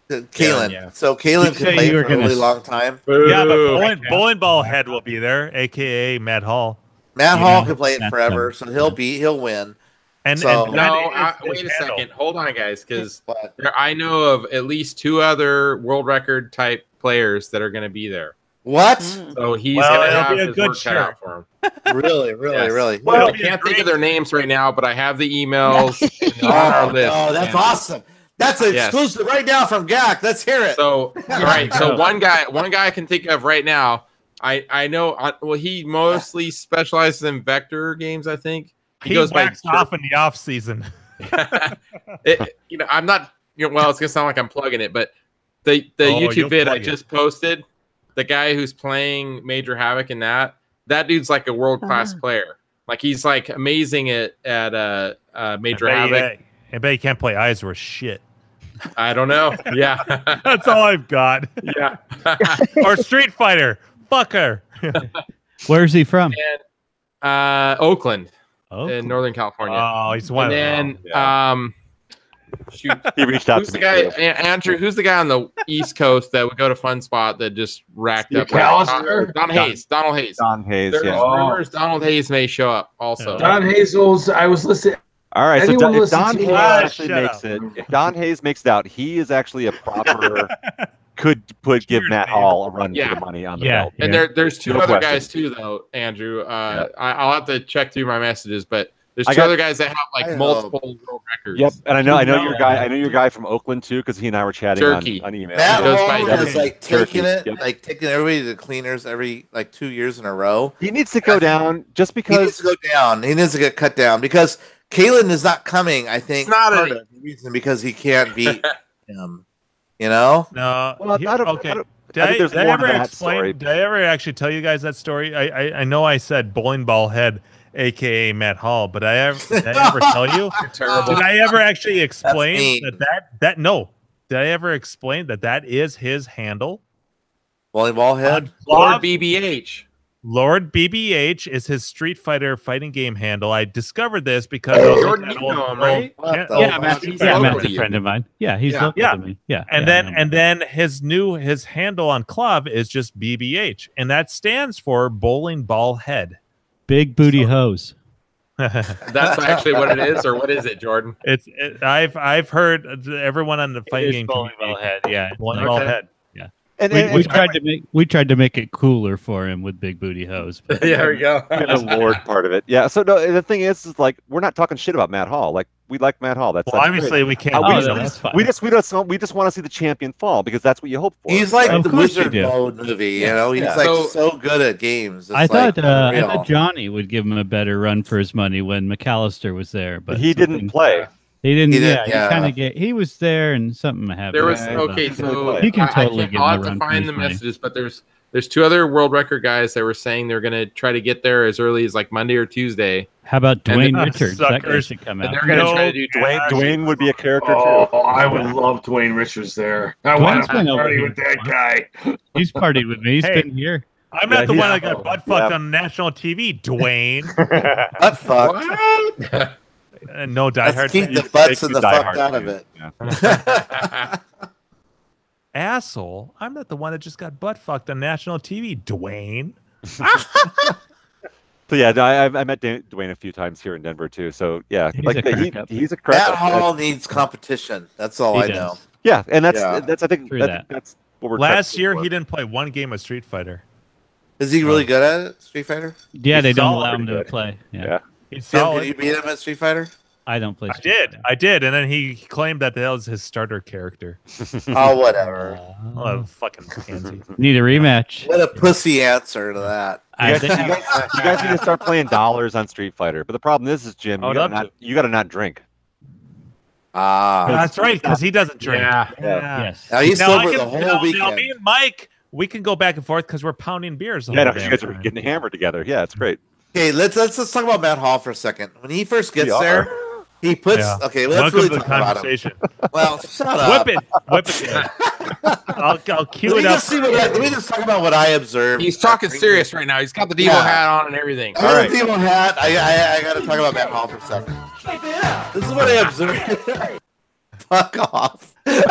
Kalen. Yeah. So Kalen You can say play you were for a gonna really long time. Yeah, but Boo. Bowling Ball Head will be there, aka Matt Hall. Matt Yeah, Hall can play it that's forever, so he'll win. And, So- and No, that is wait a his handle. second. Hold on, guys, because But I know of at least 2 other world record type players that are going to be there. what? So he's Well, going to it'll have be a his good work cut out shirt. for him. Really, Yes. really. Well, I can't think of their names right now, but I have the emails and they're on our list. Oh, that's And awesome. That's an Yes. exclusive right now from Gak. Let's hear it. So, all right. So one guy I can think of right now. I know. Well, he mostly specializes in vector games. I think he goes waxed off in the off season. I'm not. Well, it's gonna sound like I'm plugging it, but the YouTube vid I just posted, the guy who's playing Major Havoc in that dude's like a world class player. Like he's like amazing at Major Havoc. I bet he can't play eyes worth shit. I don't know. Yeah, that's all I've got. Yeah, or Street Fighter. Fucker. Where's he from? And, Oakland, in Northern California. Oh, he's one. And then, shoot, he reached out who's to the me. guy? Andrew, who's the guy on the East Coast that would go to Fun Spot that just racked up? Donald Hayes. Donald Hayes. Don Hayes. There's Yeah. rumors Donald Hayes may show up also. Don Hayes, I was listening. All right, so Anyone if Don listen to Hayes me? actually makes it, if Don Hayes makes it out, he is actually a proper. Could give Matt Hall a run for the money on the belt. And there's two No other question. guys too, though, Andrew. I'll have to check through my messages, but there's two other guys that have like multiple world records. Yep, and I know your guy. I know your guy from Oakland too, because he and I were chatting on email. Matt goes Hall by is like taking Turkey. it, like taking everybody to the cleaners every like 2 years in a row. He needs to go down just because. He needs to go down. He needs to get cut down because Kalen is not coming. I think It's not part of the reason because he can't beat him. You know? No. Well, I don't. Okay. I don't, Did I think there's more to that explain? story. Did I ever actually tell you guys that story? I know I said bowling ball head, aka Matt Hall, but did I ever tell you? You're terrible. Did I ever actually explain mean. that no? Did I ever explain that is his handle? Volleyball head. Lord BBH. Lord BBH is his Street Fighter fighting game handle. I discovered this because I was Jordan, looking you at know him, right? Matt's a friend of mine. Yeah, he's local to me. Yeah, And then his handle on club is just BBH, and that stands for bowling ball head. Big booty hose. That's actually what it is, or what is it, Jordan? I've heard everyone on the fighting game bowling ball head. Yeah, bowling ball head. Yeah. And, we tried to make it cooler for him with big booty hose. But There we go. the Lord part of it. Yeah. So no, the thing is like we're not talking shit about Matt Hall. Like we like Matt Hall. That's obviously great. we can't. That's fine. We just want to see the champion fall because that's what you hope for. He's like Of the course you Wizard do. Mode movie. You know, he's Yeah. like so good at games. It's I thought unreal. Johnny would give him a better run for his money when McAllister was there, but he didn't play. He didn't. He Yeah, did, yeah. he kind of he was there, and something happened. There was But so he can totally give him I'll a have to run for find his the money. messages, but there's two other world record guys that were saying they're gonna try to get there as early as like Monday or Tuesday. How about And Dwayne the Richards? That guy suckers- should come And out. they're gonna try to do Dwayne would be a character Oh, too. I would love Dwayne Richards there. I want to been over party here with that guy. He's partied with me. He's Hey. been here. I'm not the Yeah, one yeah. that got butt fucked Yeah. on national TV, Dwayne. Butt fuck. What? No, Die Let's Hard. keep the Thank butts you, and the Die fuck Hard out of fans. it. Yeah. Asshole. I'm not the one that just got butt fucked on national TV, Dwayne. So yeah, no, I met Dwayne a few times here in Denver too. So yeah, He's like a crack-up. he's a crack. Matt Hall needs competition. That's all He I does. know. Yeah, and that's Yeah. I think True that, that. that's what we're Last trying year, for. he didn't play one game of Street Fighter. Is he really good at it, Street Fighter? Yeah, they don't solid, allow him to pretty good. play. Yeah. Yeah. He's Tim, solid. can you beat him at Street Fighter? I don't play. I did, and then he claimed that was his starter character. Oh, whatever. What a fucking pansy. Need a rematch. What a pussy answer to that. I You think- guys need to start playing dollars on Street Fighter. But the problem is Jim, I would love to. you gotta not drink. Ah. That's right, because he doesn't drink. Yeah. Yes. Now he's Now, I sober can- the whole now, weekend. me and Mike, we can go back and forth because we're pounding beers. The Yeah, no, whole 'cause you damn guys are time. getting hammered together. Yeah, it's great. Okay, let's talk about Matt Hall for a second. When he first gets We are. there, he puts Yeah. okay. Let's Welcome really to the talk about him. conversation. Well, shut up. Whip it. I'll cue Let it me up. just let me just talk about what I observed. He's talking serious right now. He's got the Devo Yeah. hat on and everything. I got the Devo hat. I got to talk about Matt Hall for a second. This is what I observed. Fuck off. This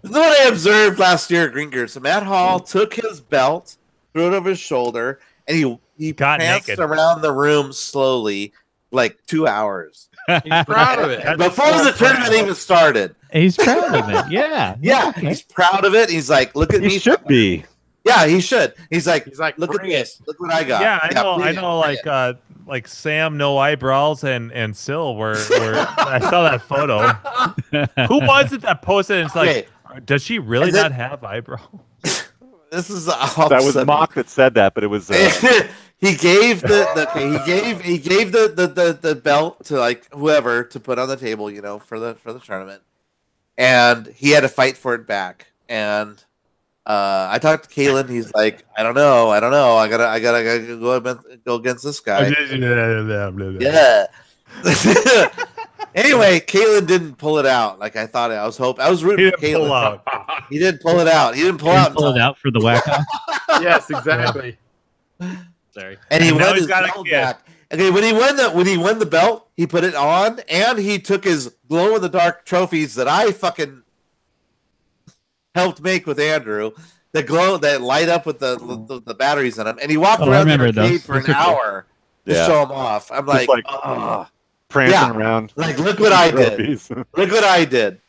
is what I observed last year at Green Gear. So Matt Hall took his belt, threw it over his shoulder, and he Got pranced naked. around the room slowly, like 2 hours. He's proud of it. Before the tournament even started. He's proud of it. Yeah. Yeah, he's proud of it. He's like, look at He me. should be. Yeah, he should. He's like, Look at bring this. Look what I got. Yeah, I know. bring I it, know. bring it. Like Sam, no eyebrows, and Sil were I saw that photo. Who was it that posted? And it's like, Okay. does she really And then- not have eyebrows? This is That was Mock that said that, but it was. He gave he gave the belt to like whoever to put on the table, you know, for the tournament, and he had to fight for it back. And I talked to Kalen. He's like, I don't know. I gotta go against this guy. Yeah. Anyway, Kalen didn't pull it out like I thought. I was rooting for Kalen. He didn't pull it out. He didn't pull it out for the wacko. Yes, exactly. Sorry. And he won his belt back. Okay, when he won the belt, he put it on, and he took his glow in the dark trophies that I fucking helped make with Andrew. That light up with the batteries in them, and he walked around the arcade for an hour to show them off. I'm like, prancing around. Like, look what I did. Look what I did.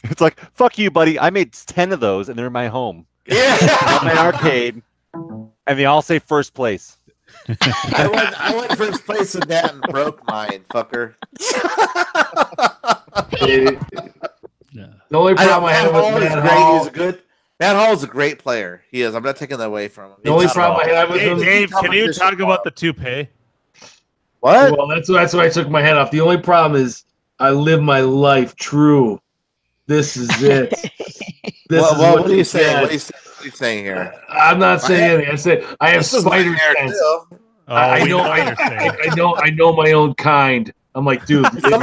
It's like, fuck you, buddy. I made 10 of those, and they're in my home. Yeah. At my arcade, and they all say first place. I won first place in that and broke mine, fucker. The only problem I have with Matt Hall is good. Matt Hall is a great player. He is. I'm not taking that away from him. The only problem I have with him. Dave, can you talk about the toupee? What? Well, that's why I took my head off. The only problem is I live my life true. This is it. What are you saying? What are you saying here? I'm not saying anything. I say I have spider sense. I know my own kind. I'm like, dude. Does Matt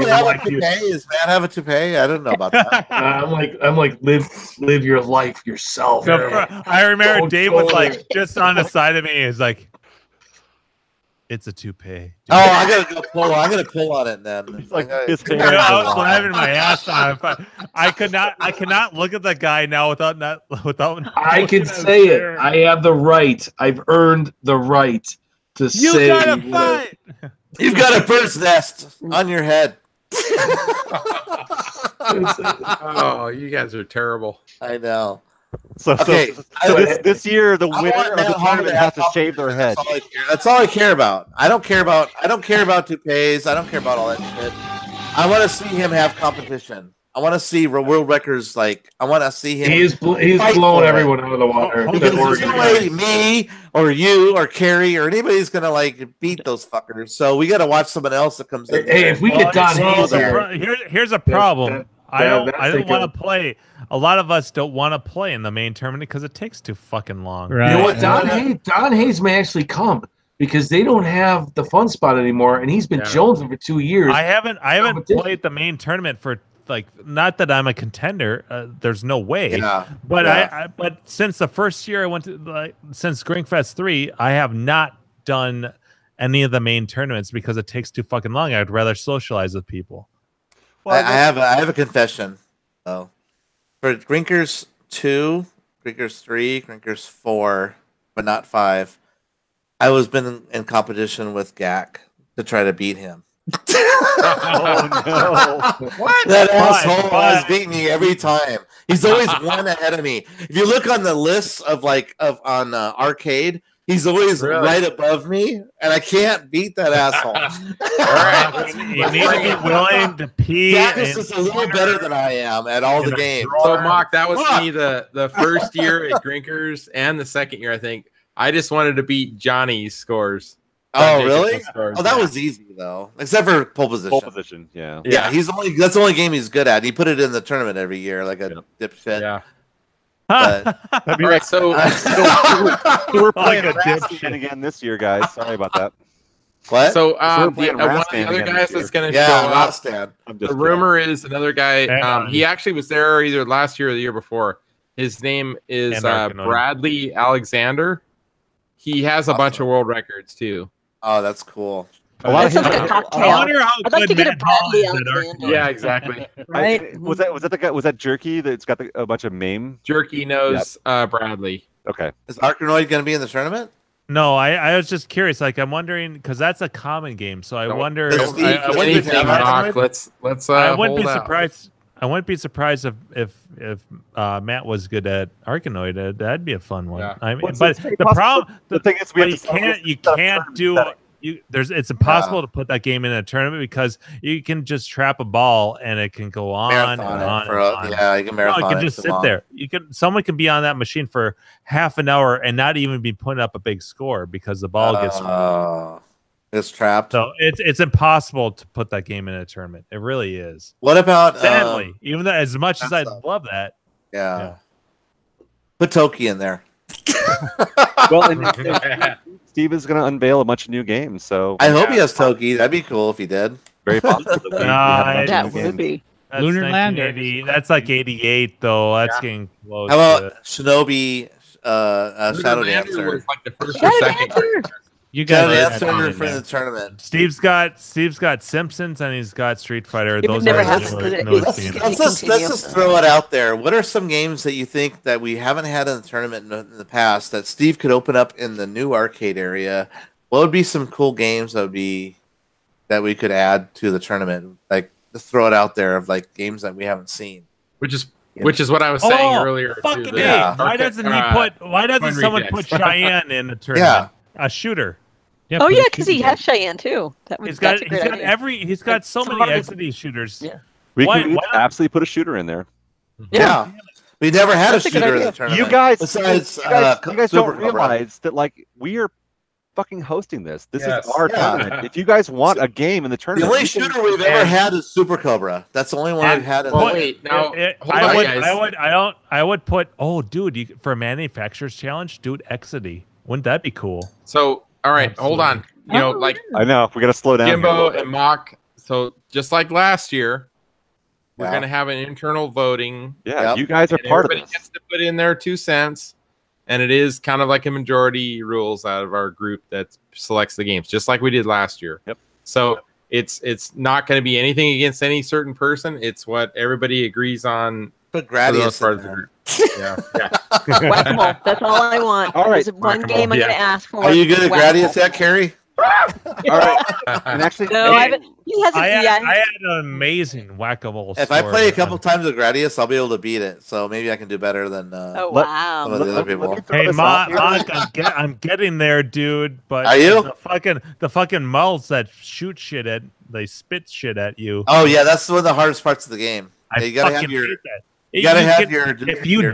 have a toupee? I don't know about that. I'm like, live your life yourself. I remember Dave was like just on the side of me. He's like, it's a toupee. Oh, I gotta go pull. I'm gonna pull on it then. It's like I was laughing my ass off. I cannot look at the guy now without. I can say it. I have the right. I've earned the right to say. You gotta fight. You've got a bird's nest on your head. Oh, you guys are terrible. I know. So this year, the winner of the tournament has to shave their head. That's all I care about. I don't care about toupees. I don't care about all that shit. I want to see him have competition. I want to see world records. Like, I want to see him. He's blowing everyone out of the water. There's no way me or you or Carrie or anybody's gonna like beat those fuckers. So we got to watch someone else that comes in. Hey, if we get Don Hayes here's a problem. I don't want to play. A lot of us don't want to play in the main tournament because it takes too fucking long. Right. You know what? Don Hayes may actually come because they don't have the fun spot anymore, and he's been jonesing for 2 years. I haven't played the main tournament for like, not that I'm a contender. There's no way. Yeah. But but since the first year I went to since Grinkfest 3, I have not done any of the main tournaments because it takes too fucking long. I'd rather socialize with people. Well, I have a confession though. For Grinkers 2, Grinkers 3, Grinkers 4, but not 5, I was been in competition with Gak to try to beat him. Oh no! What? That asshole has beat me every time. He's always one ahead of me. If you look on the list of on arcade, he's always right above me, and I can't beat that asshole. All right, you need to be willing to pee. Gak is just a little better than I am at all the games. So, Mock, that was me the first year at Grinkers and the second year, I think. I just wanted to beat Johnny's scores. Oh, really? Oh, that was easy though, except for pole position. Pole position, yeah. Yeah, that's the only game he's good at. He put it in the tournament every year, like a dipshit. Yeah. But, all right, so we're playing Raskin again this year, guys. Sorry about that. What? So one of the other guys that's going to show up. The rumor is another guy. He actually was there either last year or the year before. His name is Bradley Alexander. He has a bunch of world records too. Oh, that's cool. I wonder how I'd like to get a Bradley Alexander. Yeah, exactly. Right? Was that the guy? Was that Jerky that's got a bunch of meme? Jerky knows Bradley. Okay. Is Arkanoid going to be in the tournament? No, I was just curious. Like, I'm wondering because that's a common game, so I wonder. I wouldn't be surprised. I wouldn't be surprised if Matt was good at Arkanoid. That'd be a fun one. Yeah. I mean, but the problem, the thing is, you can't do it's impossible to put that game in a tournament because you can just trap a ball and it can go on Marathon and it on for and a- on. yeah, you can marathon No, it can it just too sit long. there. Someone can be on that machine for half an hour and not even be putting up a big score because the ball gets it's trapped. So it's impossible to put that game in a tournament. It really is. What about sadly? Even though, as much as I love that, yeah. Put Toki in there. Well, and Steve is going to unveil a bunch of new games, so I hope he has Toki. That'd be cool if he did. Very possible. That we have a bunch of new games. That's Lunar 1980. That's like 88, though. That's getting close. How to about Shinobi Shadow Dancer? Was like the first or second. You Shadow guys Dancer for the tournament. Steve's got Simpsons and he's got Street Fighter. Those never are has his to- newest it's- games. Let's just throw it out there. What are some games that you think that we haven't had in the tournament in the past that Steve could open up in the new arcade area? What would be some cool games that we could add to the tournament? Like, just throw it out there of like games that we haven't seen. Which is what I was saying earlier. Fucking too, A. Why doesn't Why doesn't someone put Cheyenne in the tournament? A shooter. Oh yeah, because he has Cheyenne too. He's got he's got so many XD shooters. Yeah. We can absolutely put a shooter in there. Yeah. We never had That's a a good shooter in idea. the tournament. You guys, besides you guys Super don't Cobra. realize that like we are fucking hosting this. This Yes. is our Yeah. tournament. If you guys want a game in the The tournament, only we can- shooter we've ever had is Super Cobra. That's the only one we've had. In Well, the wait, now hold I on, would, guys. I would put. Oh, dude, for a manufacturer's challenge, dude, Exidy. Wouldn't that be cool? So, all right, hold on. You know, like I know we got to slow down. here a Jimbo little bit. and Mock. So just like last year, we're Yeah. going to have an internal voting. Yeah, Yep. you guys are And part of everybody this. gets to put in their 2 cents, and it is kind of like a majority rules out of our group that selects the games, just like we did last year. Yep. So it's not going to be anything against any certain person. It's what everybody agrees on. Put For the most Gradius part in of the there. group. Yeah. Whack-a-mole. That's all I want. All right. There's one Whack-a-mole, game I'm yeah. going to ask for. Are you good at Whack-a-mole. Gradius yet, Carrie? All right, and actually, No, I haven't. He hasn't. I had, Yeah. I had an amazing whack-a-mole. If I score. play a couple times with Gradius, I'll be able to beat it. So maybe I can do better than Oh let- wow. some of the other people. Hey, this out here. Mark, I'm getting there, dude. But Are you? the fucking mouths that shoot shit at, they spit shit at you. Oh yeah, that's one of the hardest parts of the game. I Yeah, you gotta fucking have your. hate that. You gotta have can- your. If you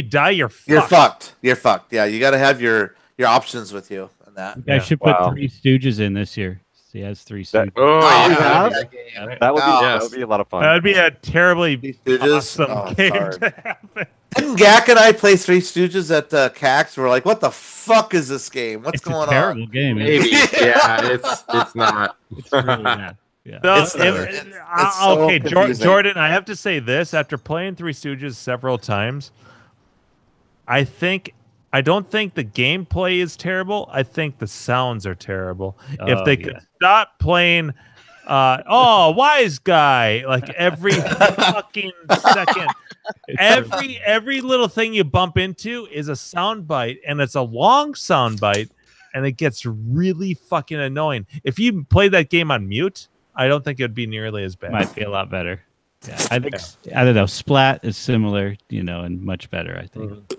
die, you're You're fucked. fucked. You're fucked. Yeah, you gotta have your options with you on that. You guys Yeah. should put Wow. Three Stooges in this year. He has Three Stooges. Oh, you yeah. have? that would be Oh, that would be a lot of fun. That'd be a terribly Three Stooges? awesome Oh, game sorry. to happen. Didn't Gak and I play Three Stooges at CAX? We're like, what the fuck is this game? What's It's going a terrible on? game. Maybe. Yeah, it's not. It's really bad. Yeah. No, It's so okay, confusing. Jordan, I have to say this. After playing Three Stooges several times, I don't think the gameplay is terrible. I think the sounds are terrible. If Oh, they could stop playing, wise guy, like every fucking second, every little thing you bump into is a sound bite, and it's a long sound bite, and it gets really fucking annoying. If you play that game on mute, I don't think it'd be nearly as bad. Might be a lot better. Yeah, I think I don't know. Splat is similar, and much better. I think.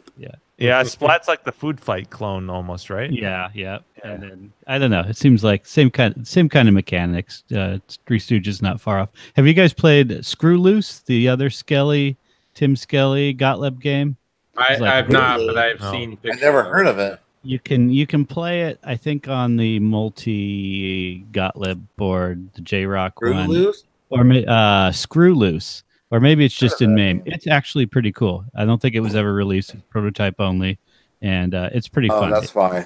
Yeah, Splat's like the food fight clone almost, right? Yeah. And then I don't know. It seems like same kind of mechanics. Three Stooges not far off. Have you guys played Screw Loose, the other Tim Skelly Gottlieb game? I've not, but I've No. seen I pictures. never heard of it. You can play it. I think on the multi Gottlieb board, the J Rock one, Loose? or Screw Loose. Or maybe it's just in MAME. It's actually pretty cool. I don't think it was ever released. It's prototype only, and it's pretty Oh, fun. that's why.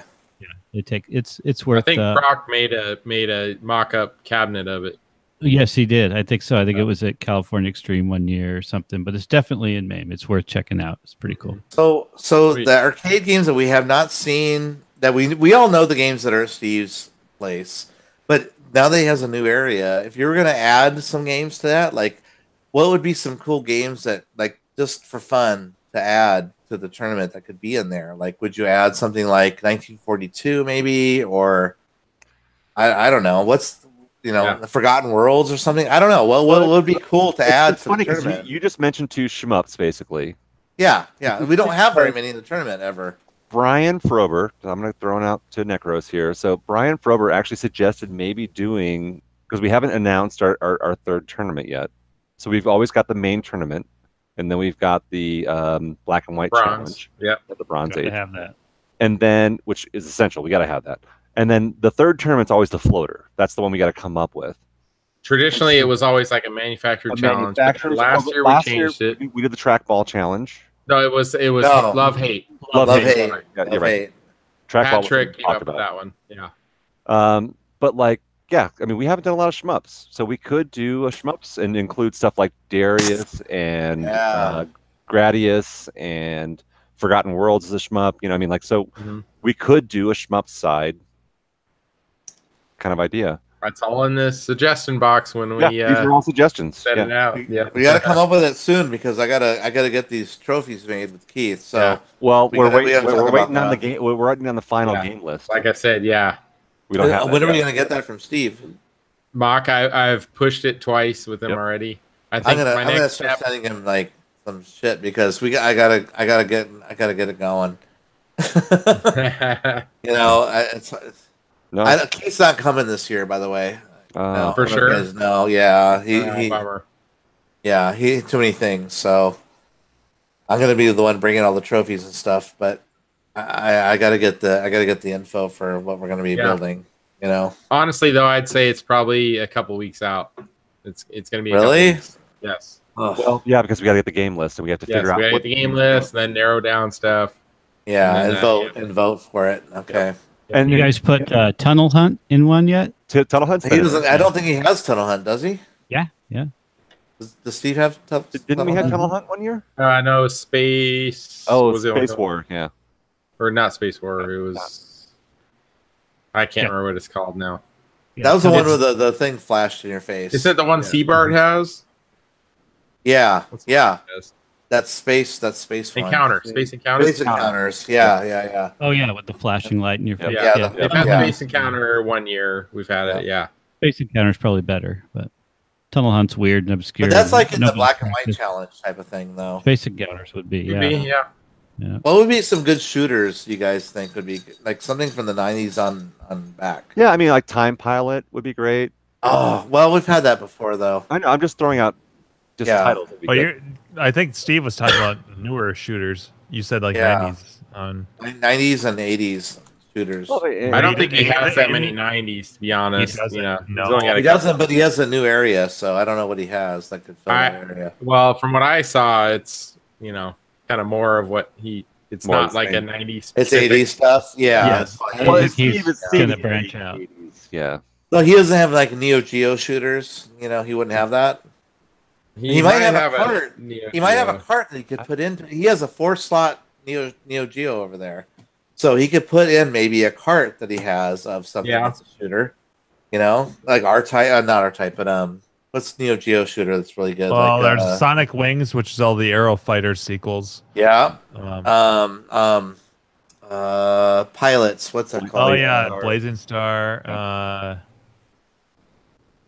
It's I worth. think Brock made a mock-up cabinet of it. Yes, he did. I think so. I think it was at California Extreme one year or something. But it's definitely in MAME. It's worth checking out. It's pretty cool. So Sweet. the arcade games that we have not seen, that we all know the games that are at Steve's place, but now that he has a new area, if you were going to add some games to that, like what would be some cool games that, like, just for fun to add to the tournament that could be in there? Like, would you add something like 1942 maybe, or I don't know, what's the Forgotten Worlds or something? I don't know. What would be cool to add It's to the funny because tournament? you just mentioned two shmups basically. Yeah, we don't have very many in the tournament ever. Brian Frober, I'm going to throw it out to Necros here. So Brian Frober actually suggested maybe doing, because we haven't announced our third tournament yet. So we've always got the main tournament, and then we've got the black and white challenge. Yeah, the Bronze Got to Age. have that. And then, which is essential, we got to have that. And then the third tournament's always the floater. That's the one we got to come up with. Traditionally, it was always like a manufactured challenge. But last year we changed it. We did the trackball challenge. No, it was No. love hate. Love hate. hate. Yeah, Love you're right. hate. Trackball Patrick was came talked up with about. that one. Yeah. But like, yeah, I mean, we haven't done a lot of shmups, so we could do a shmups and include stuff like Darius and Gradius and Forgotten Worlds as a shmup. You know, I mean, like, so we could do a shmup side kind of idea. That's all in the suggestion box when we these are all suggestions. set it out. Yeah, We got to come up with it soon because I gotta get these trophies made with Keith. So well, we we're gotta- we waiting. gotta talk We're about waiting on the that. game. We're waiting on the final game list. Like I said, yeah. We don't have. When that are we yet. gonna get that from Steve? Mock, I've pushed it twice with him already. I think I'm my gonna next start step. sending him like some shit because I gotta get it going. You know, No. Keith's not coming this year, by the way. No, For sure. because- No, yeah, he Bummer. yeah, he too many things. So I'm gonna be the one bringing all the trophies and stuff, but I gotta get the info for what we're gonna be building. You know, Honestly, though, I'd say it's probably a couple weeks out. It's going to be a couple Really? weeks. Yes. Well, yeah, because we got to get the game list, and we have to Yes, figure out we gotta what get the game list, then narrow down stuff. yeah, And and then, vote for it. Okay. And You guys put Tunnel Hunt in one yet? Tunnel Hunt's He doesn't. I don't think he has Tunnel Hunt, does he? Yeah, yeah. Does Steve have? Didn't we have Tunnel Hunt one year? No, Space. Oh, was the only Space one. War. Yeah. Or not Space War. It was. I can't remember what it's called now. That was the one where the thing flashed in your face. Is it the one Seabart has? Yeah, yeah. it is? That's space one. Encounter. Space Encounters? Space Encounters. Yeah. Oh yeah, with the flashing light in your face. Yeah, they've had Space Encounter 1 year. We've had it, yeah. Space Encounter is probably better, but Tunnel Hunt's weird and obscure. But that's like in the Nobody black and white practiced. challenge type of thing, though. Space Encounters would be, Could yeah. be, yeah. Yeah. What would be some good shooters you guys think would be like something from the 90s on back? Yeah, I mean, like Time Pilot would be great. Oh, well, we've had that before, though. I know. I'm just throwing out titles. That'd be Well, good. I think Steve was talking about newer shooters. You said like Yeah. 90s on 90s and 80s shooters. I don't think he has that many 90s, to be honest. doesn't. You know, No. he's only got a He doesn't, but he has a new area, so I don't know what he has that could fill that area. Well, from what I saw, it's, you know, kind of more of what it's More not the like a same. 90s. It's specific. 80s stuff. Yeah. Yes. It's- I think he's gonna branch out. Yeah. No, he doesn't have like Neo Geo shooters. You know, he wouldn't have that. He might have a cart. Neo He might have a Geo. cart that he could put into. He has a 4-slot Neo Geo over there, so he could put in maybe a cart that he has of something that's a shooter. You know, like R Type, not R Type, but what's Neo Geo shooter that's really good? Well, like, there's Sonic Wings, which is all the Aero Fighter sequels. yeah. Pilots. What's that called? Oh yeah, Blazing Star.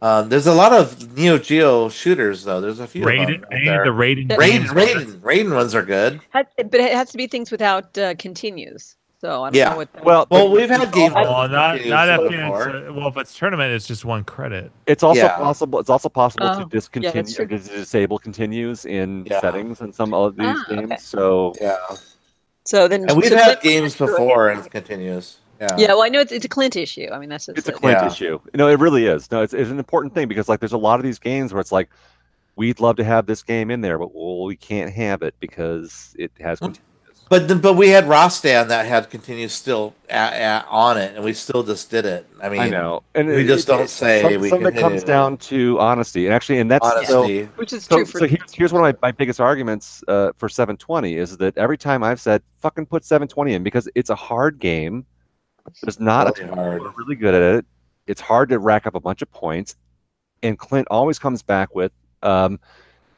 There's a lot of Neo Geo shooters though. There's a few. Raiden. Of I them need out the there. Raiden. Raiden ones are good. But it has to be things without continues. So I don't know what. Well, we've had games. Well, not if before. well, if it's tournament, it's just one credit. It's also Yeah. possible. It's also possible Oh, to discontinue yeah, that's true. or to disable continues in Yeah. settings in some of these games. okay. So Yeah, So then, and we've so had Clint- games before and it continues. Yeah. Yeah, well, I know it's a Clint issue. I mean, that's just it's a Clint issue. No, it really is. No, it's an important thing because like there's a lot of these games where it's like we'd love to have this game in there, but we can't have it because it has. But we had Rostan that had continues still on it, and we still just did it. I mean, I know, and we just don't say we Some of it comes continue. down to honesty, and actually, and that's Honesty. Which is so. true for. So here's one of my biggest arguments for 720 is that every time I've said fucking put 720 in because it's a hard game. There's not a Really ton hard. who are really good at it. It's hard to rack up a bunch of points, and Clint always comes back with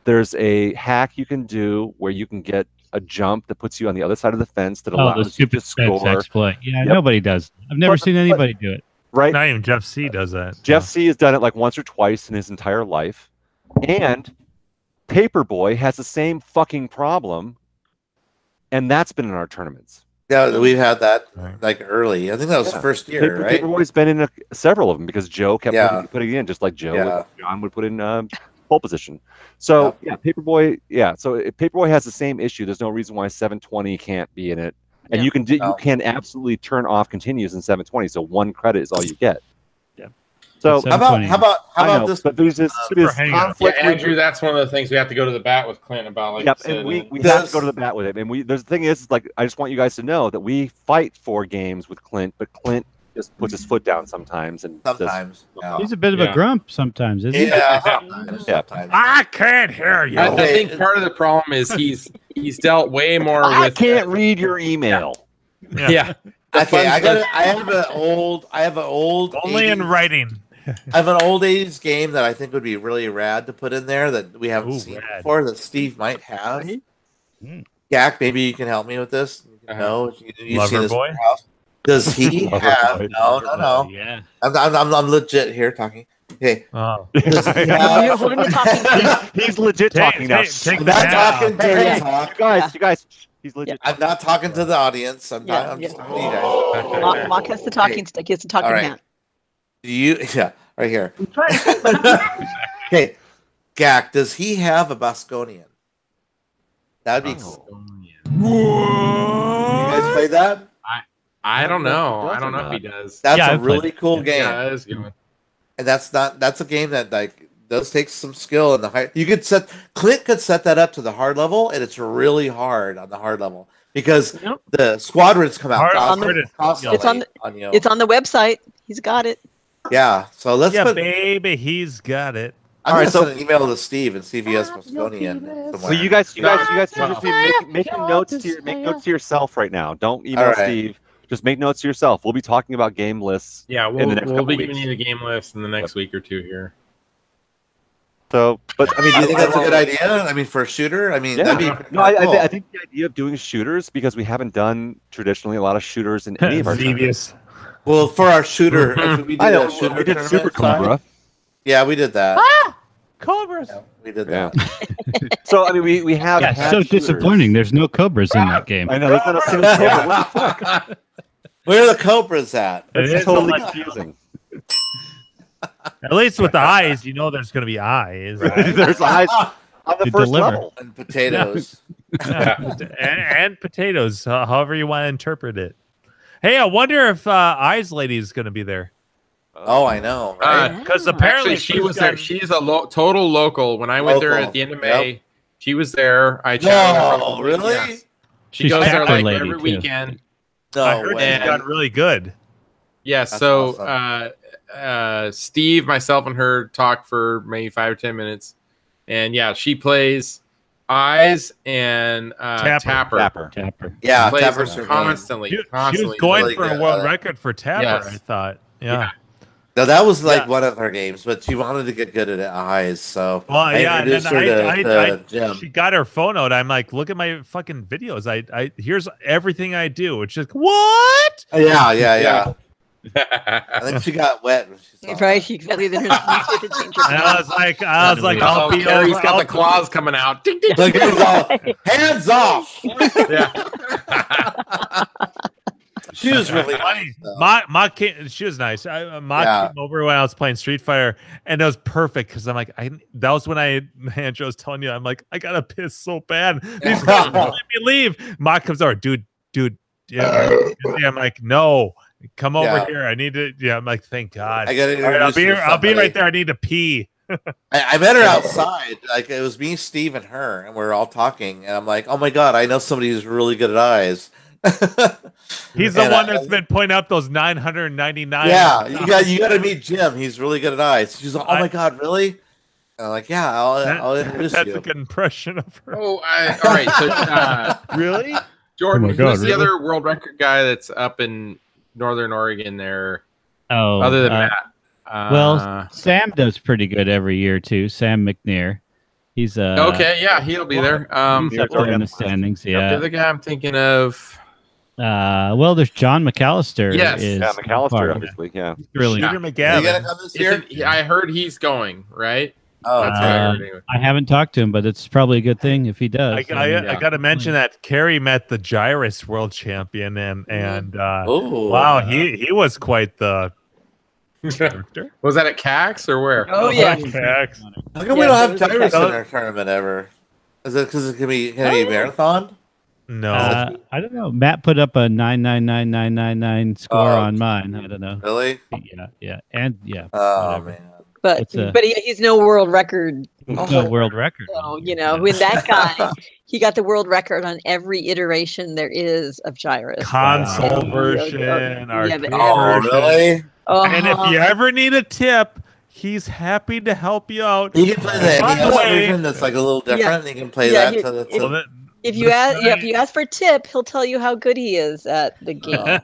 there's a hack you can do where you can get a jump that puts you on the other side of the fence that Oh, the allows you to stupid fence score. exploit. Yeah, Yep. nobody does. I've never seen anybody do it. Right? Not even Jeff C does that. Jeff C has done it like once or twice in his entire life, and Paperboy has the same fucking problem, and that's been in our tournaments. Yeah, we've had that like early. I think that was the first year, right? Paperboy's been in several of them because Joe kept putting it in, just like John would put in pole position. So Paperboy, so if Paperboy has the same issue. There's no reason why 720 can't be in it, and you can absolutely turn off continues in 720. So 1 credit is all you get. Yeah. So how about this? But there's this conflict. Yeah, Andrew, that's one of the things we have to go to the bat with Clint about. Like, and we have to go to the bat with it. And there's the thing is, like, I just want you guys to know that we fight for games with Clint, but Clint just puts his foot down sometimes. And he's a bit of a grump sometimes, isn't he? Yeah. I can't hear you. I think part of the problem is he's dealt way more with. I can't read your email. Yeah. Okay, I have an old only 80s, in writing. I have an old 80s game that I think would be really rad to put in there that we haven't seen before that Steve might have. Yak, maybe you can help me with this. No, you've seen this in your house. Does he have? No. Yeah, I'm legit here talking. Okay. Oh. He's legit talking now. I'm not talking dirty talk. You guys. He's legit. I'm not talking to the audience. I'm just talking to you guys. Mock has the talking stick. He has the talking hat. Do you? Yeah, right here. Okay, Gak, does he have a Bosconian? That'd be cool. You guys play that? I don't know. I don't know if he does. That's a really cool game. Yeah, that is good. And that's a game that like does take some skill in the high. Clint could set that up to the hard level, and it's really hard on the hard level because the squadrons come out. It's on the website. He's got it. Yeah, so let's baby, he's got it. All right, so email to Steve and see if he has Bosconian somewhere. So you guys can just be making notes to yourself right now. Don't email Steve. Just make notes to yourself. We'll be talking about game lists. Yeah, we'll be giving you the game list in the next week or two here. So, but I mean, do you think that's a good idea? I mean, for a shooter, I mean, that'd be no. I think the idea of doing shooters, because we haven't done traditionally a lot of shooters in any of our tournaments. Well, for our shooter, we did Super Cobra. Yeah, we did that. Cobras. Yeah, we did that. So I mean, we have. Yeah, so shooters. Disappointing. There's no cobras in that game. I know. There's not a single cobra. What the fuck? Where are the cobras at? It's totally confusing. At least with the eyes, you know there's going to be eyes. Right? There's eyes on the first level. And potatoes. and potatoes, however you want to interpret it. Hey, I wonder if Eyes Lady is going to be there. Oh, I know, right? Because apparently she was there. She's a total local. When I went there at the end of May, she was there. I chatted with her. Really? Yes. She goes there like every weekend. No, I heard she's got really good. Yeah, That's so awesome. Steve, myself, and her talked for maybe 5 or 10 minutes, and yeah, she plays Eyes and Tapper. Yeah, plays Tapper's her constantly. She was going really for a good. world record for Tapper. Yes. I thought. Yeah. No, that was like one of her games, but she wanted to get good at Eyes, so Well, yeah, and introduced her to Jim. she got her phone out. I'm like, look at my fucking videos. I here's everything I do. It's just what? Yeah. I think she got wet when she saw Right, exactly. Then her to change her. And I was like, I'll be Carrie's over. got the claws coming out. Ding, ding, Look, it's all, hands off. She was really nice. She was nice. Came over when I was playing Street Fighter, and it was perfect because I'm like, that was when Andrew was telling you, I'm like, I gotta piss so bad. These guys won't let me leave. Mock comes over, dude. Yeah. I'm like, no, come over here. I need to. Yeah, I'm like, thank God. I gotta. All right, I'll be right there. I need to pee. I met her outside. Like it was me, Steve, and her, and we were all talking. And I'm like, oh my God, I know somebody who's really good at Eyes. He's the one that's been pointing out those 999. Yeah, you got to meet Jim. He's really good at Eyes. She's like, oh my God, really? And I'm like, yeah, I'll introduce that's you. That's a good impression of her. Oh, all right. So, really, Jordan, who's the other world record guy that's up in Northern Oregon there? Oh, other than Matt. Well, Sam does pretty good every year too. Sam McNair. He's okay. Yeah, he'll be there. He's up there in the standings. Yeah. The other guy I'm thinking of. Well, there's John McAllister. Yes, McAllister, obviously. Yeah, really. Shooter McGavin. Are you gonna come this year? I heard he's going right. Oh, That's what I okay. heard anyway. I haven't talked to him, but it's probably a good thing if he does. I got to mention that Kerry met the Gyrus world champion, and wow, he was quite the character. Was that at CAX or where? Oh yeah. CAX. How come we don't have Gyrus in our tournament ever? Is it because it can be marathon? No, I don't know. Matt put up a 9999999 score on mine. I don't know. Really? Yeah, and yeah. Oh whatever. man. But he's no world record. No world record. So, when that guy, he got the world record on every iteration there is of Gyrus. console version, arcade Oh, version. really? And if you ever need a tip, he's happy to help you out. You can play the By the NES way- version that's like a little different. You can play Yeah, that. If you ask for a tip, he'll tell you how good he is at the game.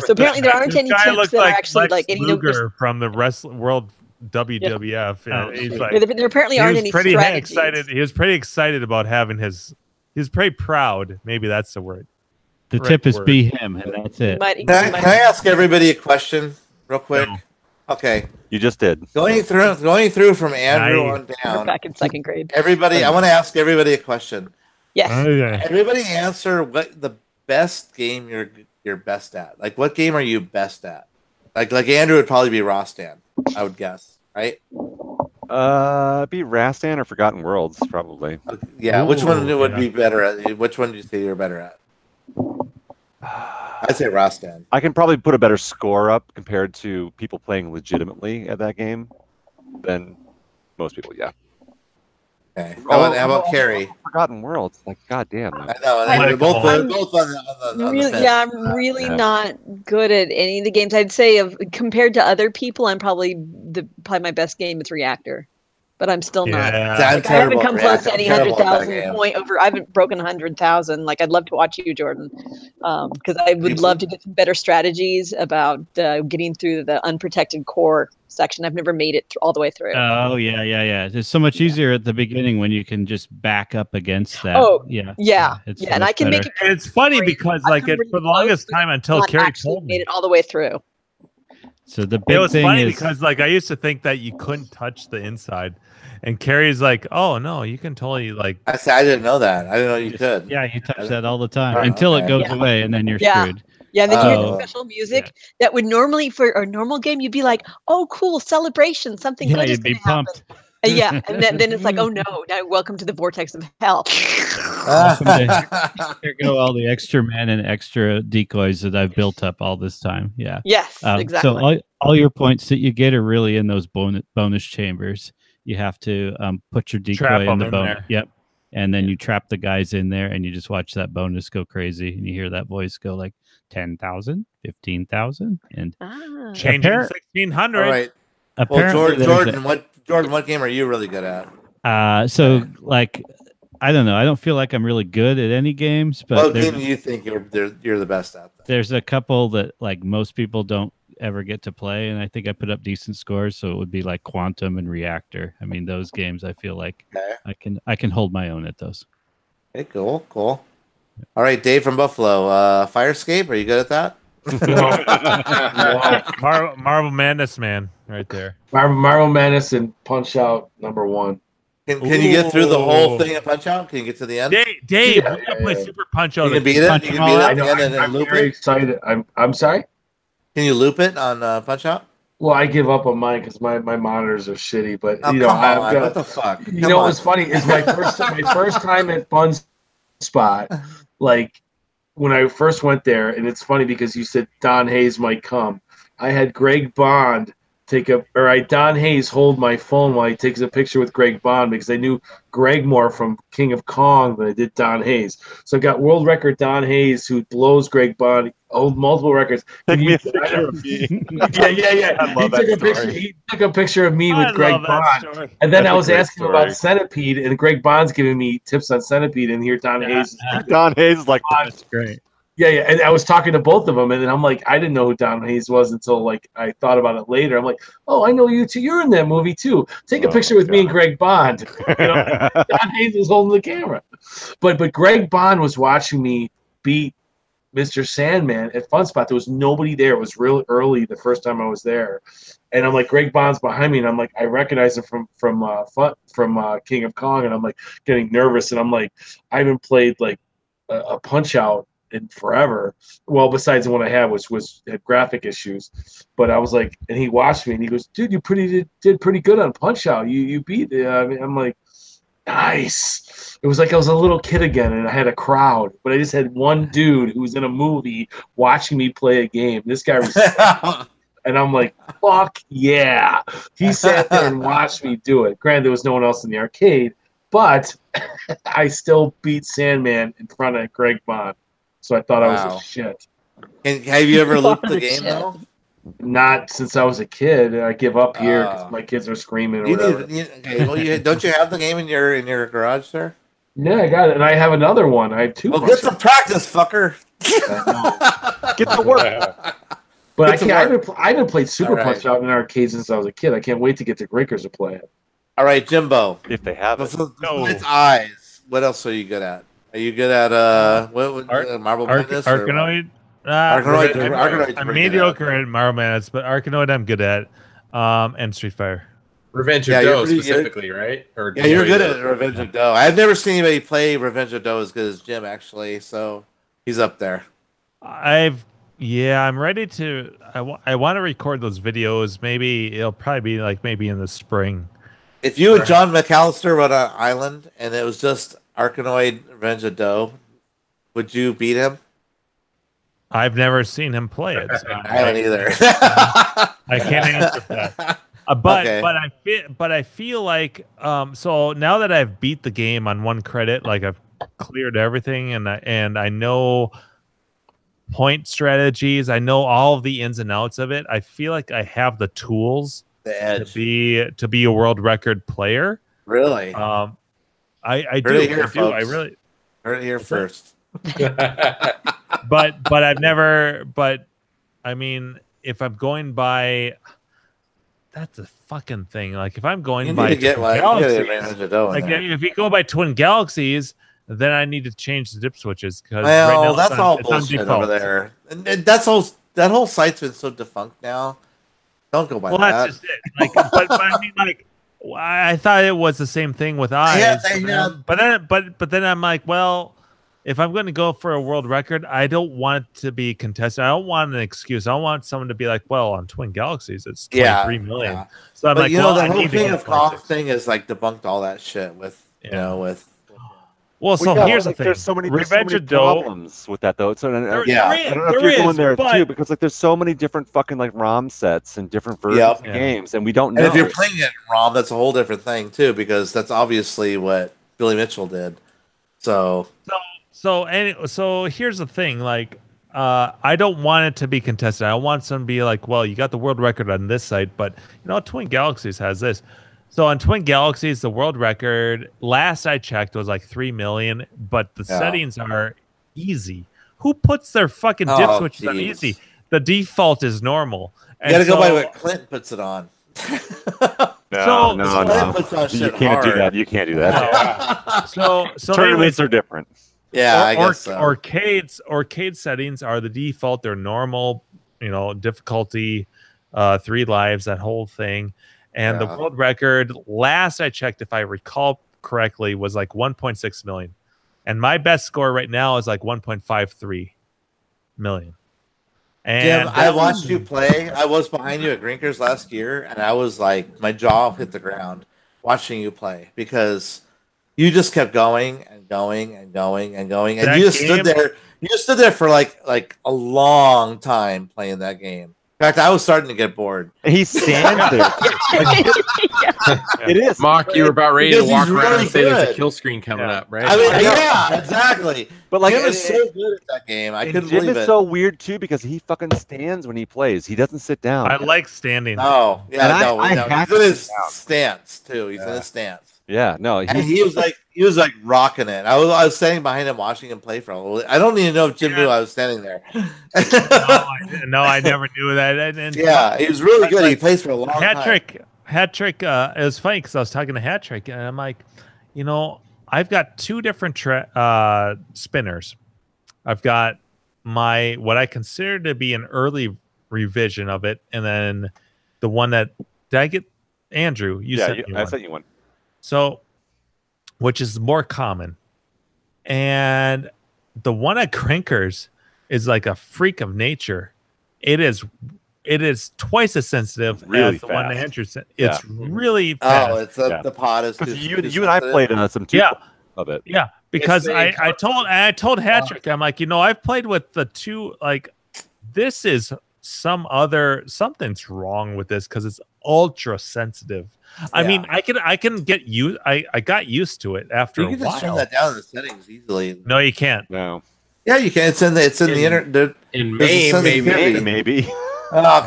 So apparently there aren't This any guy tips looks that like are actually Lex like any Luger from the World WWF. Oh, He's shit. like, There apparently he aren't was any pretty strategies. excited. He was pretty excited about having his. He was pretty proud. Maybe that's the word. The Right tip is word. be him, and that's it. Can I ask everybody a question real quick? Okay. You just did. Going through from Andrew on We're down. back in second grade. Everybody, I want to ask everybody a question. Yes. Everybody answer what the best game you're best at. Like, what game are you best at? Like Andrew would probably be Rostan, I would guess, right? Be Rastan or Forgotten Worlds, probably. Yeah, which one Ooh, would yeah. be better at? Which one do you say you're better at? I'd say Rostan. I can probably put a better score up compared to people playing legitimately at that game than most people. Yeah. Okay. How about Carrie? Forgotten Worlds? Like, goddamn. I know. They're both on the Really, fence. yeah, I'm really Yeah. not good at any of the games. I'd say compared to other people, I'm probably my best game is Reactor, but I'm still not. Yeah, I'm Like, I haven't terrible come at close to Reactor. any I'm terrible at that 100,000 game. point over. I haven't broken 100,000. Like I'd love to watch you, Jordan, because I would love to get some better strategies about getting through the unprotected core section. I've never made it all the way through. Oh yeah. It's so much easier at the beginning when you can just back up against that. Oh, yeah. yeah, so and I much can better. make it. And it's funny because like come for the longest time until Not Carrie actually told me. made it all the way through. So the big It was thing funny is because like I used to think that you couldn't touch the inside, and Carrie's like, "Oh no, you can totally like." I said I didn't know that. I didn't know you could. Yeah, you touch that all the time Oh, until it okay. goes Yeah. away, and then you're Yeah. screwed. Yeah, and then you hear Oh. the special music that would normally for a normal game you'd be like, "Oh, cool, celebration, something Yeah, good is you'd be going to happen." pumped. Yeah, and then it's like, "Oh no, now welcome to the vortex of hell." Here go all the extra men and extra decoys that I've built up all this time. Yeah. Yes, So exactly. all your points that you get are really in those bonus chambers. You have to put your Trap decoy in 'em the in bonus. there. Yep. And then you trap the guys in there, and you just watch that bonus go crazy, and you hear that voice go like 10,000, 15,000, and Changing appar- 1600. All right. Well, apparently there's Jordan, what game are you really good at? so like I don't know. I don't feel like I'm really good at any games, but What there's, game do you think you're the best at? there's a couple that like most people don't ever get to play, and I think I put up decent scores. So it would be like Quantum and Reactor. I mean, those games I feel like I can hold my own at those. Okay, cool. All right, Dave from Buffalo. Firescape, are you good at that? Marvel Madness, man, right there. Marvel Madness and Punch Out #1. Can you get through the whole thing at Punch Out? Can you get to the end? Dave, Yeah, we gotta play Super Punch You Out. can beat it. Punch You them can beat all it out. at the end and then I'm loop very it. excited. I'm sorry. Can you loop it on Punch Out? Well, I give up on mine because my monitors are shitty. But Oh, you know, come I've on. got. What the fuck? You Come know on. what's funny is my first time at Fun Spot, like when I first went there, and it's funny because you said Don Hayes might come. I had Greg Bond Don Hayes hold my phone while he takes a picture with Greg Bond because I knew Greg more from King of Kong than I did Don Hayes. So I got world record Don Hayes who blows Greg Bond, owns multiple records. Take me a picture of me. Yeah. I love that story. He took a picture of me with I Greg love that Bond. story. And then That's I a was great asking him story. about Centipede, and Greg Bond's giving me tips on Centipede, and here Don Hayes is Don Hayes is like, That's great. Yeah, and I was talking to both of them, and then I'm like, I didn't know who Don Hayes was until like I thought about it later. I'm like, oh, I know you too. You're in that movie too. Take a Oh, picture with me and Greg Bond. You know, Don Hayes was holding the camera, but Greg Bond was watching me beat Mr. Sandman at Fun Spot. There was nobody there. It was real early the first time I was there, and I'm like, Greg Bond's behind me, and I'm like, I recognize him from King of Kong, and I'm like getting nervous, and I'm like, I haven't played like a Punch Out in forever. Well, besides the one I had, which had graphic issues, but I was like, and he watched me, and he goes, "Dude, you did pretty good on Punch Out. You beat it." I mean, I'm like, nice. It was like I was a little kid again, and I had a crowd, but I just had one dude who was in a movie watching me play a game. This guy was, and I'm like, fuck yeah. He sat there and watched me do it. Granted, there was no one else in the arcade, but I still beat Sandman in front of Greg Bond. So I thought I was a shit. And have you ever looped the game though? Not since I was a kid. I give up here because my kids are screaming or whatever. Don't you have the game in your garage, sir? Yeah, I got it, and I have another one. I have two. Well, get some practice, fucker. Get to work. But I haven't played Super Punch Out in arcades since I was a kid. I can't wait to get the Grinkers to play it. All right, Jimbo. If they have it. Besides eyes, what else are you good at? Are you good at Marble Madness? Arkanoid? I'm mediocre at Marble Madness, but Arkanoid I'm good at. And Street Fighter. Revenge of Doe specifically, right? Or yeah, you're good at Revenge of Doe. I've never seen anybody play Revenge of Doe as good as Jim, actually. So he's up there. I'm ready to. I want to record those videos. Maybe it'll probably be like maybe in the spring. If you and John McAllister were on an island and it was just Arkanoid Revenge of Doe, would you beat him? I've never seen him play it. So I haven't either. I can't answer that. But I feel like so now that I've beat the game on one credit, like I've cleared everything, and I know point strategies, I know all of the ins and outs of it. I feel like I have the tools to be a world record player. Really? I do. Folks. I really heard it here first. but I've never. But I mean, if I'm going by. That's a fucking thing. Like if I'm going by if you go by Twin Galaxies, then I need to change the dip switches because right now that's all bullshit over there. And that whole site's been so defunct now. Don't go by that. That's just it. Like, but I mean, like, I thought it was the same thing with eyes. But then I'm like, well, if I'm going to go for a world record, I don't want it to be contested. I don't want an excuse. I don't want someone to be like, well, on Twin Galaxies, it's 23 million. Yeah. So I'm like, the whole thing of Kong thing is like debunked all that shit with, with. Well, so here's the thing. There's so many problems with that, though. So, I don't know if you're going there too, because like there's so many different fucking like ROM sets and different versions of games, and we don't know. And if you're playing it in ROM, that's a whole different thing too, because that's obviously what Billy Mitchell did. So here's the thing, like I don't want it to be contested. I want someone to be like, well, you got the world record on this site, but Twin Galaxies has this. So on Twin Galaxies, the world record last I checked was like 3 million, but the settings are easy. Who puts their fucking dip switches on easy? The default is normal. You gotta go by what Clint puts it on. No. You can't do that. You can't do that. So tournaments are different. Yeah, I guess so. Arcade settings are the default. They're normal, difficulty, 3 lives, that whole thing. And the world record, last I checked, if I recall correctly, was like 1.6 million. And my best score right now is like 1.53 million. And Jim, I watched you play. I was behind you at Grinkers last year, and I was like, my jaw hit the ground watching you play because you just kept going and going and going and going, and you just stood there. You just stood there for like a long time playing that game. In fact, I was starting to get bored. He stands there. It is. Mock, you were about ready to walk around and say there's a kill screen coming up, right? I mean, yeah, exactly. But like, Jim is so good at that game. I couldn't believe it. Jim is so weird too because he fucking stands when he plays. He doesn't sit down. I like standing. Oh, yeah, he's in his stance too. He's in his stance. Yeah, no, he was like rocking it. I was standing behind him, watching him play for a little. I don't even know if Jim knew I was standing there. No, I never knew that. And yeah, he was really good. He plays for a long time. Hat trick. It was funny because I was talking to Hat Trick, and I'm like, I've got 2 different spinners. I've got what I consider to be an early revision of it, and then the one that did I get Andrew? You sent me I one. sent you one. So, which is more common, and the one at Crinkers is like a freak of nature. It is twice as sensitive really as the one that fast. Andrew sent. Yeah. It's really fast. Oh, it's the pod is too. You and I played some two of it. Yeah, because the I told Hattrick, I'm like, I've played with the two, like, this is something's wrong with this because it's ultra sensitive. I mean, I can get used. I got used to it after You a can just turn while. that down in the settings easily. No, you can't. No. Yeah, you can. It's in the internet. In Maine, maybe. No,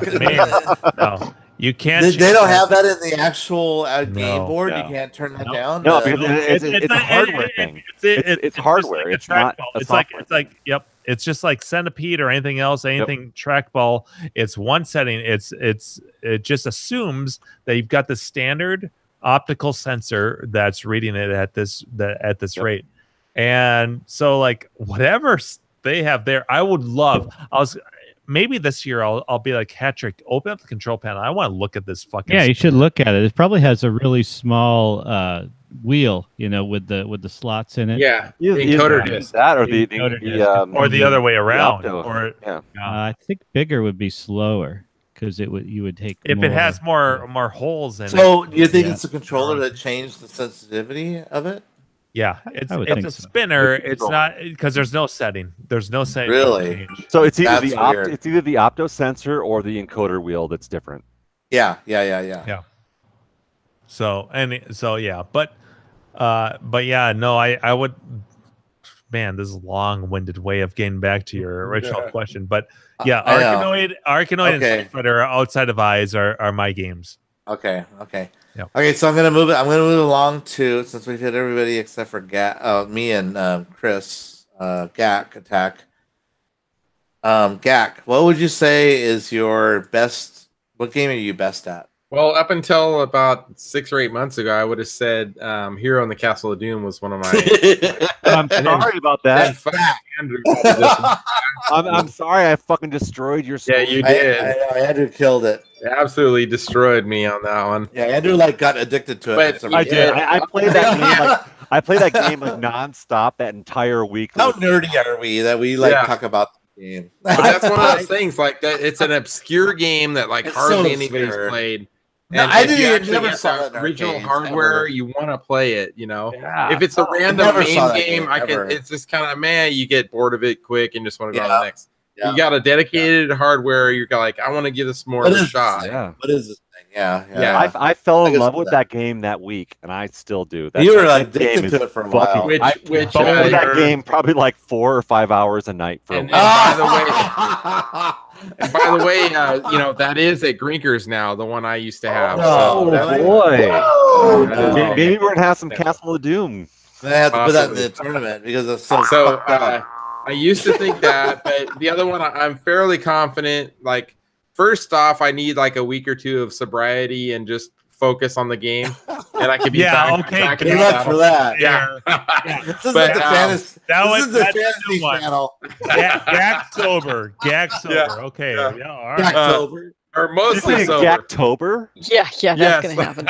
you can't. They don't have that in the actual game board. No. You can't turn that down. No, because it's a hardware thing. It's hardware. Like It's not. It's like yep. It's just like Centipede or anything else, anything trackball. It's one setting. It just assumes that you've got the standard optical sensor that's reading it at this rate, and so like whatever they have there, I would love. Maybe this year I'll be like, Hattrick, open up the control panel. I want to look at this fucking. Yeah, you should look at it. It probably has a really small wheel, with the slots in it. Yeah, the encoder disc. That or or the other way around. Or I think bigger would be slower because you would take if more, it has more holes in it. So do you think it's the controller that changed the sensitivity of it? Yeah, it's I would a think so. spinner. It's not because there's no setting. There's no setting. Really? So it's either That's the weird. it's either the opto sensor or the encoder wheel that's different. Yeah. So yeah, but yeah, no, I would. Man, this is a long-winded way of getting back to your original question, but yeah, Arkanoid and Street Fighter outside of Eyes are my games. Okay. Yep. Okay, so I'm gonna move along to, since we've hit everybody except for me and Chris, Gak attack. Gak, what would you say is your best? What game are you best at? Well, up until about 6 or 8 months ago, I would have said Hero in the Castle of Doom was one of my. I'm sorry about that. Andrew, I'm sorry I fucking destroyed your story. Yeah, you did. I know, Andrew killed it. Absolutely destroyed me on that one. Yeah, Andrew got addicted to it. But I did. I played that game I played that game nonstop that entire week. How nerdy are we that we talk about the game? But that's one of those things like that. It's an obscure game that like It's hardly so anybody's obscure. played. No, And I if you didn't actually never get saw the that in original arcades, hardware, ever. you want to play it. Yeah. If it's a random never main saw that game, game, I ever. can. It's just kind of you get bored of it quick and just want to go on Yeah. the next. Yeah. You got a dedicated hardware. You're like, I want to give this more What of a is shot. this? Yeah. What is this thing? Yeah. I fell I in guess love with with that game that week, and I still do. You were that game addicted is to it for a while. fucking- Which I played that you're- game probably like 4 or 5 hours a night for a And week. by the way, and by the way, that is at Grinkers now, the one I used to have. Oh, so boy. Maybe we're gonna have some Castle of Doom. They have to put that in the tournament because it's so fucked up. I used to think that, but the other one, I'm fairly confident. Like, first off, I need like a week or two of sobriety and just focus on the game, and I could be back. Good luck for that. Yeah. This is But, the fantasy. that's the the fantasy new one. channel. Gak sober. Okay. Yeah. Yeah. All right. Gaktober. Or mostly Is it sober. Gaktober? Yeah, that's Yes. gonna happen.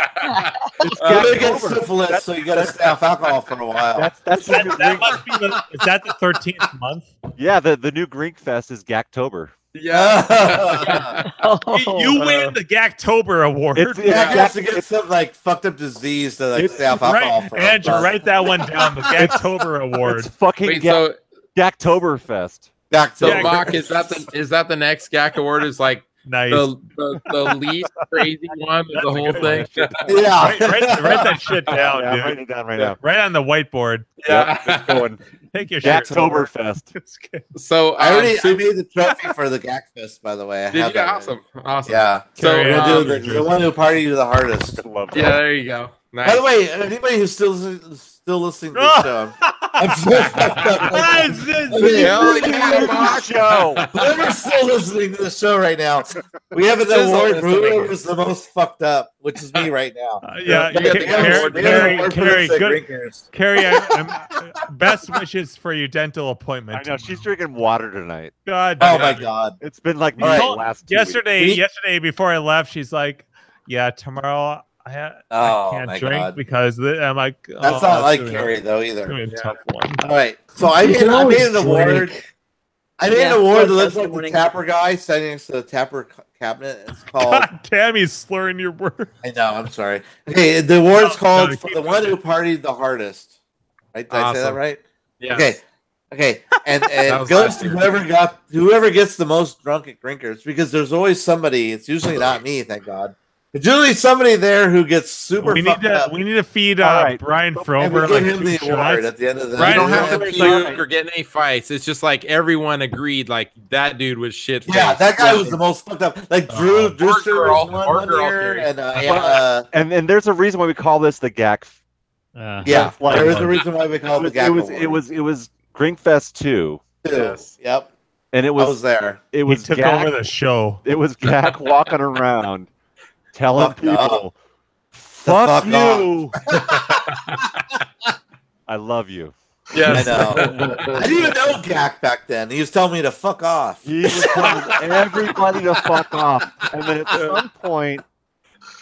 It's You're gonna get Gaktober. syphilis, so you got to stay off alcohol for a while. That's the new That must be is that the 13th month? Yeah, the new Greek Fest is Gaktober. Yeah. You win the Gaktober award. It's You have to get some like fucked up disease to like stay off alcohol for a Andrew, month. write that one down. The Gaktober award. It's fucking Wait, so Gaktoberfest. Gaktober. Mock, is that the next GAC award? Is like Nice. the least crazy one of the whole thing? Yeah. Write that shit down, Yeah, dude. I'm writing it down right now. Right on the whiteboard. Yeah. It's going. Take your shirt. Gaktoberfest. So I made the trophy for the Gakfest, by the way. I Did have you? that Awesome. Yeah. So we'll do the one who partied the hardest. yeah, there you go. Nice. By the way, anybody who's still listening to the show, I'm so fucked up. Whoever's still listening to the show right now, we have an award for whoever's the most fucked up, which is me right now. Carrie, best wishes for your dental appointment. I know she's drinking water tonight. God, oh my God, it's been like me the last yesterday before I left, she's like, "Yeah, tomorrow I can't drink because I'm like." That's not like Carrie though either. It's gonna be a tough one. All right, so I made an award. I made an award that looks like the Tapper guy standing next to the Tapper cabinet. It's called. God damn, he's slurring your word. I know. I'm sorry. Okay, the award's called for the one who partied the hardest. Right? Did I say that right? Yeah. Okay. And it goes to whoever gets the most drunk at Grinkers, because there's always somebody. It's usually not me, thank God. There's usually somebody there who gets super fucked up. We need to feed Brian Frober. Give him the award at the end of the Brian, don't have to puke or get in any fights. It's just like everyone agreed, like that dude was shit. Yeah, that guy was the most fucked up. Like Drewster was one year, and there's a reason why we call this the GAC. Yeah, there is a reason why we call it the GAC. It was Grinkfest 2. Yes. Yep. And I was there. It was took over the show. It was Gak walking around. Telling people, fuck you. I love you. Yes. I know. I didn't even know Gak back then. He was telling me to fuck off. He was telling everybody to fuck off. And then at some point,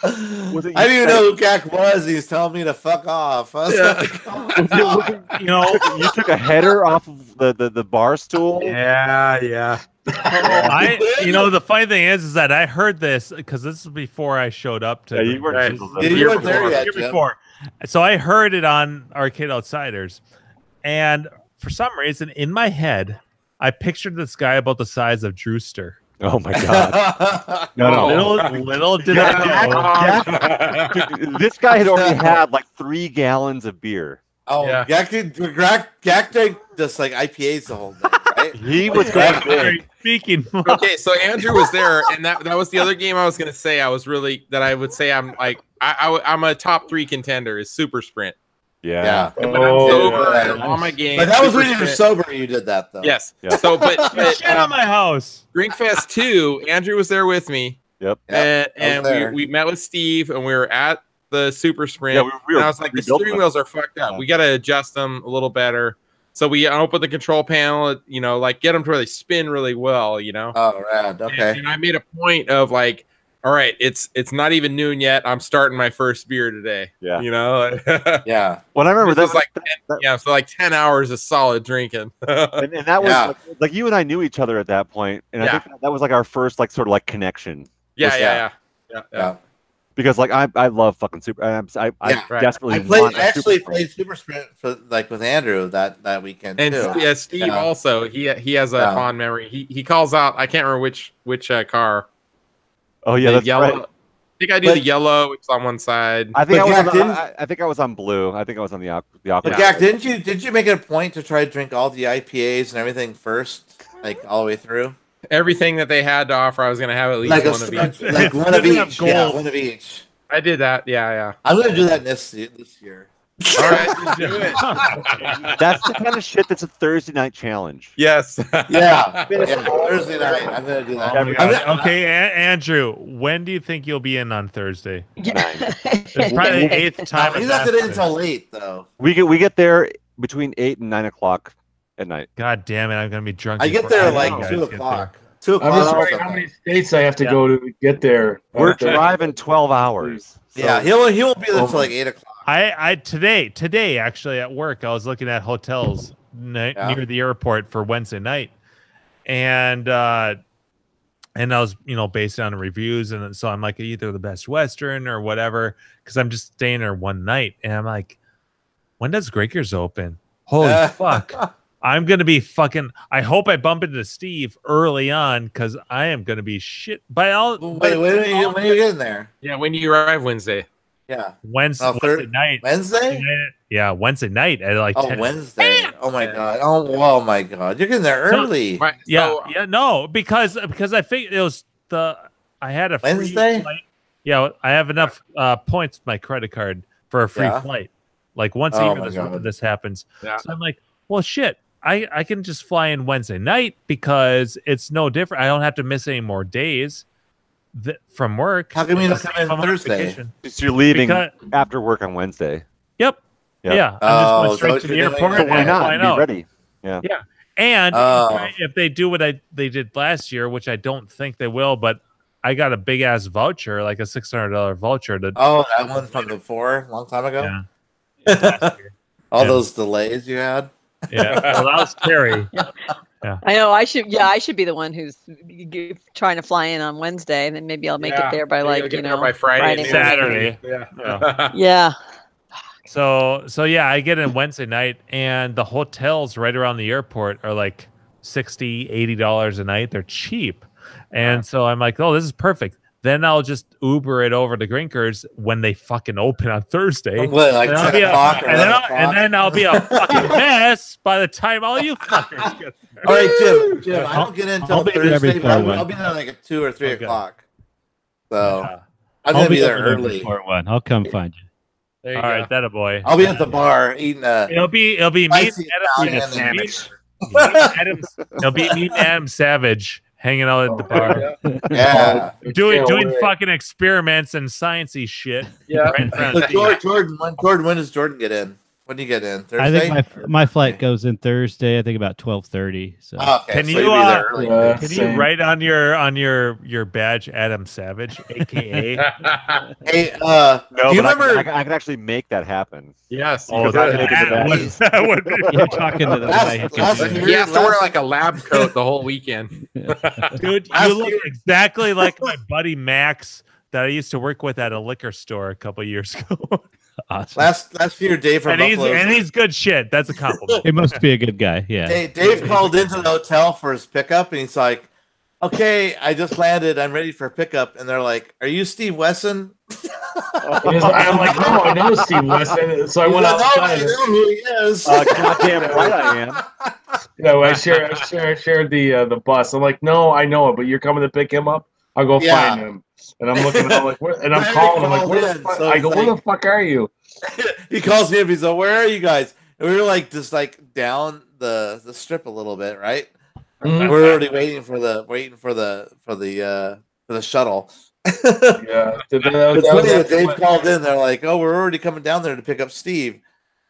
I didn't even know who Gak was. He was telling me to fuck off. I was like, oh, you took a header off of the bar stool. Yeah. The funny thing is that I heard this because this is before I showed up to. Yeah, you weren't there yet, before. So I heard it on Arcade Outsiders, and for some reason in my head, I pictured this guy about the size of Drewster. Oh my God! No. Little did I know. This guy had already had like 3 gallons of beer. Oh, yeah. Gak drank just like IPAs the whole day, right? He was going speaking. Okay, so Andrew was there, and that was the other game I was gonna say. I would say I'm like I'm a top 3 contender is Super Sprint. Yeah. When I'm sober, all my games. But that was when you were sober. You did that though. Yes. Yeah. So, but shit on my house. Grinkfest 2. Andrew was there with me. Yep. And we met with Steve, and we were at the Super Sprint. Yeah, and I was like, the steering wheels are fucked up. We got to adjust them a little better. So we opened the control panel, like get them to where they spin really well, Oh, rad. Okay. And I made a point of like, all right, it's not even noon yet. I'm starting my first beer today. Yeah. Yeah. Well, I remember that was like 10 hours of solid drinking. and that was like you and I knew each other at that point, and I think that was like our first like sort of like connection. Yeah. Because like I love fucking Super. I desperately. I played Super Sprint for like with Andrew that weekend and too. Yeah, Steve also. He has a fond memory. He calls out. I can't remember which car. Oh yeah, that's yellow. right. I think I do the yellow, which is on one side. I think I was on blue. I think I was on the opposite. But Gak, didn't you make it a point to try to drink all the IPAs and everything first, like all the way through? Everything that they had to offer, I was gonna have at least one of each. Like one of each. Yeah, one of each. I did that. Yeah. I'm gonna do that this year. All right, do it. That's the kind of shit that's a Thursday night challenge. Yes. Yeah. Thursday night. I'm gonna do that. Okay, Andrew, when do you think you'll be in on Thursday? It's probably the 8th time. He's not getting until late though. We get there between 8 and 9 o'clock at night. God damn it! I'm gonna be drunk. I get there like 2 o'clock. 2 o'clock. I'm just wondering how many states I have to go to get there. We're driving 12 hours. So. Yeah, he won't be there until like 8 o'clock. Today actually at work I was looking at hotels near the airport for Wednesday night, and I was based on reviews, and so I'm like either the Best Western or whatever because I'm just staying there one night, and I'm like, when does Grinkers open? Holy fuck! I'm gonna be fucking. I hope I bump into Steve early on because I am gonna be shit. Wait, when are you getting there? Yeah, when you arrive Wednesday. Yeah, Wednesday night. Wednesday? Yeah, Wednesday night at like 10. Wednesday. Oh my god. Oh my god. You're getting there early. No, because I think it was I had a Wednesday. Free flight. Yeah, I have enough points with my credit card for a free flight. Like once Oh a my year, God. this happens. Yeah. So I'm like, well, shit. I can just fly in Wednesday night because it's no different. I don't have to miss any more days from work. How come you don't It's the come same in amount of Thursday? vacation. So you're leaving Because- after work on Wednesday. Yep. Yep. Yeah. I'm just Oh, going is that straight what to the you're doing? airport. So why and not? flying Be out. ready. Yeah. Yeah. And Oh. if they do what they did last year, which I don't think they will, but I got a big ass voucher, like a $600 voucher. Oh, that one from before, a long time ago. Yeah. Last year. All Yeah. those delays you had. Yeah. Well, that was Terry. Yeah. I know. I should be the one who's trying to fly in on Wednesday, and then maybe I'll make it there by Maybe you'll like get you there know by Friday, and Saturday. Yeah. Yeah. So yeah, I get in Wednesday night, and the hotels right around the airport are like $60-$80 a night. They're cheap, and so I'm like, oh, this is perfect. Then I'll just Uber it over to Grinkers when they fucking open on Thursday. What, like And I'll 10 be a- o'clock or and then 11 I'll- o'clock? and then I'll be a fucking mess by the time all you fuckers get there. All right, Jim. I don't get in until I'll be there Thursday, but before I'll be there like at 2 or 3 Okay. o'clock. So Yeah. I'm I'll gonna be there over there early. before 1. I'll come find you. There you All go. right, that a boy. I'll be at the bar eating a It'll be me and spicy Adam, Italian and- it'll be me and Adam Savage hanging out at the bar, Yeah. doing Can't wait. fucking experiments and sciencey shit. Yeah. Right in front of So Steve. Jordan, when does Jordan get in? When do you get in? Thursday? I think my flight goes in Thursday. I think about 12:30. So Oh, okay. Can so you, you'll be there early. Can Same. you write on your badge Adam Savage, aka? Hey, No, do you but I remember? can actually make that happen. Yes. Oh, you that- could. that would be you're talking to the guy who can last do year- it. He has to wear like a lab coat the whole weekend. Dude, Last you look year- exactly like my buddy Max that I used to work with at a liquor store a couple years ago. Awesome. Last year, Dave from and Buffalo. he's good shit. That's a compliment. He must be a good guy. Yeah. Dave called into the hotel for his pickup, and he's like, "Okay, I just landed. I'm ready for pickup." And they're like, "Are you Steve Wesson?" I'm like, no, I know Steve Wesson. So I He's went like, "No, I outside. know who he is." Goddamn right I am. You know, I shared the bus. I'm like, no, I know it, but you're coming to pick him up. I'll go Yeah. find him. And I'm looking, I'm like, where, and I'm Barry calling. I'm like, called where in, the fuck? so I it's go, where like- the fuck are you? He calls me up. He's like, "Where are you guys?" And we were like, just like down the strip a little bit, right? Mhm. We're already waiting for the shuttle. Yeah, It's funny that Dave called in. They're like, "Oh, we're already coming down there to pick up Steve."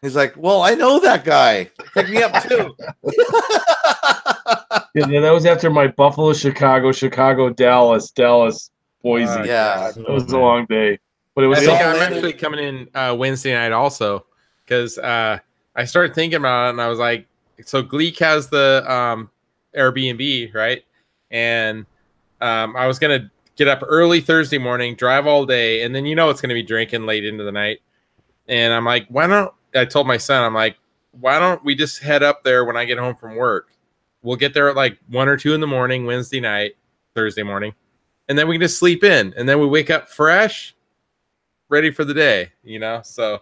He's like, "Well, I know that guy. Pick me up too." Yeah, that was after my Buffalo, Chicago, Dallas, Boise. Yeah. It was a long day, but it was. I think all I'm landed- actually coming in Wednesday night also because I started thinking about it and I was like, so Gleek has the Airbnb, right? And I was gonna get up early Thursday morning, drive all day, and then it's gonna be drinking late into the night. And I'm like, I told my son, I'm like, why don't we just head up there when I get home from work? We'll get there at like 1 or 2 in the morning, Wednesday night, Thursday morning, and then we can just sleep in, and then we wake up fresh, ready for the day. So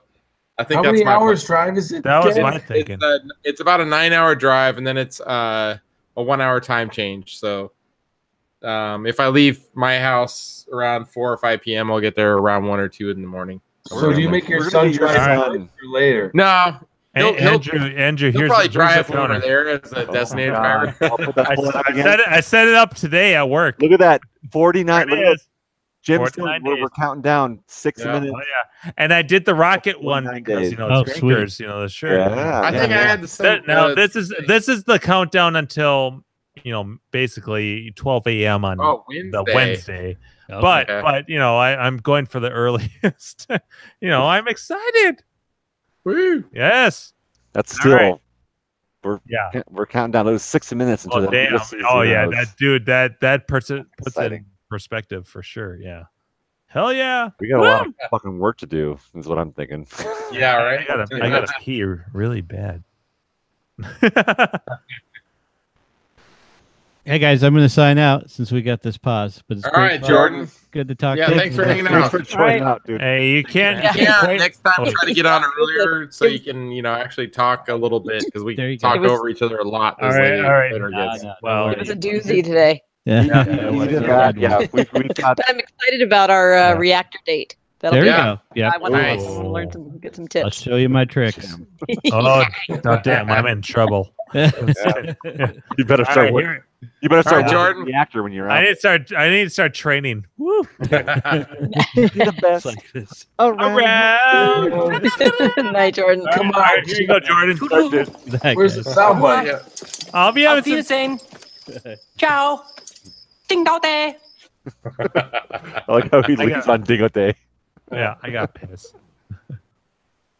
I think How that's many my hours plan. drive is it? That was Dave? my thinking. It's about a 9-hour drive, and then it's a 1-hour time change. So if I leave my house around 4 or 5 p.m., I'll get there around 1 or 2 in the morning. So do you make your We're son gonna get your drive son. first or later? No, he'll Andrew, he'll here's probably here's the drive when counter. we're there as a designated God. driver. I'll put that pull up again. I set it up today at work. Look at that. 49. There Look it at is. Jim, 49 we're days. counting down 6 Yeah. minutes. Oh yeah, and I did the rocket one 49 because days. it's Oh, drinkers, sweet. the shirt. Yeah, I think I had the same. Now this is the countdown until basically 12 a.m. on the Wednesday. Okay. But Okay. I'm going for the earliest. I'm excited. Woo. Yes. That's All right. still. Yeah. We're counting down those 6 minutes until Oh the damn. this is, Oh who yeah, knows. that dude. That person puts it in Exciting. perspective for sure. Yeah. Hell yeah. We got a lot of fucking work to do. Is what I'm thinking. Yeah, right. I gotta pee really bad. Hey guys, I'm going to sign out since we got this pause. But it's All great right, fun. Jordan. Good to talk Yeah, to you. thanks for hanging Thanks out. for joining out, dude. Hey, you can't. Yeah, wait. next time Oh, try to get on earlier so you can, actually talk a little bit because we There you go. talk It was- over each other a lot. All as right, lady all right. later gets. Well, It was a doozy today. Yeah. Either that, yeah, we've got But I'm excited about our reactor date. There be you good. go. Yeah. I want to Nice. learn some, get some I'll tips. show you my tricks. Oh, damn! I'm in trouble. You better All start. right, working. here- You better start All right, working Jordan. the actor when you're I out. need to start training. Woo! You're the best It's like this. around. Around. Night, Jordan. All right, all right, here you go, Jordan. Start this. That Where's the guy. sound button? Yeah. I'll be Auf having some. Wiedersehen. Ciao. Ding dao day. I like how he I leaves got- on Dingo Day. Yeah, I got pissed.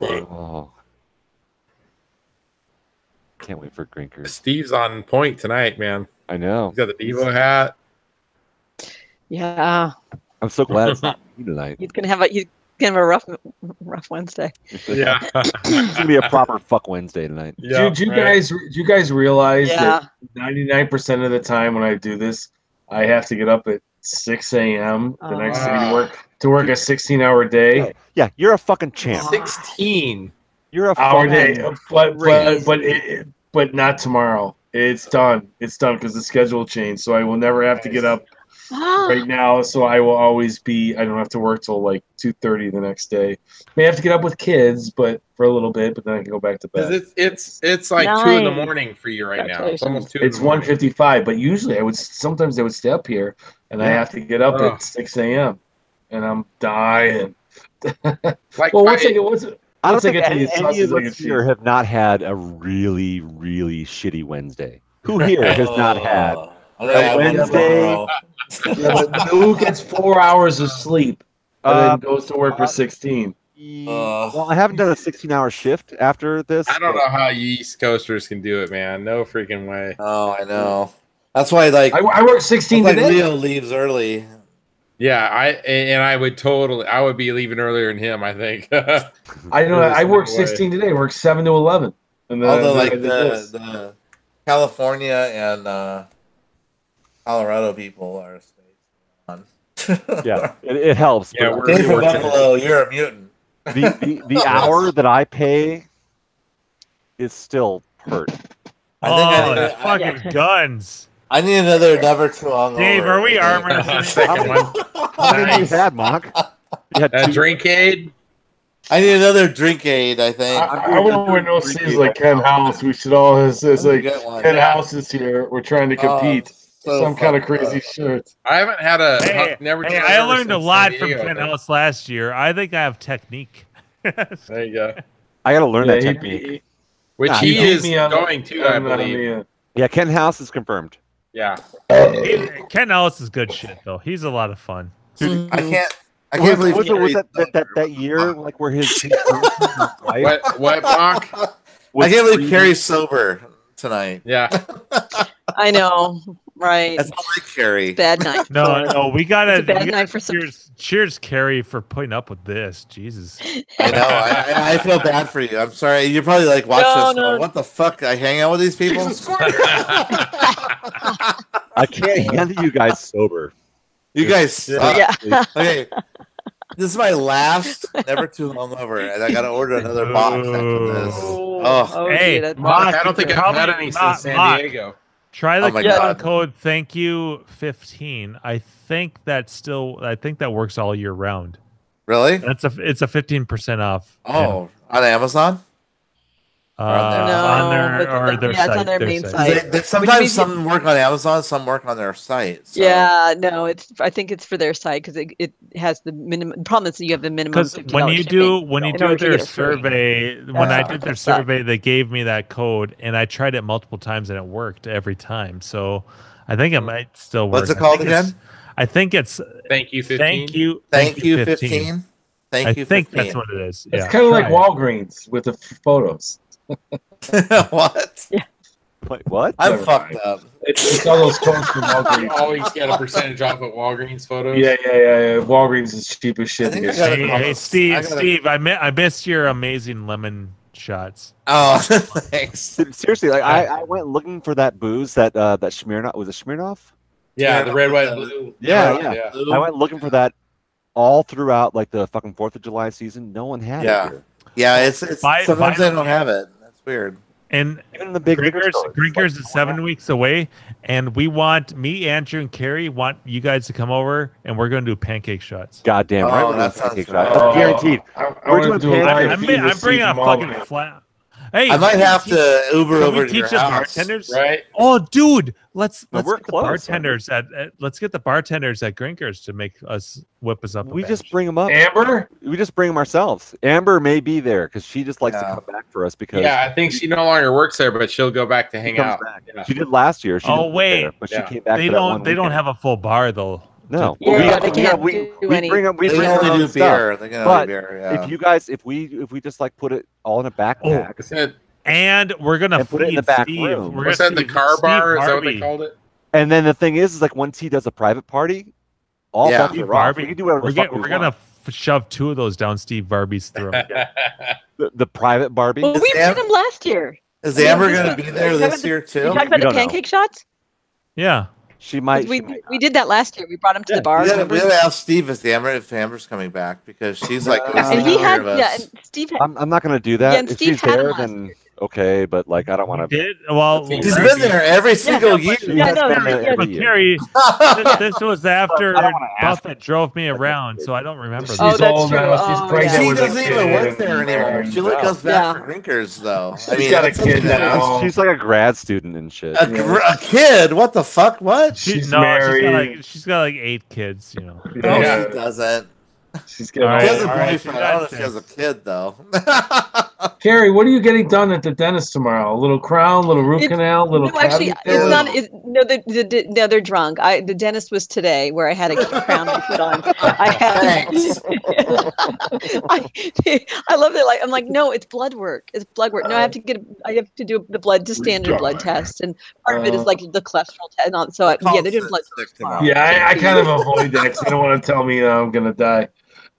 Oh. Can't wait for drinkers. Steve's on point tonight, man. I know. He's got the Devo hat. Yeah, I'm so glad it's not me tonight. he's gonna have a rough Wednesday. Yeah. It's gonna be a proper fuck Wednesday tonight. Yeah, do right. you guys realize Yeah. that 99% of the time when I do this, I have to get up at 6 a.m. the next day to work a 16-hour day. Yeah, you're a fucking champ. 16. You're a Hour fucking day, but not tomorrow. It's done. It's done because the schedule changed, so I will never have to get up right now. So I will always be. I don't have to work till like 2:30 the next day. May have to get up with kids, but for a little bit, but then I can go back to bed. Because it's like 2 in the morning for you right now. It's almost 2 in It's the morning. 1:55, but usually sometimes I would stay up here, and I Yeah. have to get up Ugh. at 6 a.m. and I'm dying. Like, well, I don't once I think get to any, these any sauces, of I can us see. here have not had a really, really shitty Wednesday. Who here has not had a Wednesday? Yeah, but who gets 4 hours of sleep and then goes to work for 16? Well, I haven't done a 16-hour shift after this. I don't know how you East Coasters can do it, man. No freaking way. Oh, I know. That's why, like, I work 16 like today. Leo leaves early. Yeah, I would be leaving earlier than him, I think. I know. I There's work no way. 16 today. I work 7 to 11. And then, Although, then I like did this. the California and Colorado people are on. Yeah, it helps. Yeah, but Dave from Buffalo, you're a mutant. the hour that I pay is still hurt. Oh, fucking guns. I need another never too long. Dave, are we armor? Second one. How many you had, Mock? You had A two. drink aid. I need another drink aid. I think. I want to wear no sleeves like Ken House. We should all. It's like Get one. Ken House is here. We're trying to compete. so Some kind of fucked crazy up. shirt. I haven't had a never. Hey, tried I ever learned a since lot San from Diego, I Ken think. Ellis last year. I think I have technique. There you go. I got to learn that he- technique. Which Nah, he beat is me on- going to, I on believe. Yeah, Ken House is confirmed. Yeah. Ken Ellis is good shit though. He's a lot of fun. I can't believe was that year like where his wife What Mock? I can't believe Carrie's sober tonight. Yeah. I know, right? That's not like Carrie. Bad night. No, we gotta. It's a bad we gotta night for some- cheers, Carrie, for putting up with this. Jesus. I know. I feel bad for you. I'm sorry. You probably like watch No, this. no. going, what the fuck? I hang out with these people. I can't handle you guys sober. You guys suck. Yeah. Okay. This is my last never too long over, and I gotta order another box after this. Oh, Hey, gee, that's- Mock, I don't think I've had any since San Mock, Diego. Try the Oh my coupon God. code thank you 15. I think that works all year round. really? It's a 15% off. Oh, on Amazon? On their but or their yeah, it's site. on their main site. site. Sometimes means you- some work on Amazon, some work on their site. So. Yeah, no, I think it's for their site because it has the minimum. The problem is that you have the minimum. Because when you do their survey, when I Yeah. did their That sucks. survey, they gave me that code, and I tried it multiple times, and it worked every time. So I think it might still work. What's it called again? I think it's Thank you, 15. Thank you, 15. Thank you, I think 15. that's what it is. It's Yeah, kind of like try it. Walgreens with the photos. What? Wait, what? I'm Never fucked mind. up. It's all those codes from You Walgreens. always get a percentage off at Walgreens photos. Yeah. Walgreens is cheap as shit. I think to I get got shit. it. Hey, Steve, I gotta- Steve, I missed your amazing lemon shots. Oh, thanks. Seriously, like I went looking for that booze that Smirnoff was it Smirnoff? Yeah, the red, white, blue. Yeah. I went looking for that all throughout like the fucking 4th of July season. No one had it Yeah. here. Yeah, it's Buy- sometimes buy they the- don't have it. That's weird. And even in the big liquor stores, Grinkers is 7 weeks away, and we want Andrew, and Carrie want you guys to come over, and we're going to do pancake shots. Goddamn right, Oh, we're that doing pancake sounds shots. That's guaranteed. We're doing pancakes. I'm bringing a fucking flat. Hey, I might have to Uber can over we to teach your the house. bartenders? Right. Oh, dude, let's No, we're get the close, bartenders let's get the bartenders at Grinkers to make us whip us up. We just bring them up. Amber? We just bring them ourselves. Amber may be there because she just likes to come back for us because Yeah, I think she no longer works there, but she'll go back to hang comes out. back. Yeah. She did last year. She Oh didn't wait, there, but she came back. They for that one don't weekend. have a full bar though. No, Yeah, they can't do any. bring them. We They bring only our do own beer. stuff. They can only But do beer, yeah. if you guys, if we just like put it all in a backpack, And we're gonna and put it in feed the back Steve. room. We're What's gonna that? The feed car Steve bar? Is that what they Harvey. called it? and then the thing is like once he does a private party, all Yeah. bets Steve are off. Barbie. We can do whatever We're, the fuck we we're gonna want. shove 2 of those down Steve Barbie's throat. The private Barbie. Well, we did them last year. Is Amber going to be there this year too? You talking about We the don't know. pancake shots? Yeah. She might. We did that last year. We brought him to the bar. We remember? gotta ask Steve if Amber's coming back because she's like And he had, yeah, and Steve had, I'm not gonna do that. Yeah, and if Steve she's had there, him last then okay. But like, I don't want to. Did well. He's been there every single year. Yeah, no, yeah, But year. Carrie, this was after I don't wanna ask Buffett drove me around, so I don't remember. She's that. Oh, that's old true. now. She's Oh, pregnant yeah. She with a doesn't even kid. work there anymore. She only comes back Yeah. for Grinkers though. Got a that's kid okay. now. She's like a grad student and shit. A kid? What the fuck? What? She's No, married. she's got like 8 kids. You know. No, Yeah. she doesn't. She's getting All old. She right, has a all right, boyfriend. I don't know if she has a kid though. Carrie, what are you getting done at the dentist tomorrow? A little crown, little root It's- canal, little No, actually, cavity it's filler? not. No, they're drunk. The dentist was today, where I had a crown to put on. I had. I love it. Like I'm like, no, it's blood work. It's blood work. No, I have to do the blood, just standard blood test, and part of it is like the cholesterol test. And all, so yeah, they're doing blood tests tomorrow. Yeah, I kind of avoid that because you don't want to tell me I'm gonna die.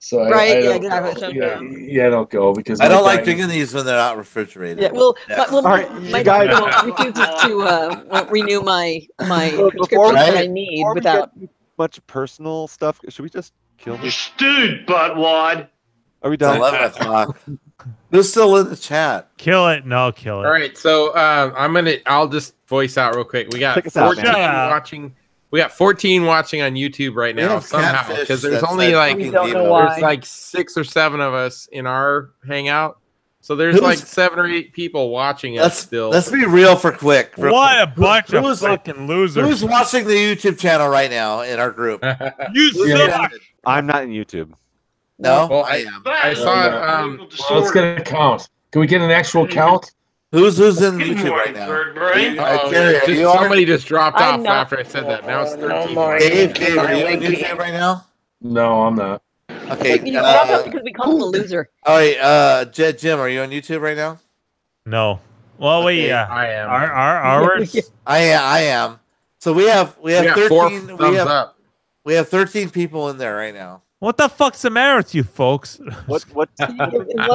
So Right, I yeah, don't exactly. go. Yeah, I don't go because I don't my like diet- drinking these when they're not refrigerated. Yeah, well, Yeah. well, All right, my you guys- doctor refuses to won't renew my Before prescription that I we- need Before we without. get much personal stuff, should we just kill this? Dude, buttwad. Are we It's done? 11 o'clock. Who's still in the chat? Kill it. No, kill it. All right, so I'll just voice out real quick. We got Take us out, 14 man. watching. We got 14 watching on YouTube right We now have somehow catfish because there's that's only like fucking don't know diva. why. there's like 6 or 7 of us in our hangout. So there's Who's- like 7 or 8 people watching us still. Let's be real for quick. real What a quick. bunch of Who's- fucking losers! Who's watching the YouTube channel right now in our group? You Who's suck. in it? I'm not in YouTube. No, Well, I am. I saw it. Well, let's get a count. Can we get an actual count? Who's in YouTube right now? Carrie, are you on? somebody just dropped I'm off not. after I said that. Now it's 13. Dave, are you on YouTube right now? No, I'm not. Okay. You dropped out because we called him a loser. All right. Jim, are you on YouTube right now? No. Well, wait. Okay, Yeah. I am. Ours. I am. So we have We got 4 13. thumbs up. We have 13 people in there right now. What the fuck's the matter with you folks? What One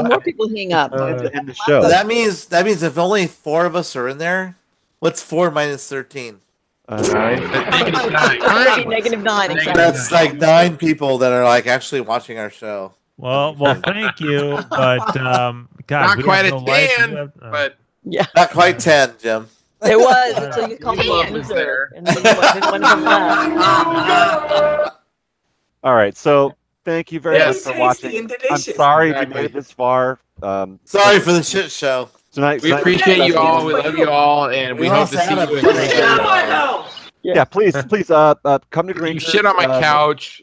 more people hang up. in the show? So that means if only 4 of us are in there, what's 4 minus 13? Negative 9. Exactly. That's like 9 people that are like actually watching our show. Well, thank you, but God, Not we quite have a no life. 10, We have- but Yeah, Not quite 10, Jim. it was until you called him a Love was loser. there. And then one of them left. All right, so thank you very Yes. much for watching. I'm sorry if you made it this far. Sorry for the shit show. Tonight, we appreciate you all. We love you all, and we hope to see you. Yeah, please, come to Green. You shit on my couch.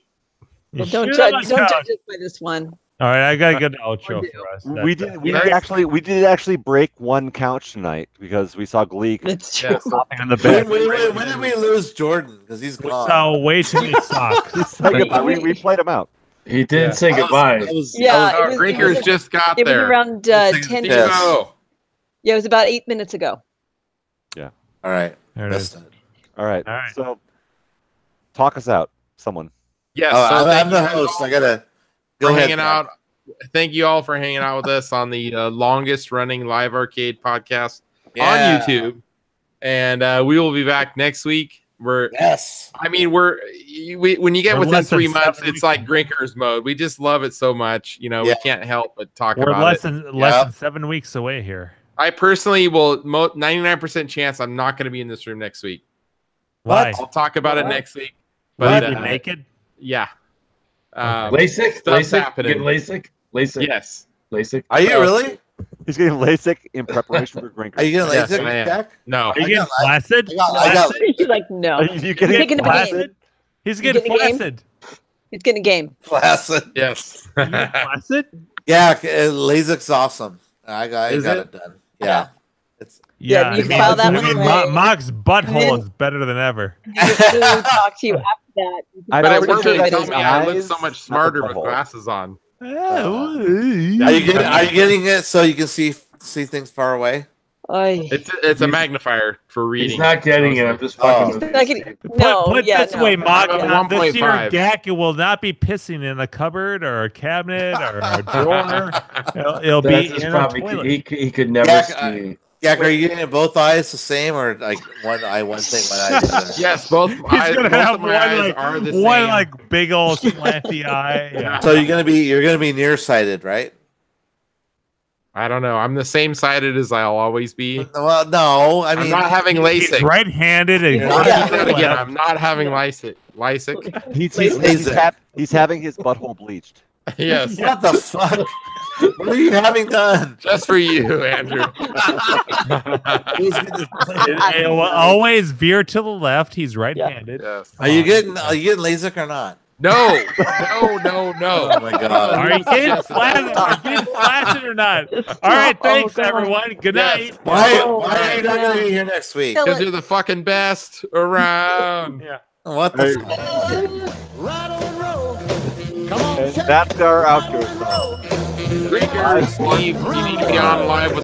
You Don't shit judge. on my Don't couch. judge us by this one. All right, I gotta get an outro for us. We did actually break one couch tonight because we saw Gleek It's true. stopping on the bed. When did we lose Jordan? Because he's We gone. saw way too many socks. Say goodbye. We played him out. He did say goodbye. Yeah, Drinkers just got it was there. around 10 Yes. Oh, Yeah, it was about 8 minutes ago. All right. There it That's is. it. All right. All right. So talk us out, someone. yes. Oh, so I'm the thank you host. all I gotta for go ahead. hanging out. Thank you all for hanging out with us on the longest running live arcade podcast Yeah. on YouTube. And we will be back next week. Yes. I mean, when you get We're within less than 3 months, 7 it's like Grinkers mode. We just love it so much. You know, Yeah. we can't help but talk We're about less it. than Yep. 7 weeks away here. I personally will 99% chance I'm not going to be in this room next week. Why? I'll talk about it next week. But But naked? Yeah. LASIK? Stuff's LASIK? happening. You getting LASIK? LASIK? Yes. LASIK? Are you really? He's getting LASIK in preparation for Grinkers. Are you getting Yes, LASIK, I am. Jack? No. Are you getting flaccid? I got He's like, no. Are you He's getting taking a flaccid? He's You getting getting a game? flaccid. He's getting a game. flaccid. Yes. You getting flaccid? Yeah, LASIK's awesome. I got Is it done. Yeah. It's Yeah, you file that one away. Mock's butthole is better than ever. We'll talk to you after that. I'm But it pretty worked sure to that tell his me I look eyes so much have a smarter with butthole. glasses on. are you getting it so you can see things far away? Oy. It's a magnifier for reading. He's not getting it. I'm just fucking with He's not getting- no, Put yeah, this no. way, Mock. I'm at This year, 1.5. Dak will not be pissing in a cupboard or a cabinet or a drawer. It'll That's be his in a problem. toilet. He could never Yeah, see. Yeah, are you getting both eyes the same, or like one eye, one thing, one eye? the other? Yes, both He's eyes, gonna both have of my one eyes like are the one same. like big old slanty eye. Yeah. So you're gonna be nearsighted, right? I don't know. I'm the same sided as I'll always be. Well, no, I mean, I'm not having LASIK. He's right-handed. And I'll do that again. I'm not having LASIK. He's having his butthole bleached. Yes. What the fuck? What are you having done? Just for you, Andrew. It will always veer to the left. He's right-handed. Yes. Are you getting LASIK or not? No. No. Oh my god. Are you getting flaccid or not? All right, thanks everyone. Good night. Why are you not gonna be here next week? Because you're the fucking best around. Yeah. What the? And that's our outro song. Steve, you need to be on live with